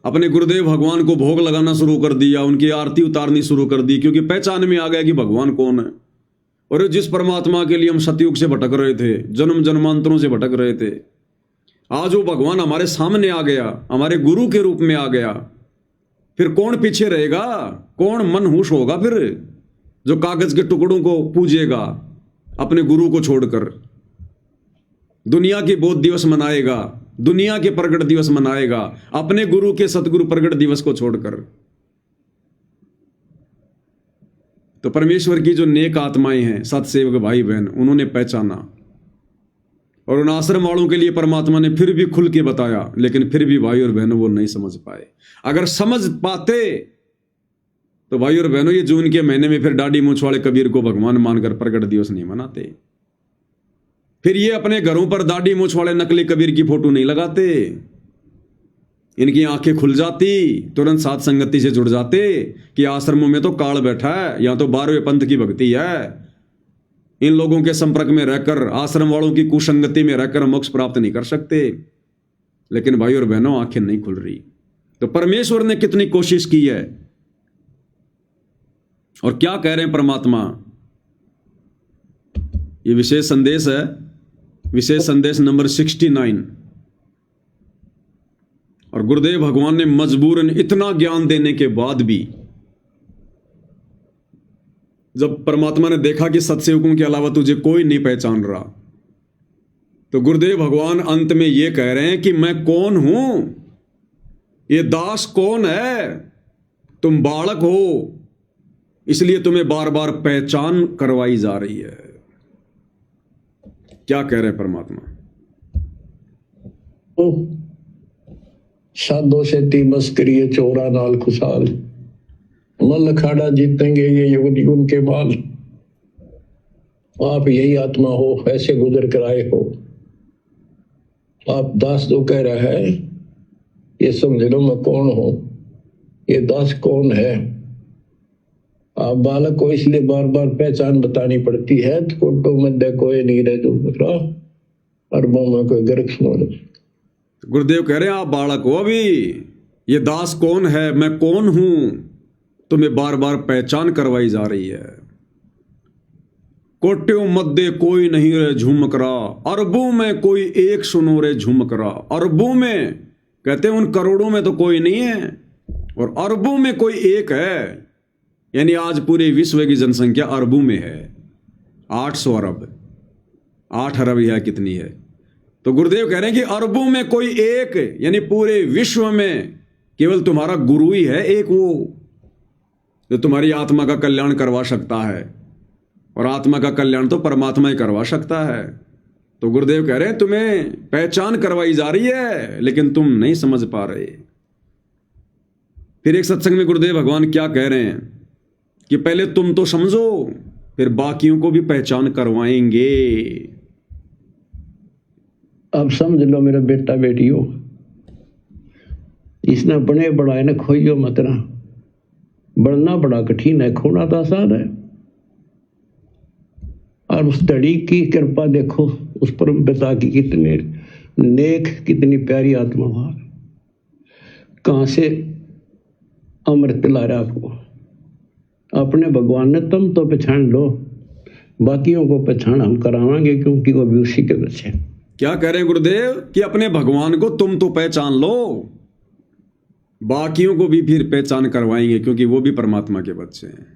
अपने गुरुदेव भगवान को भोग लगाना शुरू कर दिया, उनकी आरती उतारनी शुरू कर दी, क्योंकि पहचान में आ गया कि भगवान कौन है। और जिस परमात्मा के लिए हम सतयुग से भटक रहे थे, जन्म जन्मांतरों से भटक रहे थे, आज वो भगवान हमारे सामने आ गया, हमारे गुरु के रूप में आ गया। फिर कौन पीछे रहेगा, कौन मनहूस होगा फिर, जो कागज के टुकड़ों को पूजेगा अपने गुरु को छोड़कर, दुनिया के बोध दिवस मनाएगा, दुनिया के प्रगट दिवस मनाएगा अपने गुरु के सतगुरु प्रगट दिवस को छोड़कर। तो परमेश्वर की जो नेक आत्माएं हैं, सतसेवक भाई बहन, उन्होंने पहचाना, और उन आश्रम वालों के लिए परमात्मा ने फिर भी खुल के बताया, लेकिन फिर भी भाई और बहनों वो नहीं समझ पाए। अगर समझ पाते तो भाई और बहनों ये जून के महीने में फिर दाढ़ी मूंछ वाले कबीर को भगवान मानकर प्रगट दिवस नहीं मनाते, फिर ये अपने घरों पर दाढ़ी मूंछ वाले नकली कबीर की फोटो नहीं लगाते, इनकी आंखें खुल जाती, तुरंत साथ संगति से जुड़ जाते कि आश्रमों में तो काल बैठा है, यहां तो 12वें पंथ की भक्ति है, इन लोगों के संपर्क में रहकर, आश्रम वालों की कुसंगति में रहकर मोक्ष प्राप्त नहीं कर सकते। लेकिन भाई और बहनों आंखें नहीं खुल रही। तो परमेश्वर ने कितनी कोशिश की है, और क्या कह रहे हैं परमात्मा। ये विशेष संदेश है, विशेष संदेश नंबर 69। और गुरुदेव भगवान ने मजबूरन इतना ज्ञान देने के बाद भी, जब परमात्मा ने देखा कि सत्सेवकों के अलावा तुझे कोई नहीं पहचान रहा, तो गुरुदेव भगवान अंत में यह कह रहे हैं कि मैं कौन हूं, ये दास कौन है, तुम बालक हो, इसलिए तुम्हें बार बार पहचान करवाई जा रही है। क्या कह रहे हैं परमात्मा। साधो से ती बस करिए चोरा नाल खुशाल, मल अखाड़ा जीतेंगे ये युग युग के बाल। आप यही आत्मा हो, ऐसे गुजर कर आए हो। आप दास जो कह रहा है, ये समझ लो मैं कौन हूं, ये दास कौन है। आप बालक को इसलिए बार बार पहचान बतानी पड़ती है, तो मध्य कोई नहीं रहे जो अरबों में कोई गर्क सुनो। गुरुदेव कह रहे हैं आप बालक हो अभी, ये दास कौन है, मैं कौन हूं, तुम्हें बार बार पहचान करवाई जा रही है। कोट्यों मध्य कोई नहीं रे झुमक रहा, अरबों में कोई एक सुनो रे झुमक रहा। अरबों में कहते हैं उन करोड़ों में तो कोई नहीं है, और अरबों में कोई एक है। यानी आज पूरे विश्व की जनसंख्या अरबों में है, 800 अरब, 8 अरब या कितनी है। तो गुरुदेव कह रहे हैं कि अरबों में कोई एक, यानी पूरे विश्व में केवल तुम्हारा गुरु ही है एक, वो जो तुम्हारी आत्मा का कल्याण करवा सकता है, और आत्मा का कल्याण तो परमात्मा ही करवा सकता है। तो गुरुदेव कह रहे हैं तुम्हें पहचान करवाई जा रही है, लेकिन तुम नहीं समझ पा रहे। फिर एक सत्संग में गुरुदेव भगवान क्या कह रहे हैं कि पहले तुम तो समझो, फिर बाकियों को भी पहचान करवाएंगे। अब समझ लो मेरा बेटा बेटियों, इसने बने बढ़ाए ना खोइयो मत ना। बढ़ना बड़ा कठिन है, खोना तो आसान है। और उस धड़ी की कृपा देखो, उस परम पिता की कितने नेक, कितनी प्यारी आत्मा वहां, कहां से अमृत ला रहा आपको। अपने भगवान ने तुम तो पहचान लो, बाकियों को पहचान हम करावांगे, क्योंकि वो भी उसी के बच्चे। क्या कह रहे हैं गुरुदेव कि अपने भगवान को तुम तो पहचान लो, बाकियों को भी फिर पहचान करवाएंगे, क्योंकि वो भी परमात्मा के बच्चे हैं।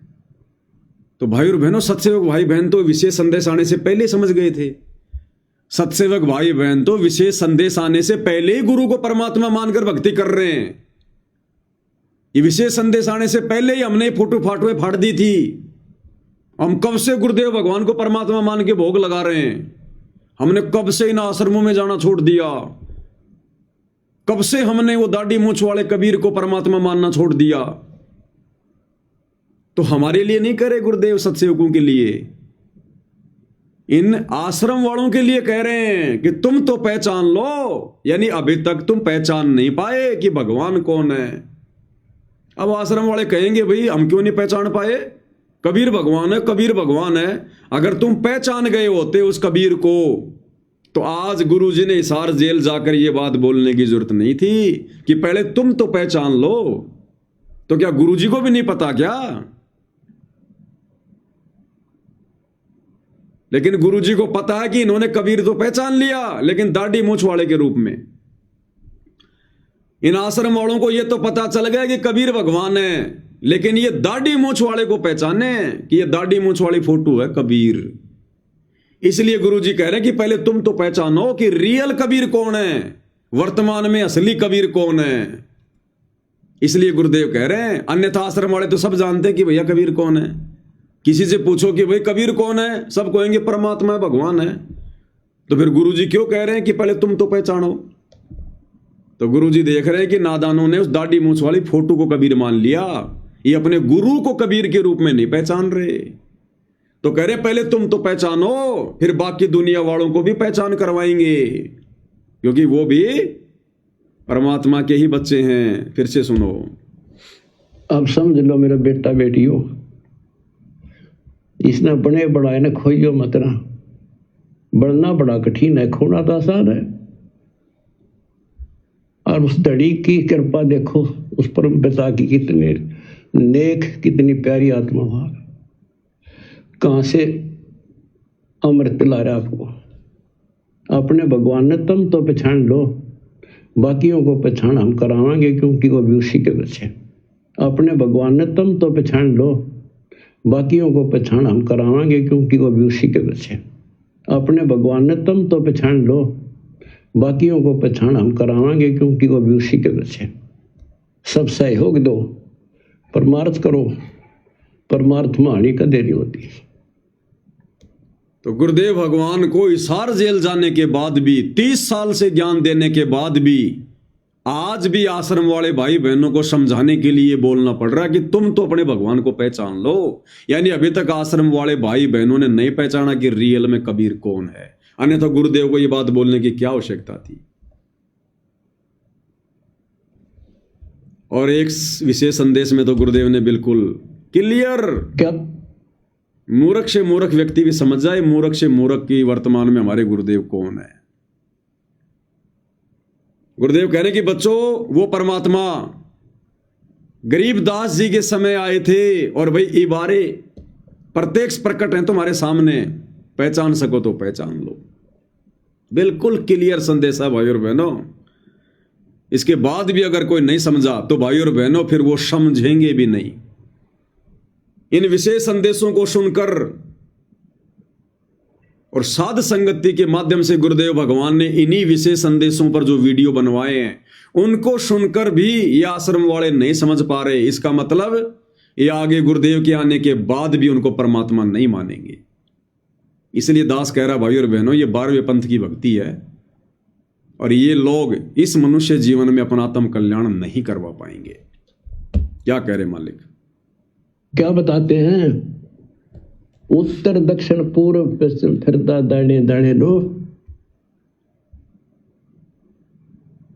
तो भाई और बहनों, सत्सेवक भाई बहन तो विशेष संदेश आने से पहले समझ गए थे। सत्सेवक भाई बहन तो विशेष संदेश आने से पहले ही गुरु को परमात्मा मानकर भक्ति कर रहे हैं। ये विशेष संदेश आने से पहले ही हमने फोटो फाटुएं फाड़ दी थी। हम कब से गुरुदेव भगवान को परमात्मा मान के भोग लगा रहे हैं। हमने कब से इन आश्रमों में जाना छोड़ दिया, कब से हमने वो दाढ़ी मूंछ वाले कबीर को परमात्मा मानना छोड़ दिया। तो हमारे लिए नहीं करे गुरुदेव, सत्सेवकों के लिए, इन आश्रम वालों के लिए कह रहे हैं कि तुम तो पहचान लो। यानी अभी तक तुम पहचान नहीं पाए कि भगवान कौन है। अब आश्रम वाले कहेंगे भाई हम क्यों नहीं पहचान पाए, कबीर भगवान है, कबीर भगवान है। अगर तुम पहचान गए होते उस कबीर को, तो आज गुरुजी ने हिसार जेल जाकर यह बात बोलने की जरूरत नहीं थी कि पहले तुम तो पहचान लो। तो क्या गुरुजी को भी नहीं पता क्या? लेकिन गुरुजी को पता है कि इन्होंने कबीर तो पहचान लिया, लेकिन दाढ़ी मूंछ वाले के रूप में। इन आश्रम वालों को यह तो पता चल गया कि कबीर भगवान है, लेकिन ये दाढ़ी मूंछ वाले को पहचाने कि ये दाढ़ी मूंछ वाली फोटो है कबीर। इसलिए गुरुजी कह रहे हैं कि पहले तुम तो पहचानो कि रियल कबीर कौन है, वर्तमान में असली कबीर कौन है। इसलिए गुरुदेव कह रहे हैं, अन्यथा आश्रम वाले तो सब जानते हैं कि भैया कबीर कौन है। किसी से पूछो कि भाई कबीर कौन है, सब कहेंगे परमात्मा है, भगवान है। तो फिर गुरुजी क्यों कह रहे हैं कि पहले तुम तो पहचानो। तो गुरुजी देख रहे हैं कि नादानों ने उस दाढ़ी मूंछ वाली फोटो को कबीर मान लिया, ये अपने गुरु को कबीर के रूप में नहीं पहचान रहे। तो कह रहे पहले तुम तो पहचानो, फिर बाकी दुनिया वालों को भी पहचान करवाएंगे, क्योंकि वो भी परमात्मा के ही बच्चे हैं। फिर से सुनो, अब समझ लो मेरा बेटा बेटियों, इसने बने बढ़ाए ने खोइयो मत ना। बढ़ना बड़ा कठिन है, खोना तो आसान है। और उस धड़ी की कृपा देखो, उस परम पिता की कितने नेक, कितनी प्यारी आत्मा वहां, कहां से अमृत पिला रहा आपको। अपने भगवान ने तुम तो पहचान लो, बाकियों को पहचान हम करावांगे, क्योंकि वो भी उसी के बच्चे। अपने भगवान ने तुम तो पहचान लो, बाकियों को पहचान हम करावांगे, क्योंकि वो भी उसी के बच्चे। अपने भगवान ने तुम तो पहचान लो, बाकियों को पहचान हम करावांगे, क्योंकि वो भी उसी के बच्चे। सब सहयोग दो, परमार्थ करो, परमार्थ में हानि का देरी होती। तो गुरुदेव भगवान को हिसार जेल जाने के बाद भी, 30 साल से ज्ञान देने के बाद भी, आज भी आश्रम वाले भाई बहनों को समझाने के लिए बोलना पड़ रहा है कि तुम तो अपने भगवान को पहचान लो। यानी अभी तक आश्रम वाले भाई बहनों ने नहीं पहचाना कि रियल में कबीर कौन है, अन्यथा गुरुदेव को यह बात बोलने की क्या आवश्यकता थी। और एक विशेष संदेश में तो गुरुदेव ने बिल्कुल क्लियर, क्या मूर्ख से मूर्ख व्यक्ति भी समझ जाए, मूर्ख से मूर्ख की वर्तमान में हमारे गुरुदेव कौन है। गुरुदेव कह रहे कि बच्चों, वो परमात्मा गरीबदास जी के समय आए थे, और भाई इबारे प्रत्यक्ष प्रकट हैं तुम्हारे सामने, पहचान सको तो पहचान लो। बिल्कुल क्लियर संदेश है भाई और बहनों। इसके बाद भी अगर कोई नहीं समझा तो भाई और बहनों फिर वो समझेंगे भी नहीं। इन विशेष संदेशों को सुनकर और साध संगति के माध्यम से गुरुदेव भगवान ने इन्हीं विशेष संदेशों पर जो वीडियो बनवाए हैं, उनको सुनकर भी ये आश्रम वाले नहीं समझ पा रहे। इसका मतलब ये आगे गुरुदेव के आने के बाद भी उनको परमात्मा नहीं मानेंगे। इसलिए दास कह रहा भाई और बहनों, ये 12वें पंथ की भक्ति है, और ये लोग इस मनुष्य जीवन में अपना आत्म कल्याण नहीं करवा पाएंगे। क्या कह रहे मालिक? क्या बताते हैं? उत्तर दक्षिण पूर्व पश्चिम फिरता दाने दाने लो,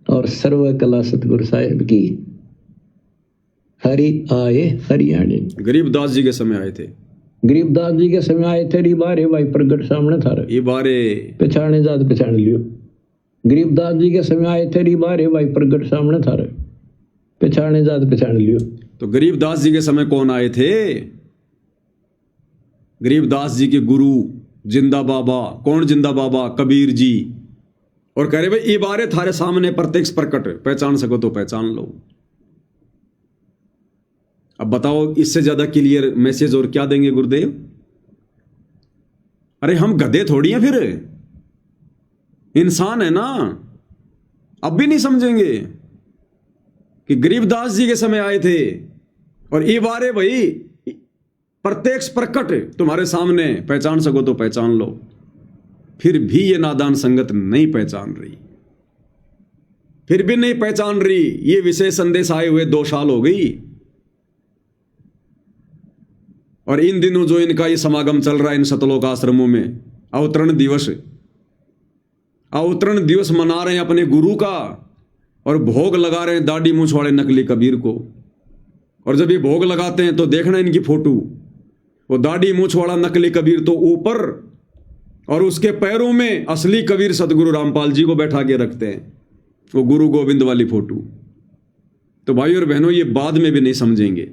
और सर्व कला सतगुरु साहिब की। हरि आए हरियाणे। गरीबदास जी के समय आए थे। गरीबदास जी के समय आए थे। बारे भाई प्रगट सामने था, ये बारे पहचाने जात पहचान लियो। गरीबदास जी के समय आए थे। बारे भाई प्रगट सामने था, पहचाने जात पहचान लियो। तो गरीबदास जी के समय कौन आए थे? गरीबदास जी के गुरु जिंदा बाबा। कौन जिंदा बाबा? कबीर जी। और कह रहे भाई ये बारे थारे सामने प्रत्यक्ष प्रकट, पहचान सको तो पहचान लो। अब बताओ, इससे ज्यादा क्लियर मैसेज और क्या देंगे गुरुदेव? अरे हम गधे थोड़ी हैं, फिर इंसान है ना। अब भी नहीं समझेंगे कि गरीबदास जी के समय आए थे और ये बारे भाई प्रत्यक्ष प्रकट तुम्हारे सामने, पहचान सको तो पहचान लो। फिर भी ये नादान संगत नहीं पहचान रही, फिर भी नहीं पहचान रही। ये विशेष संदेश आए हुए 2 साल हो गई, और इन दिनों जो इनका ये समागम चल रहा है इन सतलोक आश्रमों में, अवतरण दिवस मना रहे हैं अपने गुरु का, और भोग लगा रहे हैं दाढ़ी मूंछ वाले नकली कबीर को। और जब ये भोग लगाते हैं तो देखना इनकी फोटो, वो दाढ़ी मूंछ वाला नकली कबीर तो ऊपर, और उसके पैरों में असली कबीर सतगुरु रामपाल जी को बैठा के रखते हैं, वो गुरु गोविंद वाली फोटो। तो भाई और बहनों, ये बाद में भी नहीं समझेंगे।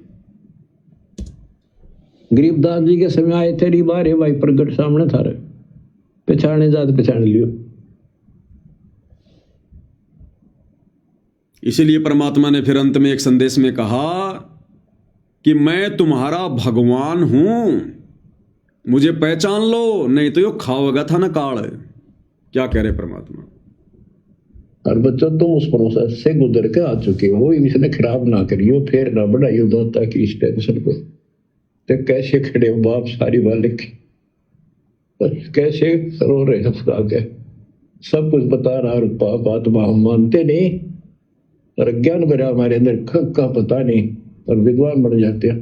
गरीबदास जी के समय आए थे। बारे भाई प्रगट सामने था, पहचाने जात पहचान लियो। इसीलिए परमात्मा ने फिर अंत में एक संदेश में कहा कि मैं तुम्हारा भगवान हूं, मुझे पहचान लो, नहीं तो यो खाओगा था ना काल। क्या कह रहे परमात्मा? और बच्चों तुम उस प्रोसेस से गुजर के आ चुके हो, इसने खराब ना करियो, फिर ना बढ़ाइयो दोस्ता की इस टेंशन को। तो कैसे खड़े हो बाप सारी बालिक, कैसे रो रहे हो खुदा के, सब कुछ बता रहा और पाप आत्मा हम मानते नहीं, और ज्ञान भरा हमारे अंदर का पता नहीं, और विद्वान बन जाते हैं।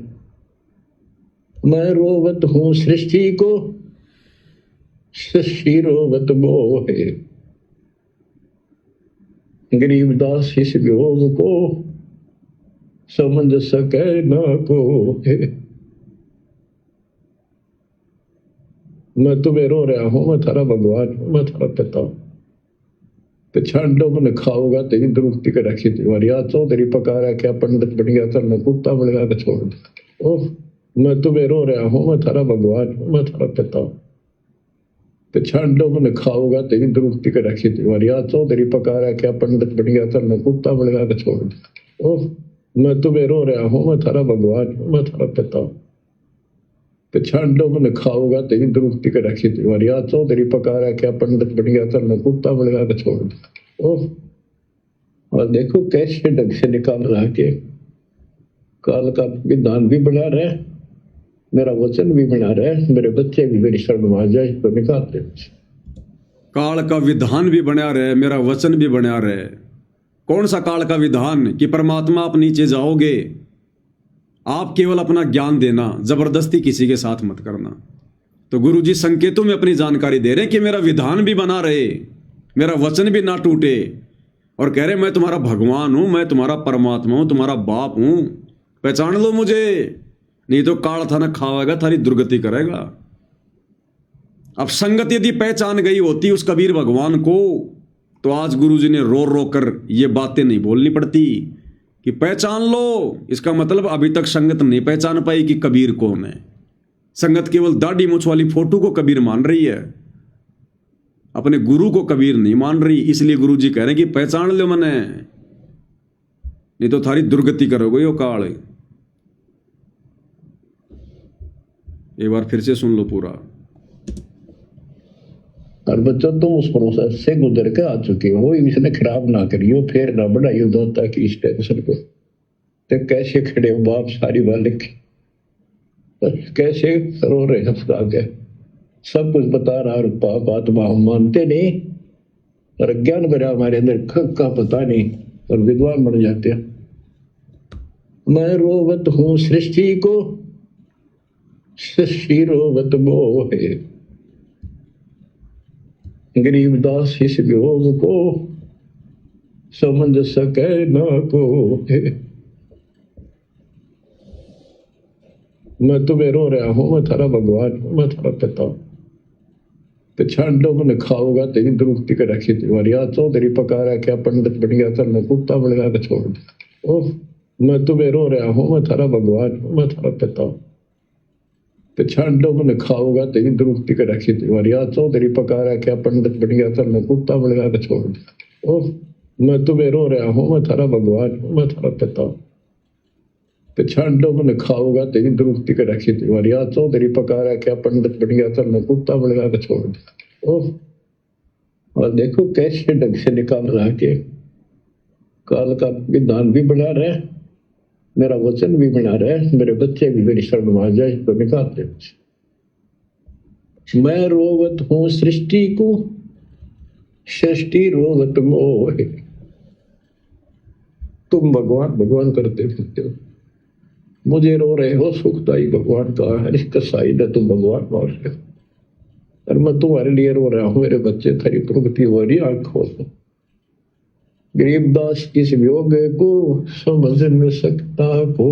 मैं रोवत हूँ सृष्टि को, सृष्टि रोवत मोहे, गरीबदास इस वियोग को समझ सके ना कोई। मैं तुम्हें रो रहा हूं, मैं थारा भगवान हूं, मैं थारा पिता हूं। पहचान लो मन खाओगा तेरी दुरुक्ति कर रखी तुम्हारी आज चौधरी पका रहा क्या पंडित बन गया था, मैं कुत्ता बन गया छोड़ दिया। ओह मैं तुम्हें रो रहा हूं, मैं थारा भगवान हूं, मैं थारा पिता हूं। पहचान लो मन खाओगा तेरी दुरुक्ति कर रखी तुम्हारी आज चौधरी पका रहा क्या पंडित बन गया था, मैं कुत्ता बन गया छोड़ दिया। ओह मैं तुम्हें रो रहा हूं, मैं थारा भगवान हूं, मैं थारा पिता हूं। पहचान लो मन खाओगा तेरी दुरुक्ति कर रखी तुम्हारी आज चौधरी पका रहा क्या पंडित बन गया था, मैं कुत्ता बन गया छोड़ दिया। ओह और देखो कैसे ढंग से निकाल रहा के काल का विधान भी बना रहा है, मेरा वचन भी बना रहा है, मेरे बच्चे भी मेरी शरण में आ जाए तो निकालते। काल का विधान भी बना रहे, मेरा वचन भी बना रहे। कौन सा काल का विधान? कि परमात्मा आप नीचे जाओगे, आप केवल अपना ज्ञान देना, जबरदस्ती किसी के साथ मत करना। तो गुरुजी संकेतों में अपनी जानकारी दे रहे हैं कि मेरा विधान भी बना रहे, मेरा वचन भी ना टूटे, और कह रहे मैं तुम्हारा भगवान हूं, मैं तुम्हारा परमात्मा हूं, तुम्हारा बाप हूं, पहचान लो मुझे, नहीं तो काल था ना खावेगा, थारी दुर्गति करेगा। अब संगत यदि पहचान गई होती उस कबीर भगवान को, तो आज गुरुजी ने रो रो कर ये बातें नहीं बोलनी पड़ती कि पहचान लो। इसका मतलब अभी तक संगत नहीं पहचान पाई कि कबीर कौन है। संगत केवल दाढ़ी मूछ वाली फोटो को कबीर मान रही है, अपने गुरु को कबीर नहीं मान रही। इसलिए गुरुजी कह रहे हैं कि पहचान लो मने, नहीं तो थारी दुर्गति करोगे यो काल। एक बार फिर से सुन लो पूरा। और बच्चों तुम उस प्रोसेस से गुजर के आ चुके हो, इसने खराब ना करियो, फिर ना बढ़ाइयो दोस्ता की इस टेंशन को। तो कैसे खड़े हो बाप सारी बालिक, कैसे रो रहे हो खुदा के, सब कुछ बता रहा और पाप आत्मा हम मानते नहीं, और ज्ञान भरा हमारे अंदर का पता नहीं, और विद्वान बन जाते हैं। मैं रोवत हूँ सृष्टि को, सृष्टि रोवत मोहे, गरीबदास इस वियोग को समझ सके ना कोई। मैं तुम्हें रो रहा हूं, मैं थारा भगवान हूं, मैं थारा पिता हूं। पहचान लो मन खाओगा तेरी दुरुक्ति कर रखी तुम्हारी आज चौधरी पका रहा क्या पंडित बन गया था, मैं कुत्ता बन गया छोड़ दिया। ओह मैं तुम्हें रो रहा हूं, मैं थारा भगवान हूं, मैं थारा पिता हूं। पहचान लो मन खाओगा तेरी दुरुक्ति कर रखी तुम्हारी आज चौधरी पका रहा क्या पंडित बन गया था, मैं कुत्ता बन गया छोड़ दिया। ओह मैं तुम्हें रो रहा हूं, मैं थारा भगवान हूं, मैं थारा पिता हूं। पहचान लो मन खाओगा तेरी दुरुक्ति कर रखी तुम्हारी आज चौधरी पका रहा क्या पंडित बन गया था, मैं कुत्ता बन गया छोड़ दिया। ओह और देखो कैसे ढंग से निकाल रहा के काल का विधान भी बना रहा है, मेरा वचन भी बना रहा है, मेरे बच्चे भी मेरी शरण में आ जाए तो निकालते। मैं रोवत हूँ सृष्टि को, सृष्टि रोवत मोहे। तुम भगवान भगवान करते फिरते हो, मुझे रो रहे हो, सुखदाई भगवान का है, इसका साइड है, तुम भगवान मान रहे हो, और मैं तुम्हारे लिए रो रहा हूँ, मेरे बच्चे थारी प्रगति हो रही, आंख खोलो। गरीबदास किस वियोग को समझ न सकता को,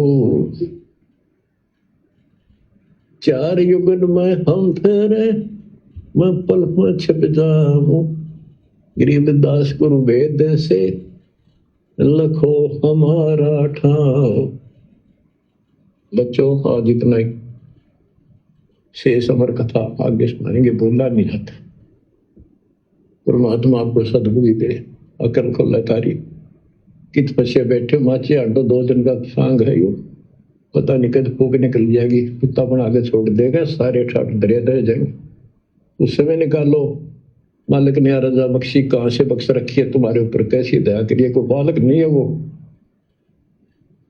चार युगन में हम फेरे, मैं पल में छिप जाऊं। गरीबदास गुरु वेद से लखो हमारा ठाव। बच्चों आज इतना ही, शेष अमर कथा आगे सुनाएंगे, बोलना नहीं आता। परमात्मा आपको सद्बुद्धि दे, अकल को लतारी कित पछे बैठे माचे आडो 2 दिन का सांग है यो, पता नहीं कद फूक निकल जाएगी, कुत्ता बना के छोड़ देगा, सारे ठाट दरिया दे जाएंगे। उस समय निकालो, मालिक ने रजा बख्शी कहाँ से बख्श रखी है तुम्हारे ऊपर, कैसी दया करिए, कोई बालक नहीं है वो,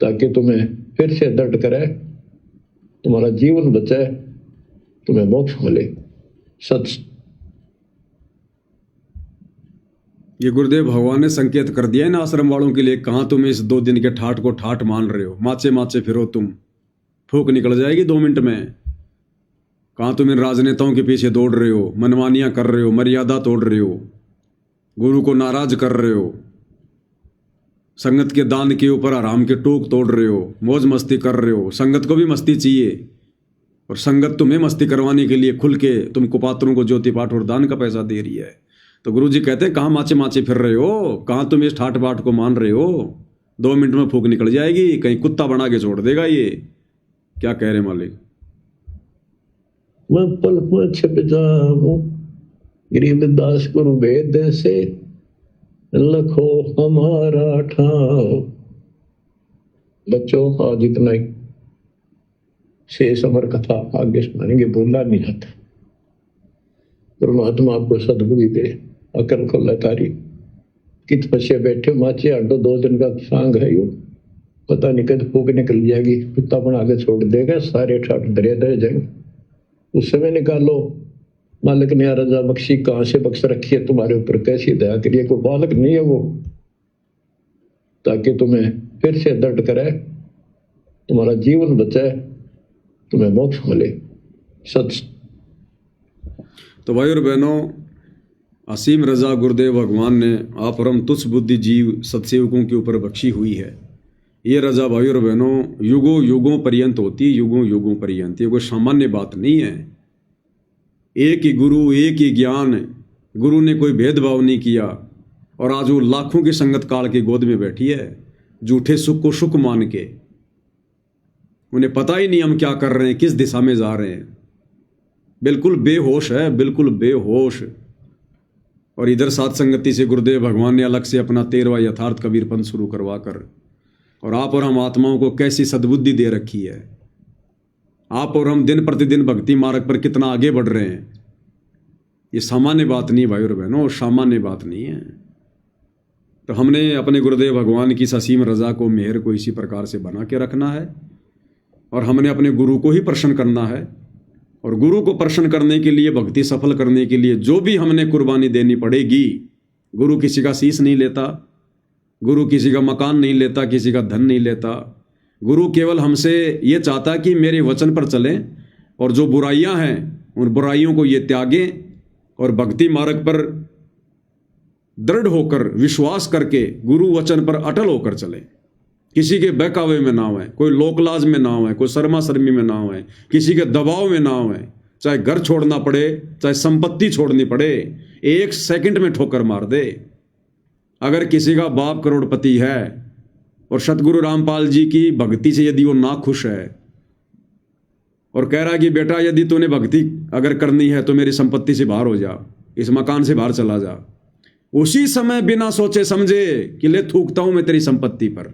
ताकि तुम्हें फिर से दर्द करे, तुम्हारा जीवन बचाए, तुम्हें मोक्ष मिले। सच ये गुरुदेव भगवान ने संकेत कर दिया है ना आश्रम वालों के लिए, कहाँ तुम इस 2 दिन के ठाठ को ठाठ मान रहे हो, माचे माचे फिरो तुम, फूक निकल जाएगी 2 मिनट में। कहाँ तुम इन राजनेताओं के पीछे दौड़ रहे हो, मनमानियां कर रहे हो, मर्यादा तोड़ रहे हो, गुरु को नाराज कर रहे हो, संगत के दान के ऊपर आराम के टोक तोड़ रहे हो, मौज मस्ती कर रहे हो। संगत को भी मस्ती चाहिए, और संगत तुम्हें मस्ती करवाने के लिए खुल के तुम कुपात्रों को ज्योति पाठ और दान का पैसा दे रही है। तो गुरु जी कहते हैं कहाँ माचे माचे फिर रहे हो, कहाँ तुम इस ठाट बाट को मान रहे हो, 2 मिनट में फूक निकल जाएगी, कहीं कुत्ता बना के छोड़ देगा ये। क्या कह रहे मालिक? मैं पल पल छिप जाऊं गरीबदास गुरु वेद से, लखो हमारा ठाव। बच्चों आज इतना ही, शेष अमर कथा आगे सुनाएंगे, बोलना नहीं आता। परमात्मा आपको सद्बुद्धि दे, अकल को लतारी कित पछे बैठे माचे आडो 2 दिन का सांग है यो, पता नहीं कद फूक निकल जाएगी, कुत्ता बना के छोड़ देगा, सारे ठाट दरिया दे जाएंगे। उस समय निकालो, मालिक ने रजा बख्शी कहाँ से बख्श रखी है तुम्हारे ऊपर, कैसी दया करिए, कोई बालक नहीं है वो, ताकि तुम्हें फिर से दर्द करे, तुम्हारा जीवन बचाए, तुम्हें मोक्ष मिले। सच तो भाई और बहनों, असीम रजा गुरुदेव भगवान ने आप परम तुच्छ बुद्धि जीव सत्सेवकों के ऊपर बख्शी हुई है। ये रजा भाई और बहनों युगों युगों पर्यंत होती है, युगों युगों पर्यंत। ये कोई सामान्य बात नहीं है। एक ही गुरु, एक ही ज्ञान, गुरु ने कोई भेदभाव नहीं किया, और आज वो लाखों की संगत काल की गोद में बैठी है, झूठे सुख को सुख मान के। उन्हें पता ही नहीं हम क्या कर रहे हैं, किस दिशा में जा रहे हैं, बिल्कुल बेहोश है, बिल्कुल बेहोश। और इधर साथ संगति से गुरुदेव भगवान ने अलग से अपना 13वां यथार्थ कबीरपंथ शुरू करवा कर, और आप और हम आत्माओं को कैसी सद्बुद्धि दे रखी है। आप और हम दिन प्रतिदिन भक्ति मार्ग पर कितना आगे बढ़ रहे हैं। ये सामान्य बात नहीं भाई और बहनों, सामान्य बात नहीं है। तो हमने अपने गुरुदेव भगवान की असीम रजा को, मेहर को इसी प्रकार से बना के रखना है, और हमने अपने गुरु को ही प्रसन्न करना है। और गुरु को प्रसन्न करने के लिए, भक्ति सफल करने के लिए जो भी हमने कुर्बानी देनी पड़ेगी। गुरु किसी का शीश नहीं लेता, गुरु किसी का मकान नहीं लेता, किसी का धन नहीं लेता। गुरु केवल हमसे ये चाहता कि मेरे वचन पर चलें, और जो बुराइयां हैं उन बुराइयों को ये त्यागें, और भक्ति मार्ग पर दृढ़ होकर विश्वास करके गुरु वचन पर अटल होकर चलें। किसी के बहकावे में ना आए, कोई लोकलाज में ना आए, कोई शर्मा शर्मी में ना आए, किसी के दबाव में ना आए। चाहे घर छोड़ना पड़े, चाहे संपत्ति छोड़नी पड़े, 1 सेकंड में ठोकर मार दे। अगर किसी का बाप करोड़पति है और सतगुरु रामपाल जी की भक्ति से यदि वो ना खुश है और कह रहा है कि बेटा यदि तूने भक्ति अगर करनी है तो मेरी संपत्ति से बाहर हो जा, इस मकान से बाहर चला जा, उसी समय बिना सोचे समझे कि ले थूकता हूं मैं तेरी संपत्ति पर,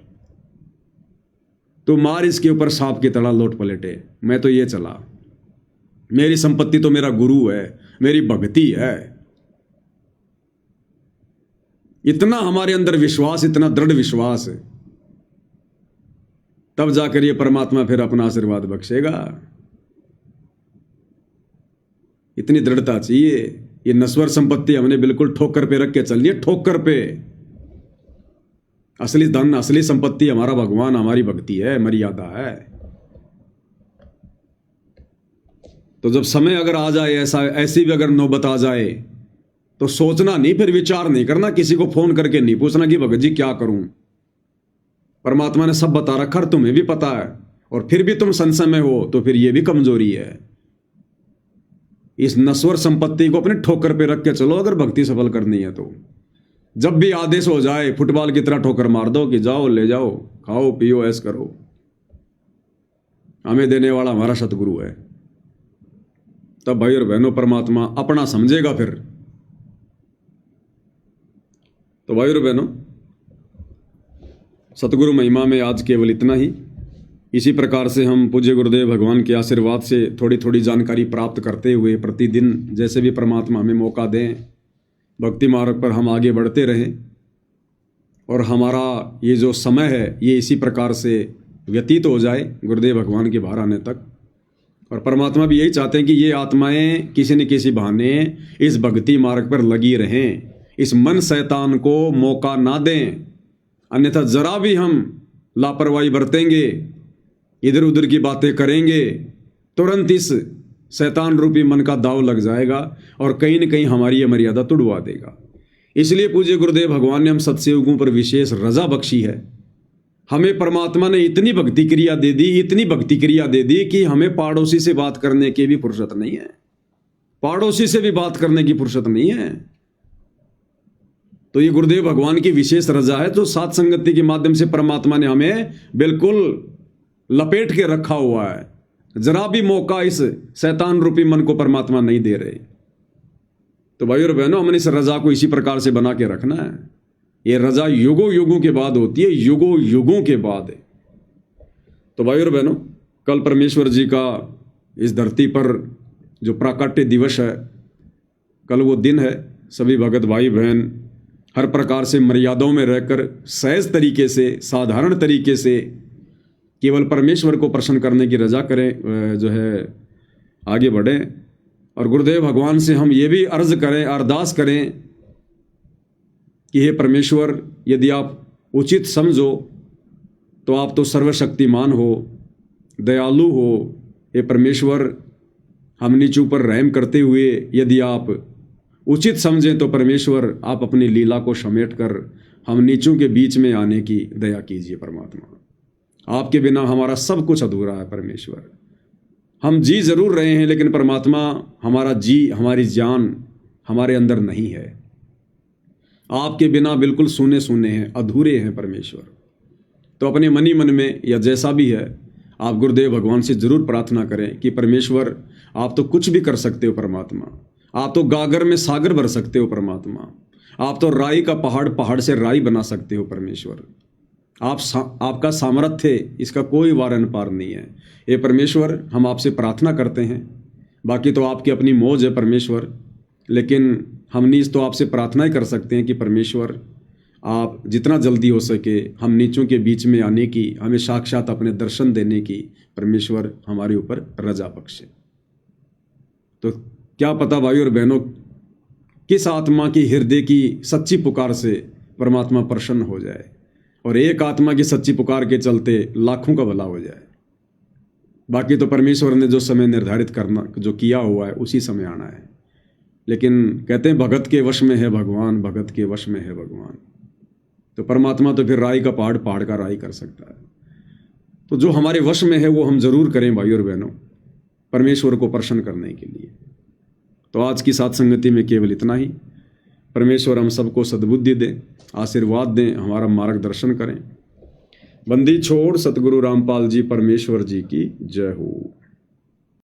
तो मार इसके ऊपर सांप की तरह लौट पलटे। मैं तो ये चला, मेरी संपत्ति तो मेरा गुरु है, मेरी भक्ति है। इतना हमारे अंदर विश्वास, इतना दृढ़ विश्वास है, तब जाकर ये परमात्मा फिर अपना आशीर्वाद बख्शेगा। इतनी दृढ़ता चाहिए। ये नश्वर संपत्ति हमने बिल्कुल ठोकर पे रख के चलनी है, ठोकर पे। असली धन, असली संपत्ति हमारा भगवान, हमारी भक्ति है, मर्यादा है। तो जब समय अगर आ जाए, ऐसी भी अगर नौबत आ जाए, तो सोचना नहीं, फिर विचार नहीं करना, किसी को फोन करके नहीं पूछना कि भगत जी क्या करूं। परमात्मा ने सब बता रखा, तुम्हें भी पता है, और फिर भी तुम संशय में हो, तो फिर यह भी कमजोरी है। इस नश्वर संपत्ति को अपने ठोकर पे रख के चलो अगर भक्ति सफल करनी है तो। जब भी आदेश हो जाए, फुटबॉल की तरह ठोकर मार दो कि जाओ, ले जाओ, खाओ पियो, ऐश करो। हमें देने वाला हमारा सतगुरु है। तब भाई और बहनों, परमात्मा अपना समझेगा फिर। तो भाइयों और बहनों, सतगुरु महिमा में आज केवल इतना ही। इसी प्रकार से हम पूज्य गुरुदेव भगवान के आशीर्वाद से थोड़ी थोड़ी जानकारी प्राप्त करते हुए प्रतिदिन जैसे भी परमात्मा हमें मौका दें, भक्ति मार्ग पर हम आगे बढ़ते रहें और हमारा ये जो समय है ये इसी प्रकार से व्यतीत हो जाए गुरुदेव भगवान के बाहर आने तक। और परमात्मा भी यही चाहते हैं कि ये आत्माएं किसी न किसी बहाने इस भक्ति मार्ग पर लगी रहें, इस मन शैतान को मौका ना दें, अन्यथा जरा भी हम लापरवाही बरतेंगे, इधर उधर की बातें करेंगे, तुरंत इस शैतान रूपी मन का दाव लग जाएगा और कहीं न कहीं हमारी यह मर्यादा तुड़वा देगा। इसलिए पूज्य गुरुदेव भगवान ने हम सत्संगों पर विशेष रजा बख्शी है। हमें परमात्मा ने इतनी भक्ति क्रिया दे दी, इतनी भक्ति क्रिया दे दी कि हमें पड़ोसी से बात करने की भी फुर्सत नहीं है, पड़ोसी से भी बात करने की फुर्सत नहीं है। तो ये गुरुदेव भगवान की विशेष रजा है, तो सात संगति के माध्यम से परमात्मा ने हमें बिल्कुल लपेट के रखा हुआ है। जरा भी मौका इस शैतान रूपी मन को परमात्मा नहीं दे रहे। तो भाइयों और बहनों, हमने इस रजा को इसी प्रकार से बना के रखना है। ये रजा युगों युगों के बाद होती है, युगों युगों के बाद। तो भाइयों और बहनों, कल परमेश्वर जी का इस धरती पर जो प्राकट्य दिवस है, कल वो दिन है। सभी भगत भाई बहन हर प्रकार से मर्यादाओं में रहकर सहज तरीके से, साधारण तरीके से केवल परमेश्वर को प्रसन्न करने की रजा करें, जो है आगे बढ़ें। और गुरुदेव भगवान से हम ये भी अर्ज करें, अरदास करें कि हे परमेश्वर, यदि आप उचित समझो तो आप तो सर्वशक्तिमान हो, दयालु हो। हे परमेश्वर, हम नीचों पर रहम करते हुए यदि आप उचित समझें तो परमेश्वर आप अपनी लीला को समेट कर हम नीचों के बीच में आने की दया कीजिए। परमात्मा, आपके बिना हमारा सब कुछ अधूरा है। परमेश्वर, हम जी जरूर रहे हैं, लेकिन परमात्मा हमारा जी, हमारी जान हमारे अंदर नहीं है। आपके बिना बिल्कुल सूने सूने हैं, अधूरे हैं परमेश्वर। तो अपने मनी मन में या जैसा भी है, आप गुरुदेव भगवान से जरूर प्रार्थना करें कि परमेश्वर, आप तो कुछ भी कर सकते हो। परमात्मा, आप तो गागर में सागर भर सकते हो। परमात्मा, आप तो राई का पहाड़, पहाड़ से राई बना सकते हो। परमेश्वर, आपका सामर्थ्य, इसका कोई वारन पार नहीं है। ये परमेश्वर, हम आपसे प्रार्थना करते हैं। बाकी तो आपकी अपनी मौज है परमेश्वर, लेकिन हम नीच तो आपसे प्रार्थना ही कर सकते हैं कि परमेश्वर, आप जितना जल्दी हो सके हम नीचों के बीच में आने की, हमें साक्षात अपने दर्शन देने की परमेश्वर हमारे ऊपर रजा बख्शे। तो क्या पता भाइयों और बहनों, किस आत्मा की हृदय की सच्ची पुकार से परमात्मा प्रसन्न हो जाए और एक आत्मा की सच्ची पुकार के चलते लाखों का भला हो जाए। बाकी तो परमेश्वर ने जो समय निर्धारित करना, जो किया हुआ है, उसी समय आना है। लेकिन कहते हैं भगत के वश में है भगवान, भगत के वश में है भगवान। तो परमात्मा तो फिर राई का पहाड़, पहाड़ का राई कर सकता है। तो जो हमारे वश में है वो हम जरूर करें भाइयों और बहनों, परमेश्वर को प्रसन्न करने के लिए। तो आज की साथ संगति में केवल इतना ही। परमेश्वर हम सबको सद्बुद्धि दें, आशीर्वाद दें, हमारा मार्गदर्शन करें। बंदी छोड़ सतगुरु रामपाल जी परमेश्वर जी की जय हो।